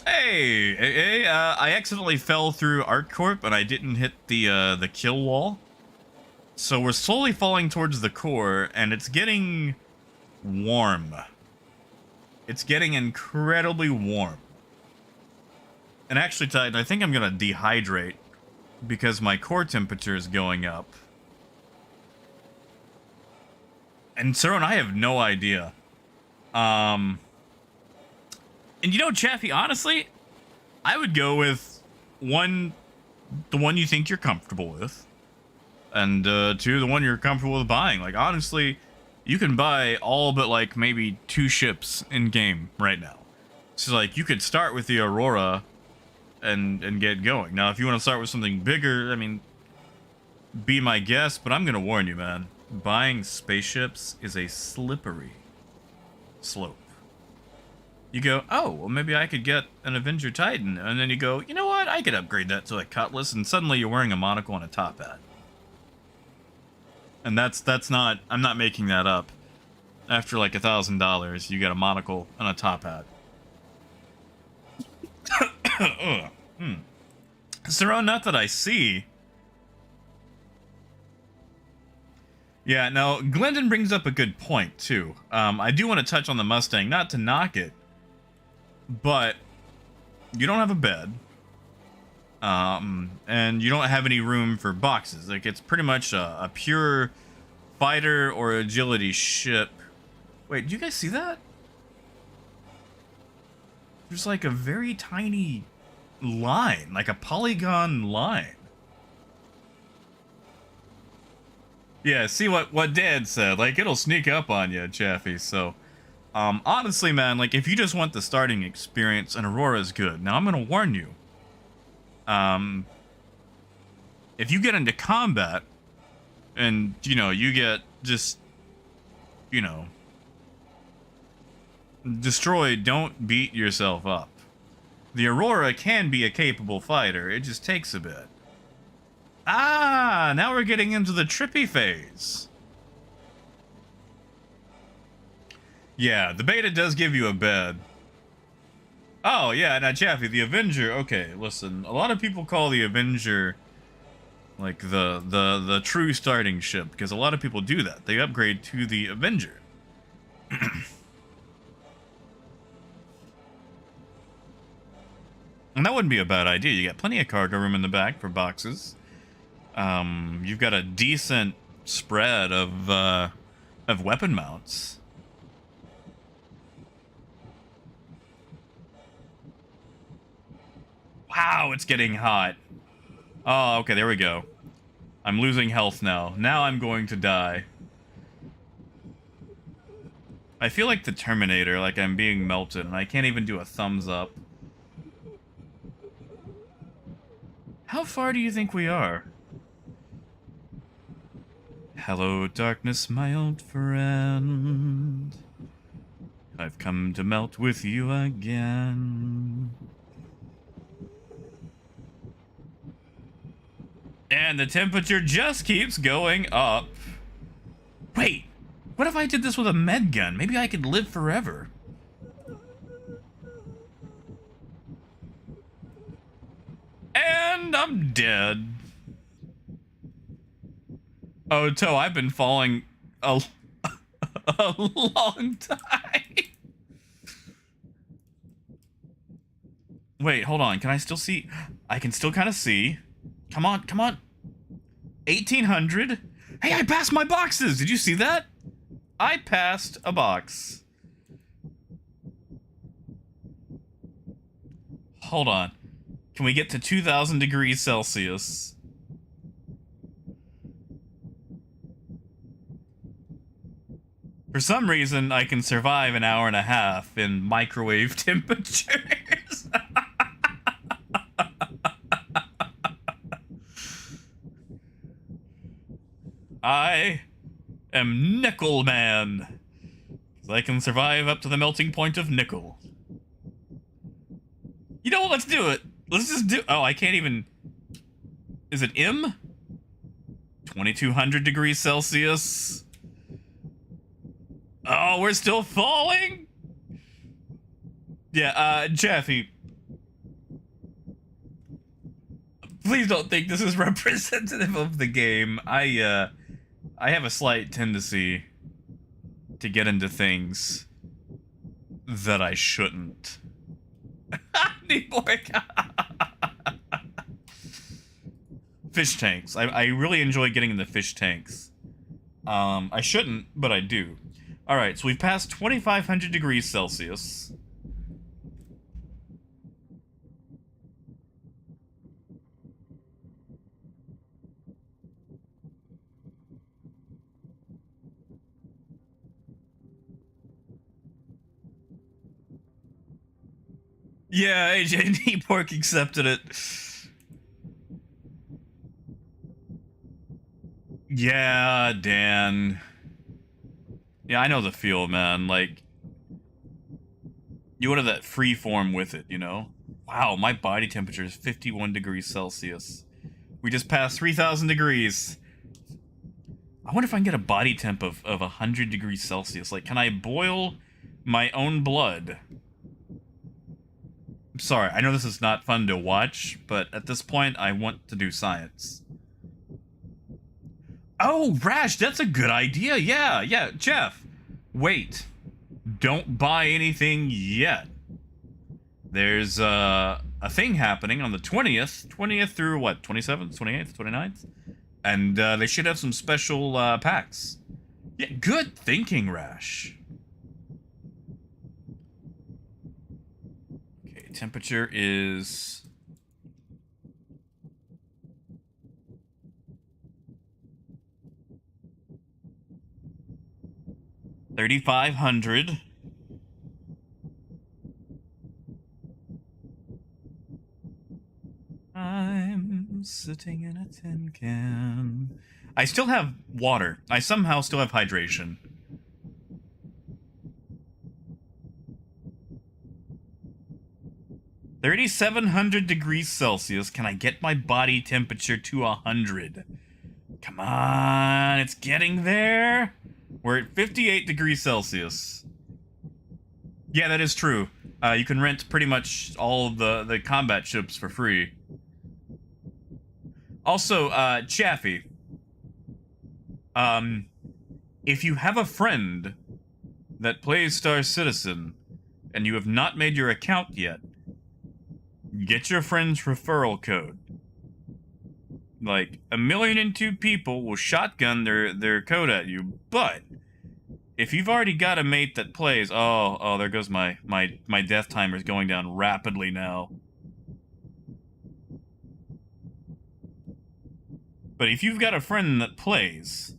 Hey, I accidentally fell through ArcCorp and I didn't hit the kill wall. So we're slowly falling towards the core, and it's getting warm. It's getting incredibly warm. And actually, Titan, I think I'm gonna dehydrate because my core temperature is going up. And Saron, I have no idea. And you know, Chaffee, honestly, I would go with the one you think you're comfortable with. And, 2, the one you're comfortable with buying. Like, honestly, you can buy all but, like, maybe 2 ships in-game right now. So, like, you could start with the Aurora and get going. Now, if you want to start with something bigger, I mean, be my guest, but I'm gonna warn you, man. Buying spaceships is a slippery slope. You go, oh, well, maybe I could get an Avenger Titan. And then you go, you know what? I could upgrade that to a Cutlass, and suddenly you're wearing a monocle and a top hat. And that's not, I'm not making that up. After like $1,000, you get a monocle and a top hat. Saron, not that I see. Yeah, now, Glendon brings up a good point, too. I do want to touch on the Mustang, not to knock it, but you don't have a bed. And you don't have any room for boxes. Like, it's pretty much a pure fighter or agility ship. Wait, do you guys see that? There's like a very tiny line, like a polygon line. Yeah, see what Dad said. Like, it'll sneak up on you, Chaffee. So, honestly, man, like, if you just want the starting experience, an Aurora's good. Now, I'm gonna warn you. If you get into combat and, you know, you get just, you know, destroyed, don't beat yourself up. The Aurora can be a capable fighter. It just takes a bit. Ah, now we're getting into the trippy phase. Yeah, the beta does give you a bed. Oh, yeah, now, Chaffee, the Avenger, okay, listen, a lot of people call the Avenger, like, the true starting ship, because a lot of people do that. They upgrade to the Avenger. And that wouldn't be a bad idea. You got plenty of cargo room in the back for boxes. You've got a decent spread of weapon mounts. Wow, it's getting hot. Oh, okay, there we go. I'm losing health now. Now I'm going to die. I feel like the Terminator, like I'm being melted, and I can't even do a thumbs up. How far do you think we are? Hello, darkness, my old friend. I've come to melt with you again. And the temperature just keeps going up. Wait, what if I did this with a med gun? Maybe I could live forever. And I'm dead. Oh, Toe, I've been falling a, a long time. Wait, hold on. Can I still see? I can still kind of see. Come on, come on. 1800. Hey, I passed my boxes. Did you see that? I passed a box. Hold on. Can we get to 2000 degrees Celsius? For some reason, I can survive an hour and a half in microwave temperatures. I am Nickel Man. I can survive up to the melting point of nickel. You know what? Let's do it. Let's just do... Oh, I can't even... Is it M? 2200 degrees Celsius. Oh, we're still falling? Yeah, Jeffy. Please don't think this is representative of the game. I have a slight tendency to get into things that I shouldn't. Fish tanks. I really enjoy getting in the fish tanks. I shouldn't, but I do. Alright, so we've passed 2500 degrees Celsius. Yeah, AJ Pork accepted it. Yeah, Dan. Yeah, I know the feel, man. Like, you wanted that free form with it, you know? Wow, my body temperature is 51 degrees Celsius. We just passed 3000 degrees. I wonder if I can get a body temp of 100 degrees Celsius. Like, can I boil my own blood? I'm sorry, I know this is not fun to watch, but at this point, I want to do science. Oh, Rash, that's a good idea. Yeah, Jeff. Wait. Don't buy anything yet. There's a thing happening on the 20th. 20th through, what, 27th, 28th, 29th? And they should have some special packs. Yeah, good thinking, Rash. Okay, temperature is... 3500. I'm sitting in a tin can. I still have water. I somehow still have hydration. $3,700 degrees Celsius. Can I get my body temperature to 100? Come on, it's getting there. We're at 58 degrees Celsius. Yeah, that is true. You can rent pretty much all of the combat ships for free. Also, Chaffee. If you have a friend that plays Star Citizen, and you have not made your account yet, get your friend's referral code. Like, 1,000,002 people will shotgun their code at you, but if you've already got a mate that plays... Oh, there goes my death timer's going down rapidly now. But if you've got a friend that plays,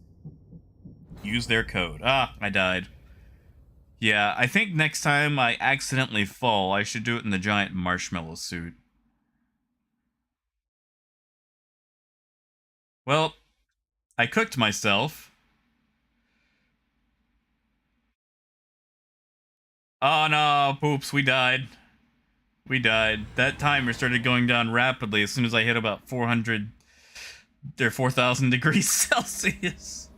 use their code. Ah, I died. Yeah, I think next time I accidentally fall, I should do it in the giant marshmallow suit. Well, I cooked myself. Oh no, poops, we died. We died. That timer started going down rapidly as soon as I hit about 400 or 4,000 degrees Celsius.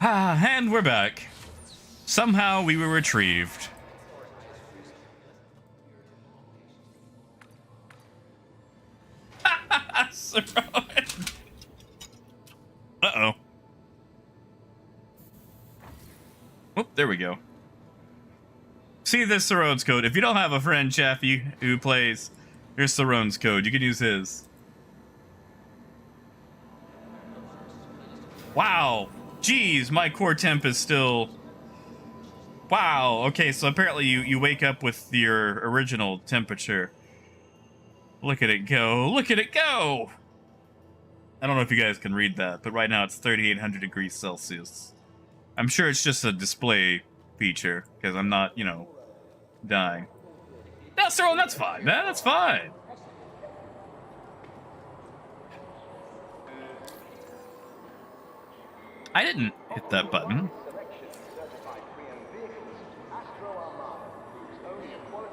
Ah, and we're back. Somehow we were retrieved. Uh-oh. Oh, there we go. See this Theron's code. If you don't have a friend, Chaffee, who plays, here's Theron's code. You can use his. Wow. Jeez, my core temp is still... Wow. Okay, so apparently you wake up with your original temperature. Look at it go. Look at it go! I don't know if you guys can read that, but right now it's 3,800 degrees Celsius. I'm sure it's just a display feature, because I'm not, you know, dying. No, Cyril, that's fine, man. That's fine. I didn't hit that button.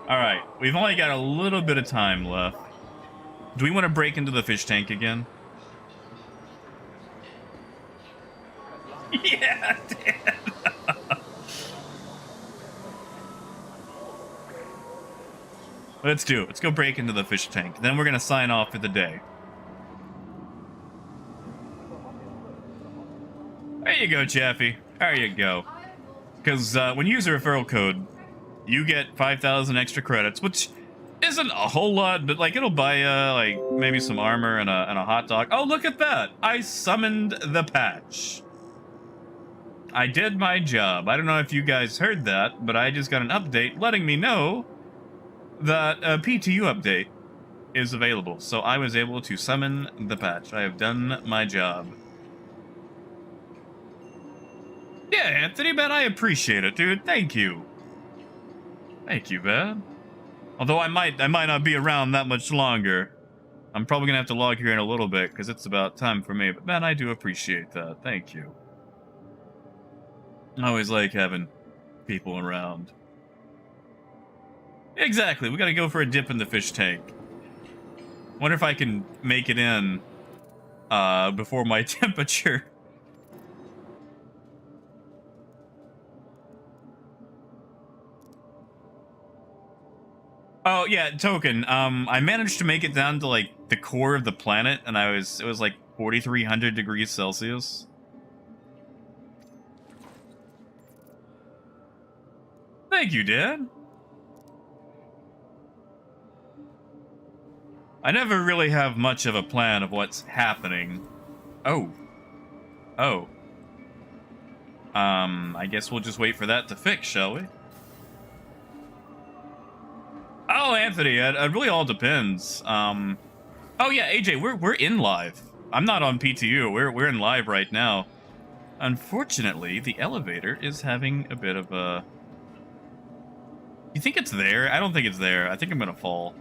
Alright, we've only got a little bit of time left. Do we want to break into the fish tank again? Yeah, Dan. Let's do it. Let's go break into the fish tank. Then we're going to sign off for the day. There you go, Chaffee. There you go. Because when you use a referral code, you get 5,000 extra credits, which isn't a whole lot, but like it'll buy like maybe some armor and a hot dog. Oh, look at that! I summoned the patch. I did my job. I don't know if you guys heard that, but I just got an update letting me know that a PTU update is available. So I was able to summon the patch. I have done my job. Yeah, Anthony, man, I appreciate it, dude. Thank you. Thank you, man. Although I might not be around that much longer. I'm probably gonna have to log here in a little bit because it's about time for me. But man, I do appreciate that. Thank you. I always like having people around. Exactly. We gotta go for a dip in the fish tank. Wonder if I can make it in before my temperature. Oh yeah, Token. I managed to make it down to like the core of the planet, and it was like 4,300 degrees Celsius. Thank you, Dad. I never really have much of a plan of what's happening. Oh. Oh. I guess we'll just wait for that to fix, shall we? Oh, Anthony, it really all depends. Oh yeah, AJ, we're in live. I'm not on PTU. We're in live right now. Unfortunately, the elevator is having a bit of a... You think it's there? I don't think it's there. I think I'm gonna fall.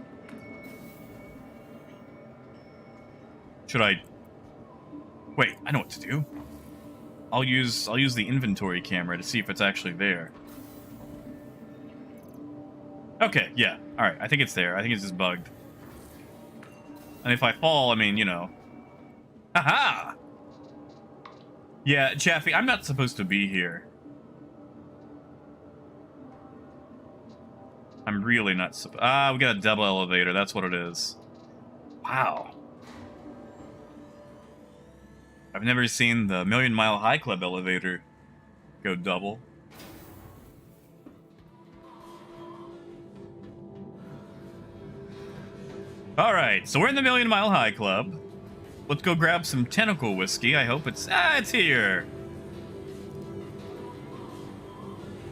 Should I... Wait, I know what to do. I'll use the inventory camera to see if it's actually there. Okay, yeah. Alright, I think it's there. I think it's just bugged. And if I fall, I mean, you know. Aha! Yeah, Chaffee, I'm not supposed to be here. I'm really not supposed... Ah, we got a double elevator. That's what it is. Wow. I've never seen the Million Mile High Club elevator go double. Alright, so we're in the Million Mile High Club. Let's go grab some tentacle whiskey. I hope it's... Ah, it's here!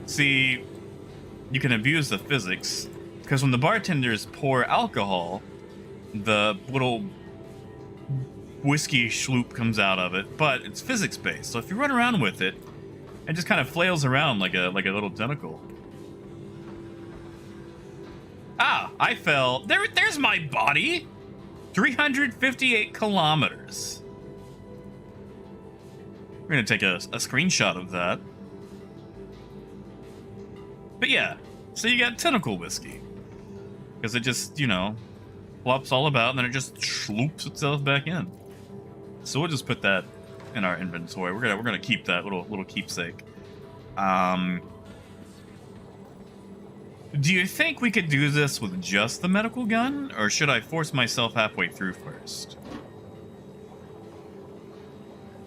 See, you can abuse the physics, because when the bartenders pour alcohol, the little whiskey schloop comes out of it, but it's physics-based, so if you run around with it, it just kind of flails around like a little tentacle. Ah, I fell. There's my body! 358 kilometers. We're gonna take a screenshot of that. But yeah, so you got tentacle whiskey. Because it just, you know, flops all about and then it just sloops itself back in. So we'll just put that in our inventory. We're gonna keep that little keepsake. Do you think we could do this with just the medical gun, or should I force myself halfway through first?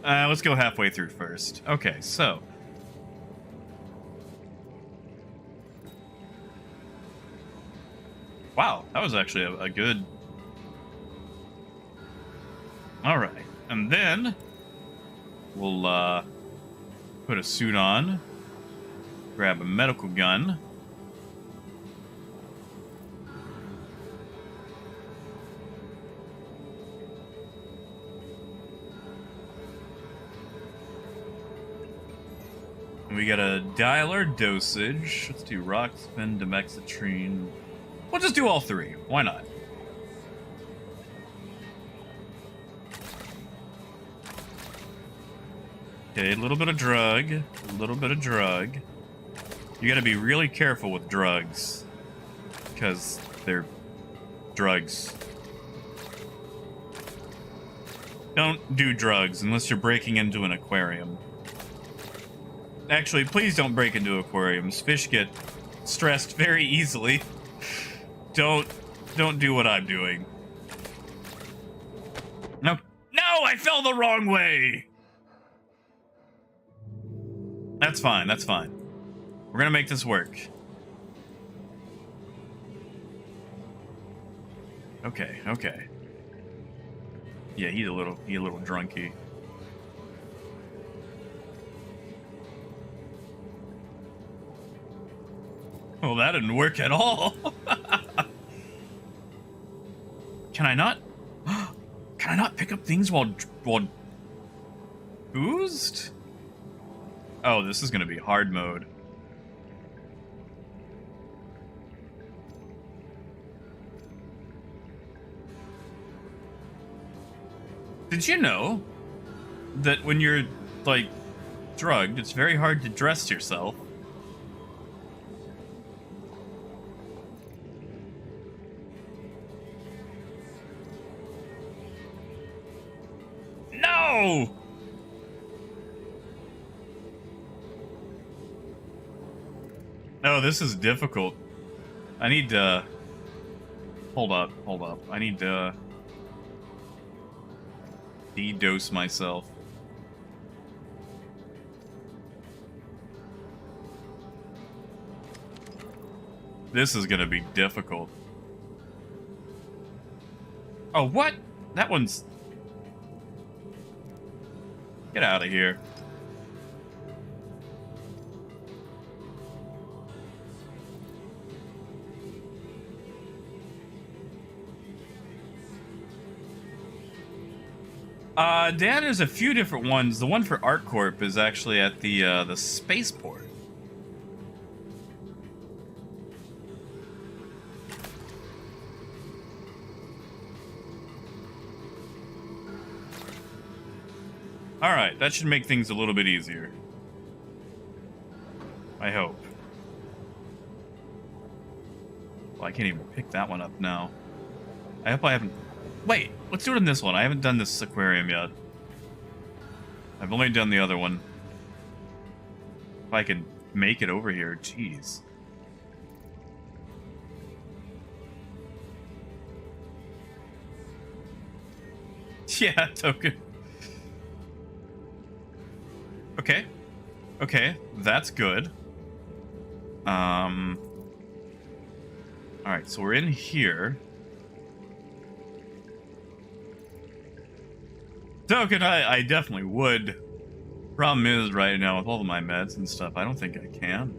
Let's go halfway through first. Okay, so. Wow, that was actually a good... Alright, and then we'll put a suit on, grab a medical gun. We got a dialer dosage. Let's do Roxpen, Demexitrine. We'll just do all three. Why not? Okay, a little bit of drug. A little bit of drug. You gotta be really careful with drugs. Because they're drugs. Don't do drugs unless you're breaking into an aquarium. Actually, please don't break into aquariums. Fish get stressed very easily. Don't do what I'm doing. No, I fell the wrong way. That's fine. That's fine. We're gonna make this work. Okay. Yeah, he's a little drunky. Well, that didn't work at all. Can I not pick up things while boozed? Oh, this is gonna be hard mode. Did you know that when you're, like, drugged, it's very hard to dress yourself? No! Oh, this is difficult. I need to... Hold up. I need to... de-dose myself. This is gonna be difficult. Oh, what? That one's... Get out of here. Dad, there's a few different ones. The one for ArtCorp is actually at the spaceport. Alright, that should make things a little bit easier. I hope. Well, I can't even pick that one up now. I hope I haven't... Wait, let's do it in this one. I haven't done this aquarium yet. I've only done the other one. If I can make it over here, jeez. Yeah, token. Okay, that's good. Alright, so we're in here. Token, I definitely would. Problem is, right now, with all of my meds and stuff, I don't think I can.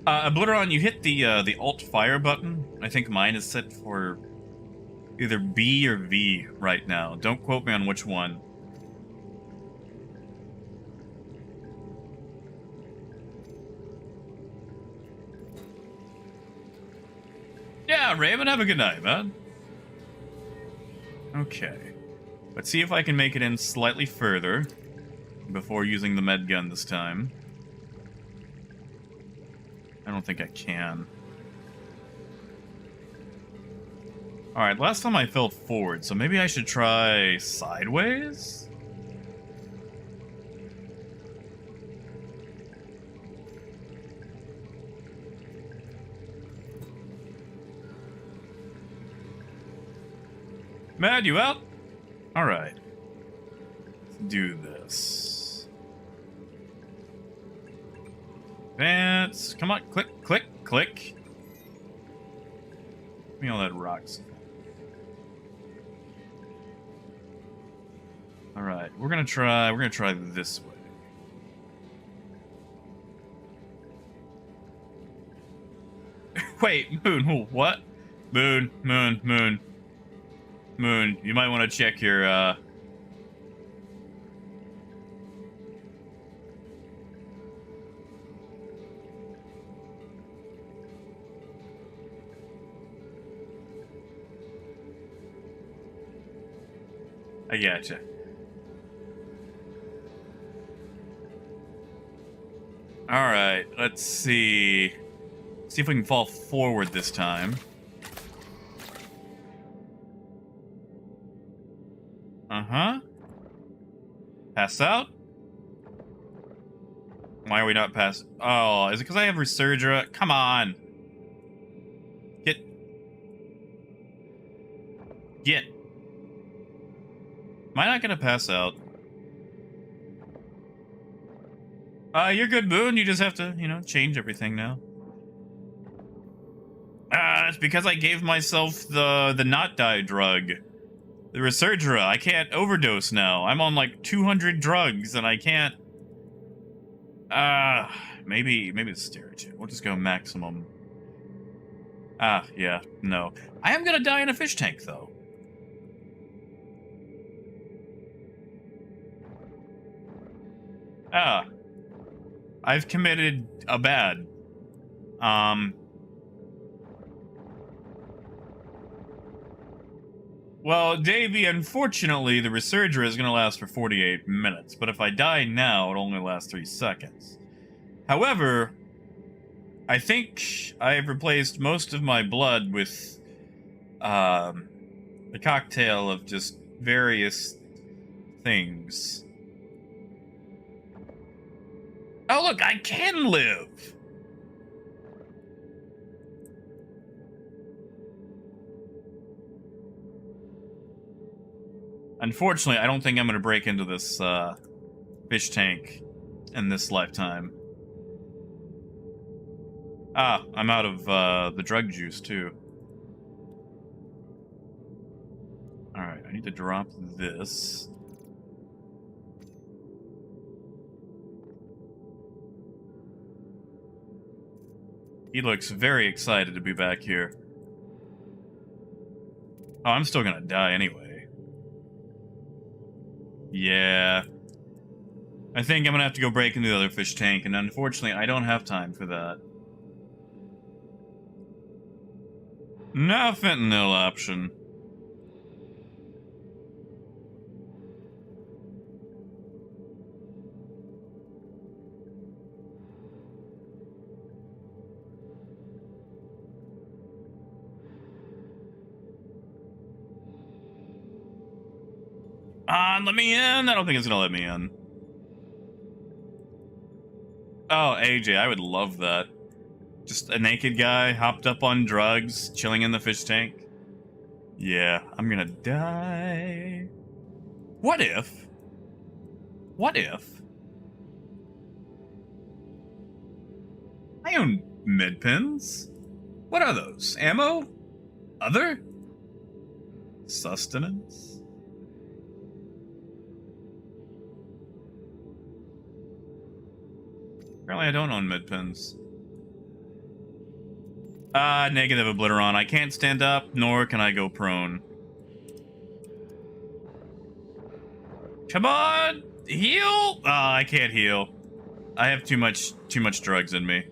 Obliteron, you hit the Alt Fire button. I think mine is set for either B or V right now. Don't quote me on which one. Yeah, Raven, have a good night, man. Okay. Let's see if I can make it in slightly further before using the med gun this time. I don't think I can. Alright, last time I fell forward, so maybe I should try sideways? Mad, you out? Alright. Let's do this. Advance. Come on, click, click, click. Give me all that rocks. Alright, we're gonna try this way. Wait, Moon, what? Moon, you might want to check your, I gotcha. Alright, let's see. See if we can fall forward this time. Uh-huh. Pass out? Why are we not pass? Oh, is it because I have Resurgera? Come on. Get. Am I not gonna pass out? You're good, Moon. You just have to, you know, change everything now. It's because I gave myself the not die drug. The Resurgera. I can't overdose now. I'm on like 200 drugs and I can't... maybe it's steroid. We'll just go maximum. Yeah, no. I am gonna die in a fish tank, though. I've committed a bad. Well, Davey, unfortunately, the Resurgera is going to last for 48 minutes, but if I die now, it'll only last 3 seconds. However, I think I've replaced most of my blood with a cocktail of just various things. Oh, look, I can live! Unfortunately, I don't think I'm going to break into this fish tank in this lifetime. I'm out of the drug juice, too. Alright, I need to drop this. He looks very excited to be back here. Oh, I'm still gonna die anyway. Yeah. I think I'm gonna have to go break into the other fish tank, and unfortunately, I don't have time for that. No fentanyl option. Let me in? I don't think it's gonna let me in. Oh, AJ, I would love that. Just a naked guy hopped up on drugs, chilling in the fish tank. Yeah, I'm gonna die. What if? What if? I own med pens. What are those? Ammo? Other? Sustenance? Apparently I don't own med pens. Negative Obliteron. I can't stand up, nor can I go prone. Come on! Heal! I can't heal. I have too much drugs in me.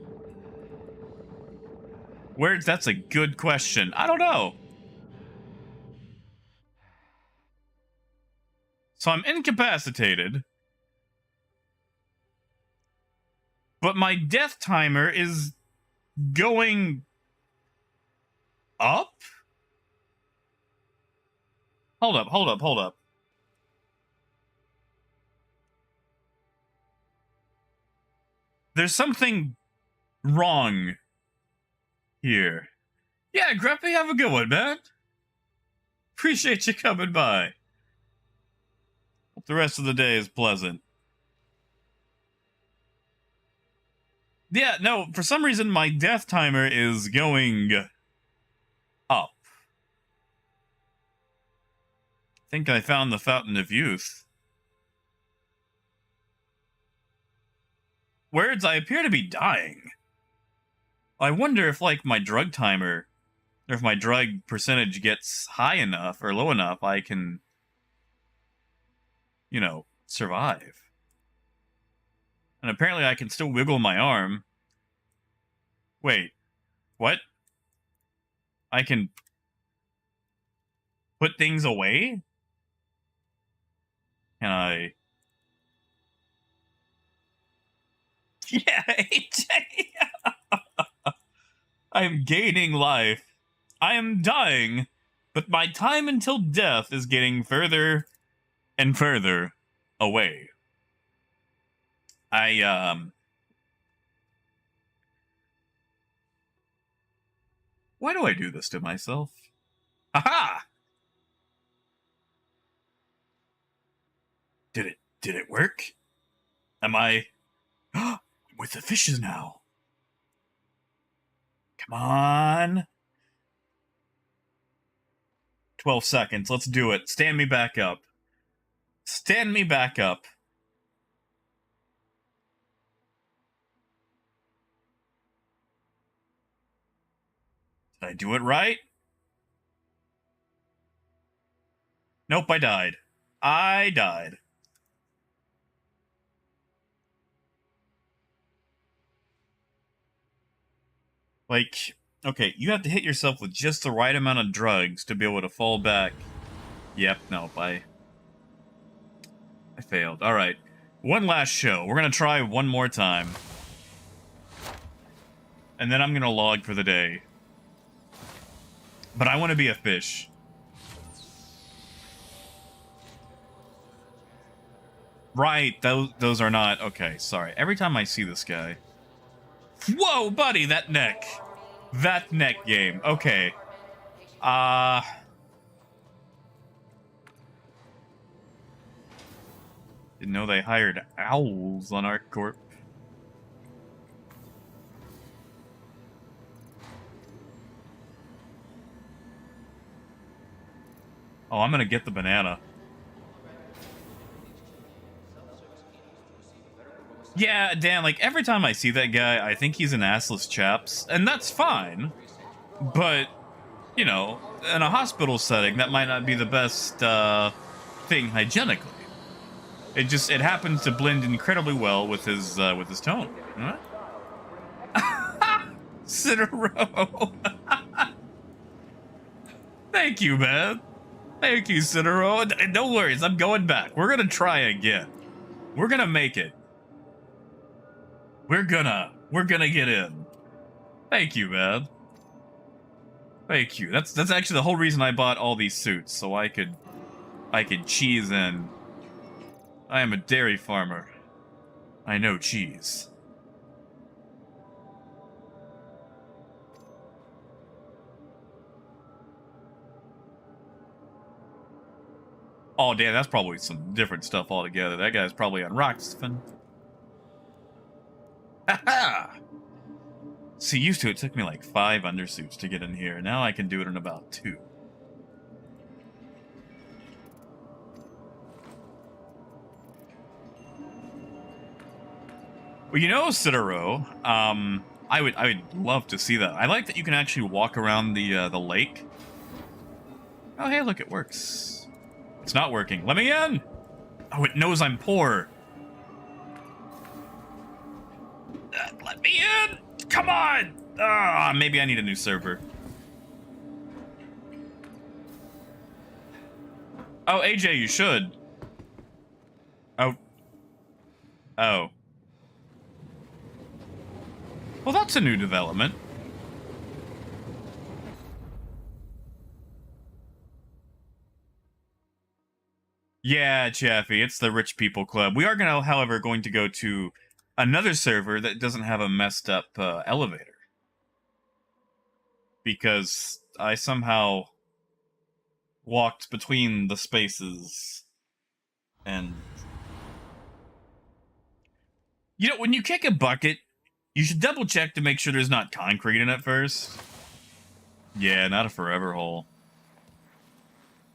That's a good question. I don't know. So I'm incapacitated. But my death timer is going up? Hold up, hold up, hold up. There's something wrong here. Yeah, Grumpy, have a good one, man. Appreciate you coming by. Hope the rest of the day is pleasant. Yeah, no, for some reason my death timer is going up. I think I found the fountain of youth. Words, I appear to be dying. I wonder if, like, my drug timer, or if my drug percentage gets high enough or low enough, I can, you know, survive. And apparently I can still wiggle my arm. Wait, what? I can put things away? Can I? Yeah, AJ! I'm gaining life. I am dying, but my time until death is getting further and further away. Why do I do this to myself? Aha! Did it work? Am I with the fishes now? Come on. 12 seconds. Let's do it. Stand me back up. Stand me back up. Did I do it right? Nope, I died. I died. Like, okay, you have to hit yourself with just the right amount of drugs to be able to fall back. Yep, nope, I failed. Alright, one last show. We're gonna try one more time. And then I'm gonna log for the day. But I want to be a fish. Right, those are not... Okay, sorry. Every time I see this guy... Whoa, buddy, that neck. That neck game. Okay. Didn't know they hired owls on ArcCorp. Oh, I'm gonna get the banana. Yeah, Dan, like, every time I see that guy, I think he's an assless chaps, and that's fine. But, you know, in a hospital setting, that might not be the best, thing hygienically. It happens to blend incredibly well with his tone. Huh? Citaro. Thank you, man. Thank you, Citaro. No worries, I'm going back. We're gonna try again. We're gonna make it. We're gonna get in. Thank you, man. Thank you. That's actually the whole reason I bought all these suits, so I could cheese in. I am a dairy farmer. I know cheese. Oh, damn, that's probably some different stuff altogether. That guy's probably on Roxfin. Ha-ha! See, used to it took me like 5 undersuits to get in here. Now I can do it in about 2. Well, you know, Citaro, I would love to see that. I like that you can actually walk around the lake. Oh, hey, look, it works. It's not working. Let me in! Oh, it knows I'm poor. Let me in! Come on! Ah, maybe I need a new server. Oh, AJ, you should. Oh. Oh. Well, that's a new development. Yeah, Chaffee, it's the rich people club. We are gonna, however, going to go to another server that doesn't have a messed up elevator because I somehow walked between the spaces and you know when you kick a bucket, you should double check to make sure there's not concrete in it first. Yeah, not a forever hole.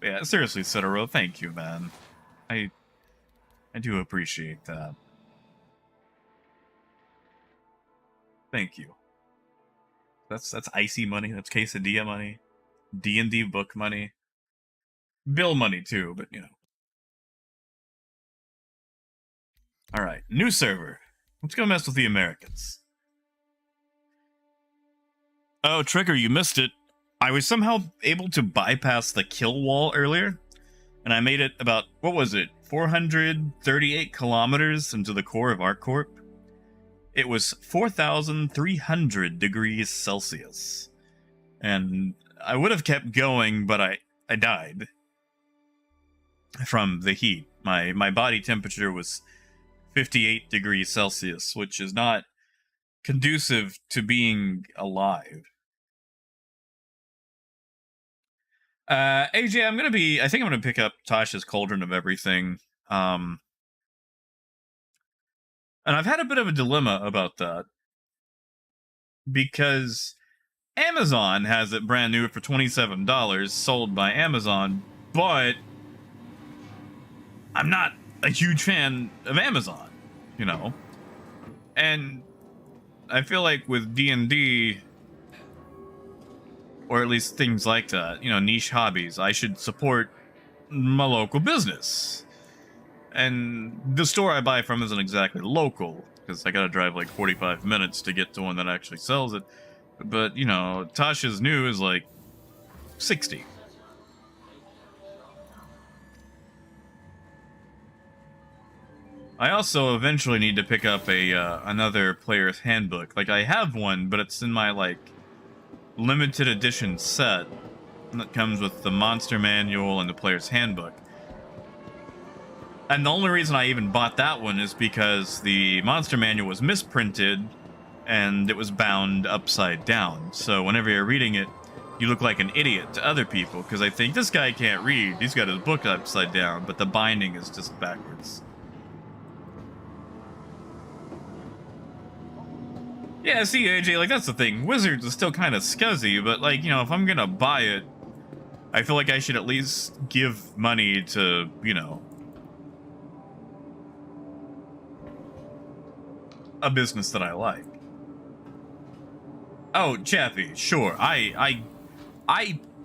Yeah, seriously, Citaro, thank you, man. I I do appreciate that. Thank you. That's icy money. That's quesadilla money. D&D book money. Bill money too, but you know. All right, new server. Let's go mess with the Americans. Oh, Trigger, you missed it. I was somehow able to bypass the kill wall earlier, and I made it about, what was it, 438 kilometers into the core of ArcCorp. It was 4,300 degrees Celsius. And I would have kept going, but I died from the heat. My body temperature was 58 degrees Celsius, which is not conducive to being alive. AJ, I think I'm gonna pick up Tasha's Cauldron of Everything. And I've had a bit of a dilemma about that because Amazon has it brand new for $27, sold by Amazon, but I'm not a huge fan of Amazon, you know. And I feel like with D&D, or at least things like that, you know, niche hobbies, I should support my local business. And the store I buy from isn't exactly local, because I gotta drive like 45 minutes to get to one that actually sells it. But, you know, Tasha's new is like 60. I also eventually need to pick up a another player's handbook. Like, I have one, but it's in my, like, limited edition set that comes with the monster manual and the player's handbook. And the only reason I even bought that one is because the monster manual was misprinted and it was bound upside down. So whenever you're reading it, you look like an idiot to other people because I think this guy can't read. He's got his book upside down, but the binding is just backwards. Yeah, see, AJ, like, that's the thing. Wizards is still kind of scuzzy, but, like, you know, if I'm gonna buy it, I feel like I should at least give money to, you know, a business that I like. Oh, Chaffee, sure. I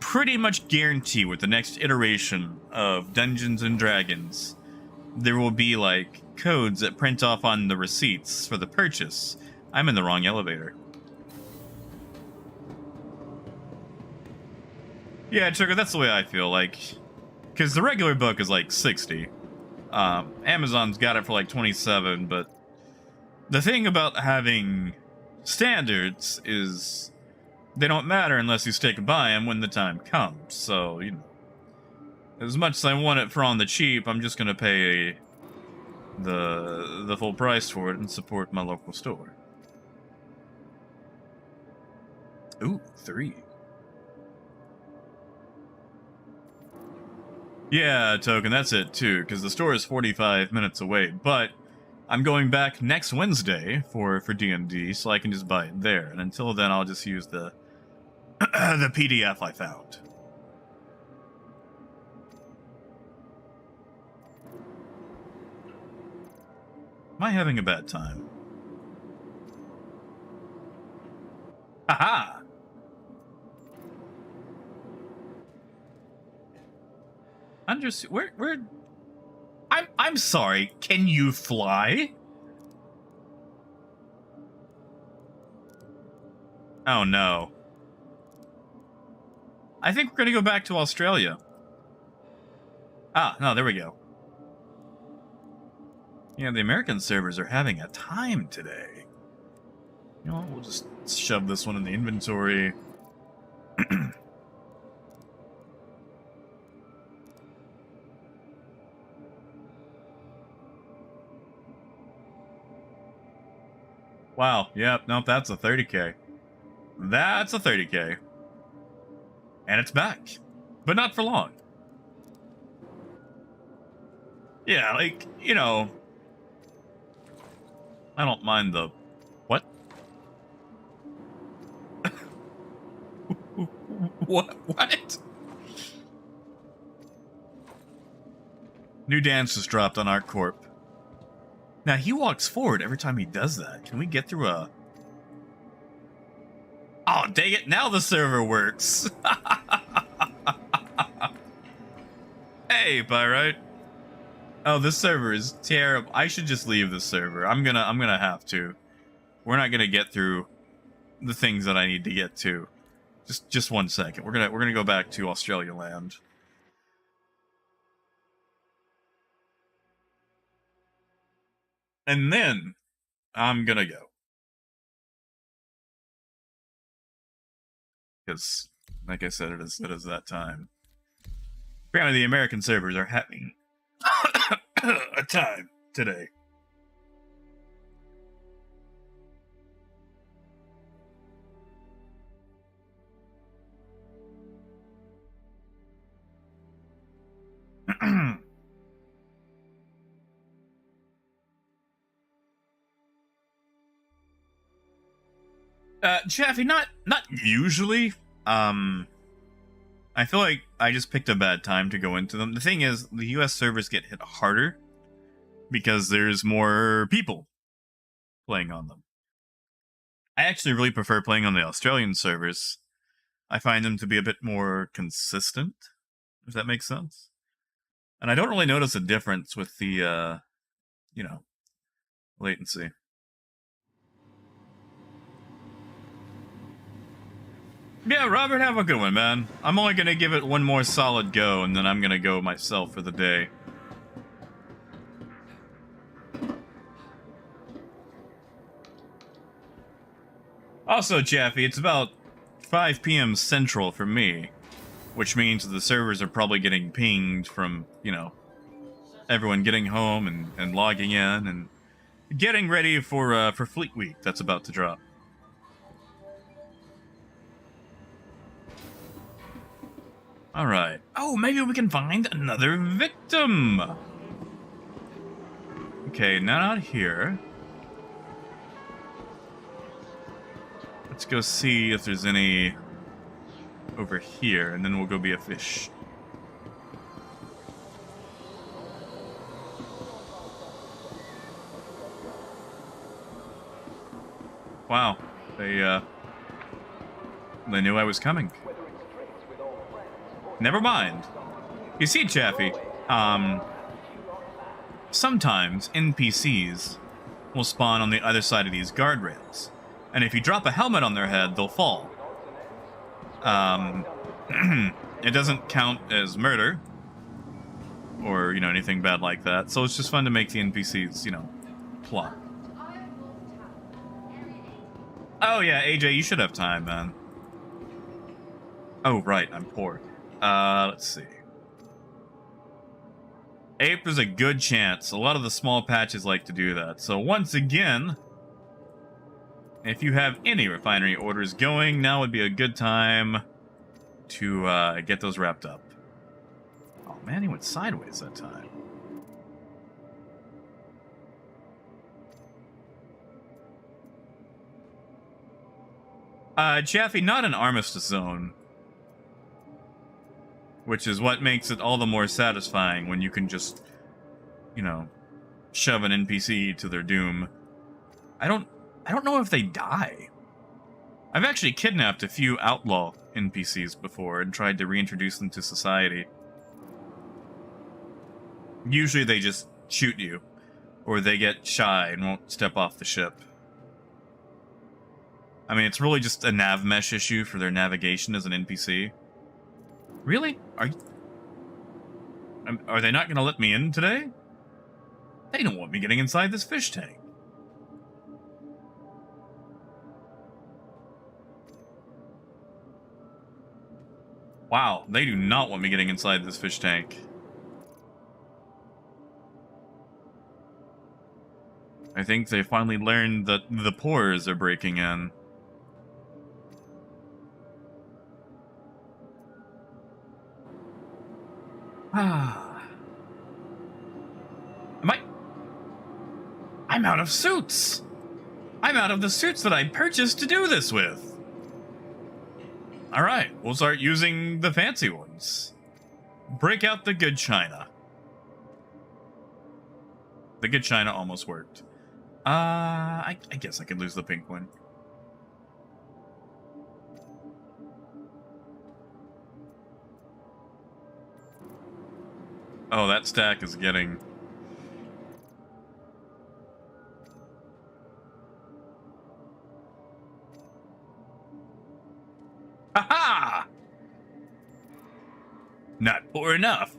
pretty much guarantee with the next iteration of Dungeons and Dragons, there will be, like, codes that print off on the receipts for the purchase. I'm in the wrong elevator. Yeah, Trigger, that's the way I feel, like, because the regular book is like 60. Amazon's got it for like 27, but the thing about having standards is they don't matter unless you stick by them when the time comes. So, you know, as much as I want it for on the cheap, I'm just gonna pay the full price for it and support my local store. Ooh, 3. Yeah, Token, that's it too, because the store is 45 minutes away, but I'm going back next Wednesday for D&D, so I can just buy it there, and until then I'll just use the the PDF I found. Am I having a bad time? Aha! Where I'm sorry, can you fly? Oh no. I think we're gonna go back to Australia. Ah, no, there we go. Yeah, the American servers are having a time today. You know what, we'll just shove this one in the inventory. Wow. Yep. Nope. That's a 30K. That's a 30K. And it's back. But not for long. Yeah, like, you know, I don't mind the... What? What? New dance just dropped on Art Corp. Now, he walks forward every time he does that. Can we get through a... Oh, dang it. Now the server works. Hey, Pyrite. Oh, this server is terrible. I should just leave this server. I'm gonna have to. We're not gonna get through the things that I need to get to. Just 1 second. We're gonna go back to Australia land. And then I'm gonna go. Because, like I said, it is that time. Apparently the American servers are having a time today. Chaffee, not usually. I feel like I just picked a bad time to go into them. The thing is, the US servers get hit harder because there's more people playing on them. I actually really prefer playing on the Australian servers. I find them to be a bit more consistent, if that makes sense. And I don't really notice a difference with the, you know, latency. Yeah, Robert, have a good one, man. I'm only gonna give it one more solid go, and then I'm gonna go myself for the day. Also, Chaffee, it's about 5 p.m. Central for me, which means the servers are probably getting pinged from, you know, everyone getting home and logging in and getting ready for Fleet Week that's about to drop. Alright. Oh, maybe we can find another victim! Okay, not here. Let's go see if there's any over here, and then we'll go be a fish. Wow. They knew I was coming. Never mind. You see, Chaffee, sometimes NPCs will spawn on the other side of these guardrails. And if you drop a helmet on their head, they'll fall. It doesn't count as murder. Or, you know, anything bad like that. So it's just fun to make the NPCs, you know, plot. Oh yeah, AJ, you should have time, man. Oh, right, I'm poor. Let's see. Ape is a good chance. A lot of the small patches like to do that. So once again, if you have any refinery orders going, now would be a good time to get those wrapped up. Oh man, he went sideways that time. Chaffee, not an armistice zone. Which is what makes it all the more satisfying when you can just, you know, shove an NPC to their doom. I don't know if they die. I've actually kidnapped a few outlaw NPCs before and tried to reintroduce them to society. Usually they just shoot you, or they get shy and won't step off the ship. I mean, it's really just a nav mesh issue for their navigation as an NPC. Really? Are they not going to let me in today? They don't want me getting inside this fish tank. Wow, they do not want me getting inside this fish tank. I think they finally learned that the pores are breaking in. Ah. I'm out of suits! I'm out of the suits that I purchased to do this with! Alright, we'll start using the fancy ones. Break out the good china. The good china almost worked. I guess I could lose the pink one. Oh, that stack is getting... Ha-ha! Not poor enough.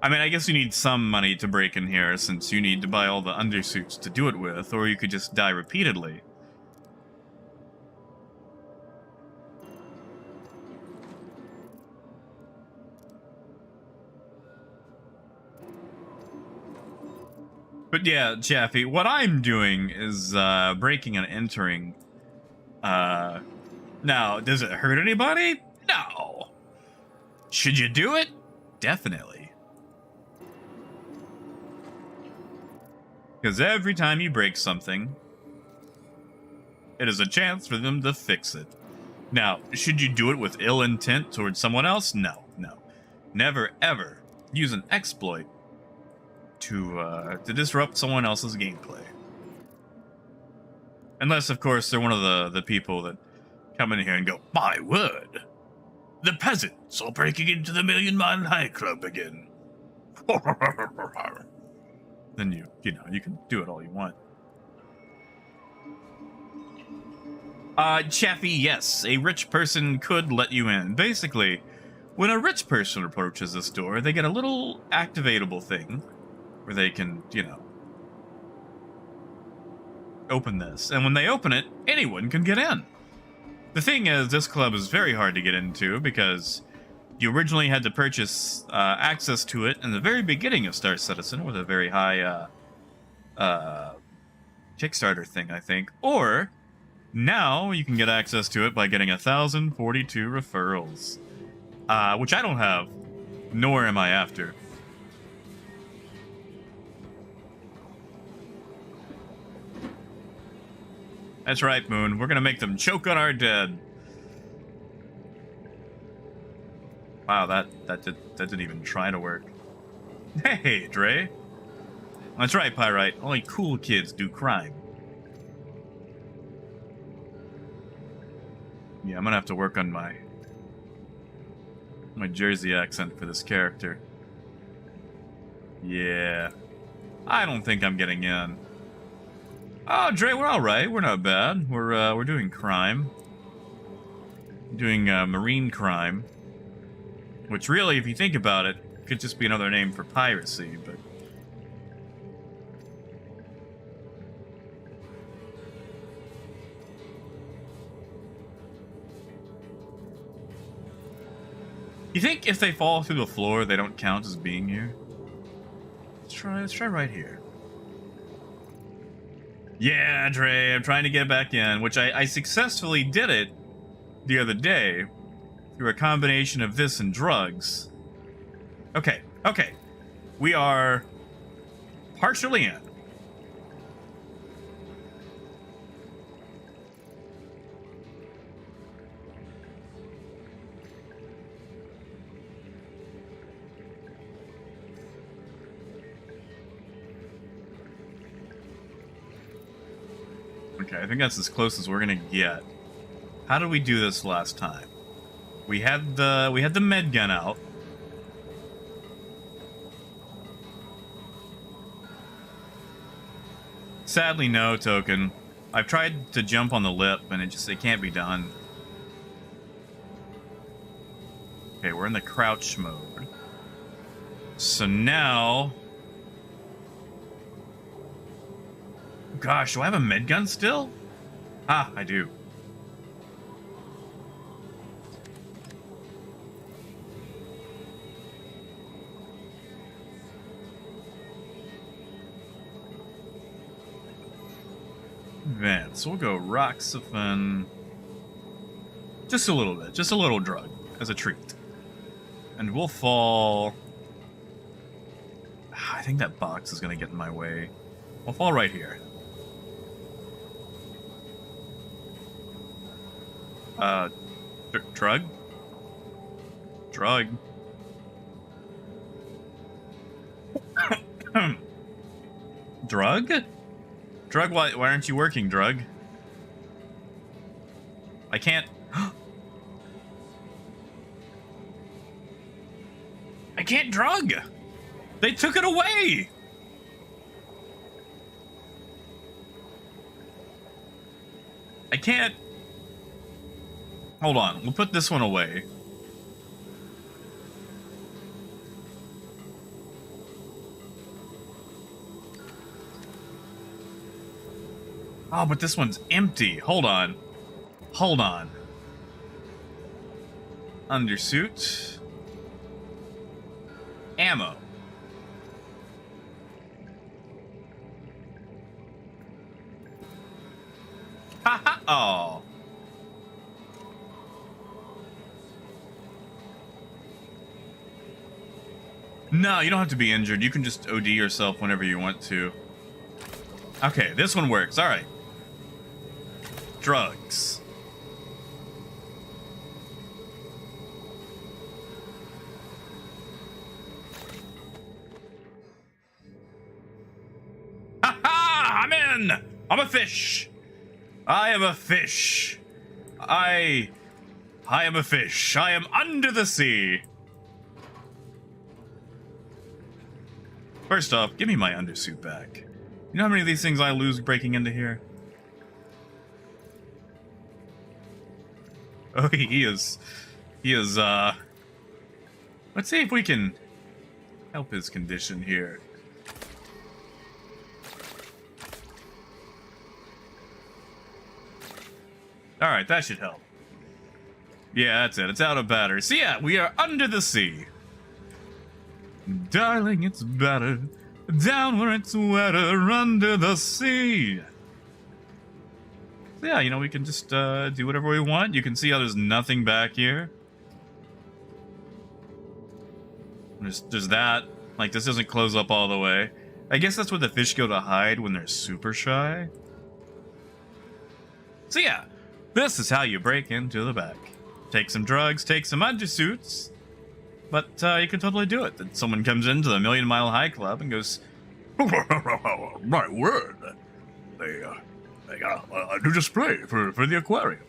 I mean, I guess you need some money to break in here, since you need to buy all the undersuits to do it with, or you could just die repeatedly. But yeah, Chaffee, what I'm doing is breaking and entering. Now, does it hurt anybody? No. Should you do it? Definitely. Because every time you break something, it is a chance for them to fix it. Now, should you do it with ill intent towards someone else? No, no. Never, ever use an exploit to disrupt someone else's gameplay. Unless, of course, they're one of the people that come in here and go, "My word! The peasants are breaking into the Million Mile High Club again." Then you know, you can do it all you want. Chaffee, yes, a rich person could let you in. Basically, when a rich person approaches this door, they get a little activatable thing where they can, you know, open this. And when they open it, anyone can get in. The thing is, this club is very hard to get into because you originally had to purchase access to it in the very beginning of Star Citizen with a very high Kickstarter thing, I think. Or now you can get access to it by getting 1,042 referrals, which I don't have, nor am I after. That's right, Moon. We're gonna make them choke on our dead. Wow, that didn't even try to work. Hey, Dre. That's right, Pyrite. Only cool kids do crime. Yeah, I'm gonna have to work on my Jersey accent for this character. Yeah. I don't think I'm getting in. Oh, Dre, we're all right. We're not bad. We're doing crime. Doing marine crime, which really, if you think about it, could just be another name for piracy. But you think if they fall through the floor, they don't count as being here? Let's try right here. Yeah, Dre, I'm trying to get back in, which I successfully did it the other day through a combination of this and drugs. Okay. We are partially in. Okay, I think that's as close as we're gonna get. How did we do this last time? We had the med gun out. Sadly, no, Token. I've tried to jump on the lip, and it can't be done. Okay, we're in the crouch mode. So now... Gosh, do I have a med gun still? Ah, I do. Advance. We'll go Roxaphen. Just a little bit. Just a little drug as a treat. And we'll fall... I think that box is going to get in my way. We'll fall right here. Drug? Drug. Drug? Drug, why aren't you working, Drug? I can't... I can't drug! They took it away! I can't... Hold on, we'll put this one away. Oh, but this one's empty. Hold on. Hold on. Undersuit. Ammo. Haha. Oh. No, you don't have to be injured. You can just OD yourself whenever you want to. Okay, this one works. All right. Drugs. Ha ha! I'm in! I'm a fish! I am a fish. I am a fish. I am under the sea. First off, give me my undersuit back. You know how many of these things I lose breaking into here? Oh, he is, let's see if we can help his condition here. Alright, that should help. Yeah, that's it. It's out of battery. So yeah, we are under the sea. Darling, it's better down where it's wetter under the sea. So yeah, you know, we can just do whatever we want. You can see how there's nothing back here. There's that. Like, this doesn't close up all the way. I guess that's where the fish go to hide when they're super shy. So yeah, this is how you break into the back. Take some drugs, take some undersuits. But you can totally do it. Then someone comes into the Million Mile High Club and goes, my word, they got a new display for the aquarium.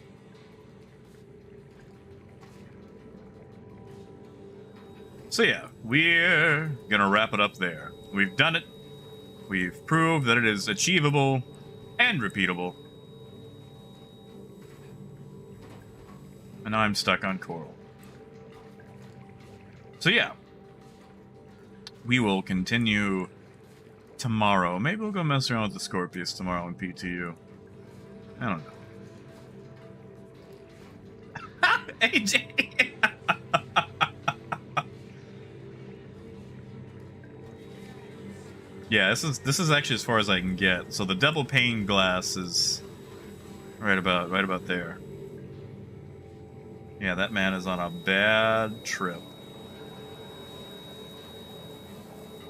So yeah, we're gonna wrap it up there. We've done it. We've proved that it is achievable and repeatable. And now I'm stuck on coral. So yeah, we will continue tomorrow. Maybe we'll go mess around with the Scorpius tomorrow in PTU. I don't know. AJ! Yeah, this is actually as far as I can get. So the double pane glass is right about there. Yeah, that man is on a bad trip.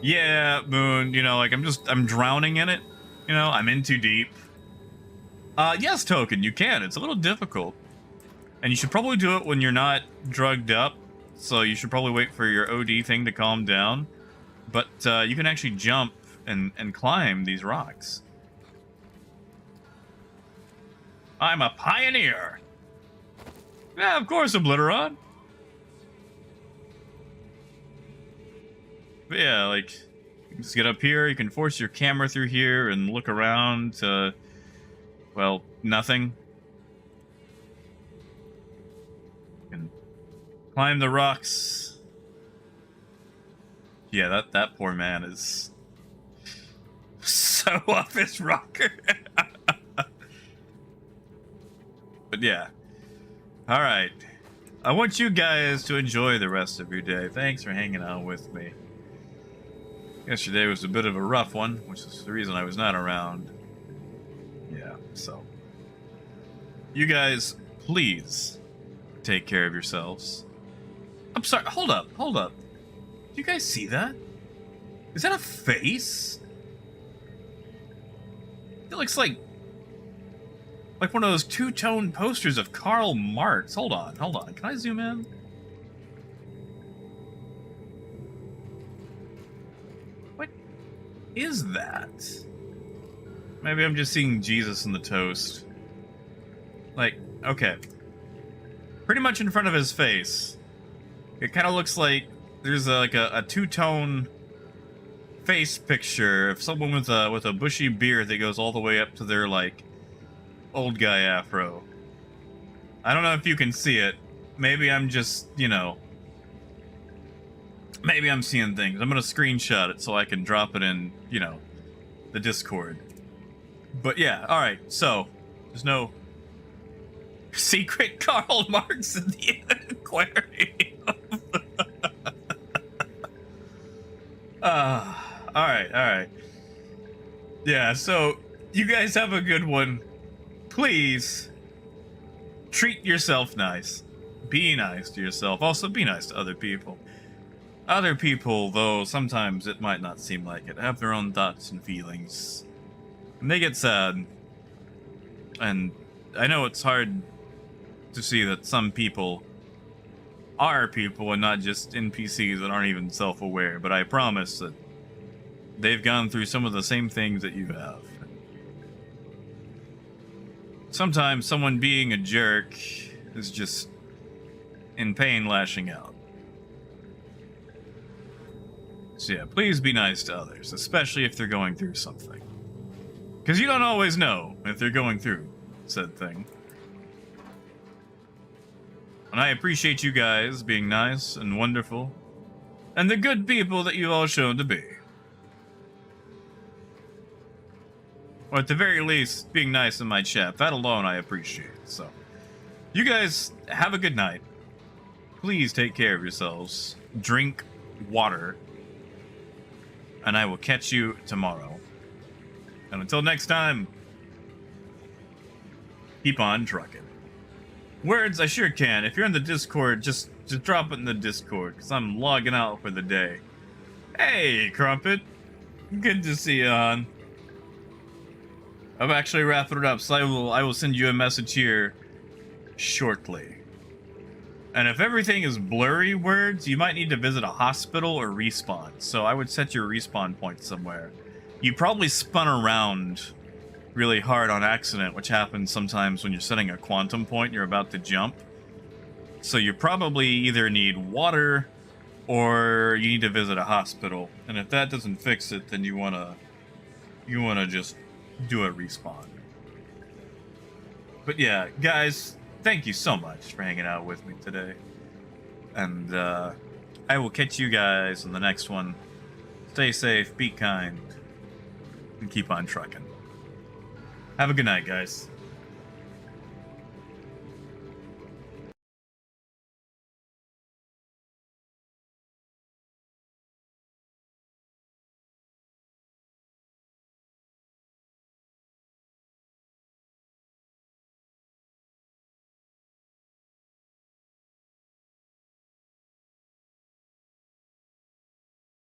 Yeah, Moon, you know, like I'm drowning in it. You know, I'm in too deep. Yes, Token, you can. It's a little difficult. And you should probably do it when you're not drugged up. So you should probably wait for your OD thing to calm down. But you can actually jump and climb these rocks. I'm a pioneer. Yeah, of course, Obliteron. But yeah, like, you can just get up here, you can force your camera through here and look around to, well, nothing. You can climb the rocks. Yeah, that poor man is so off his rocker. But yeah. All right. I want you guys to enjoy the rest of your day. Thanks for hanging out with me. Yesterday was a bit of a rough one, which is the reason I was not around. Yeah, so. You guys, please take care of yourselves. I'm sorry, hold up. Do you guys see that? Is that a face? It looks like one of those two-tone posters of Karl Marx. Hold on. Can I zoom in? What is that? Maybe I'm just seeing Jesus in the toast. Like, okay. Pretty much in front of his face. It kind of looks like there's like a two-tone face picture of someone with a bushy beard that goes all the way up to their, like, old guy afro. I don't know if you can see it. Maybe I'm just, maybe I'm seeing things. I'm gonna screenshot it so I can drop it in, the Discord. But yeah, alright, so there's no secret Karl Marx in the aquarium. Alright. Yeah, so you guys have a good one. Please treat yourself nice. Be nice to yourself. Also, be nice to other people. Other people, though, sometimes it might not seem like it, have their own thoughts and feelings. And they get sad. And I know it's hard to see that some people are people and not just NPCs that aren't even self-aware, but I promise that they've gone through some of the same things that you have. Sometimes someone being a jerk is just in pain lashing out. So yeah, please be nice to others, especially if they're going through something. Because you don't always know if they're going through said thing. And I appreciate you guys being nice and wonderful, and the good people that you've all shown to be. Or at the very least, being nice in my chat. That alone I appreciate. So, you guys have a good night. Please take care of yourselves. Drink water. And I will catch you tomorrow. And until next time, keep on trucking. Words, I sure can. If you're in the Discord, just drop it in the Discord, because I'm logging out for the day. Hey, Crumpet. Good to see you on. I'm actually wrapping it up, so I will send you a message here shortly. And if everything is blurry words, you might need to visit a hospital or respawn. So I would set your respawn point somewhere. You probably spun around really hard on accident, which happens sometimes when you're setting a quantum point and you're about to jump. So you probably either need water or you need to visit a hospital. And if that doesn't fix it, then you wanna just do a respawn. But yeah, guys, thank you so much for hanging out with me today. And I will catch you guys in the next one. Stay safe, be kind, and keep on trucking. Have a good night, guys.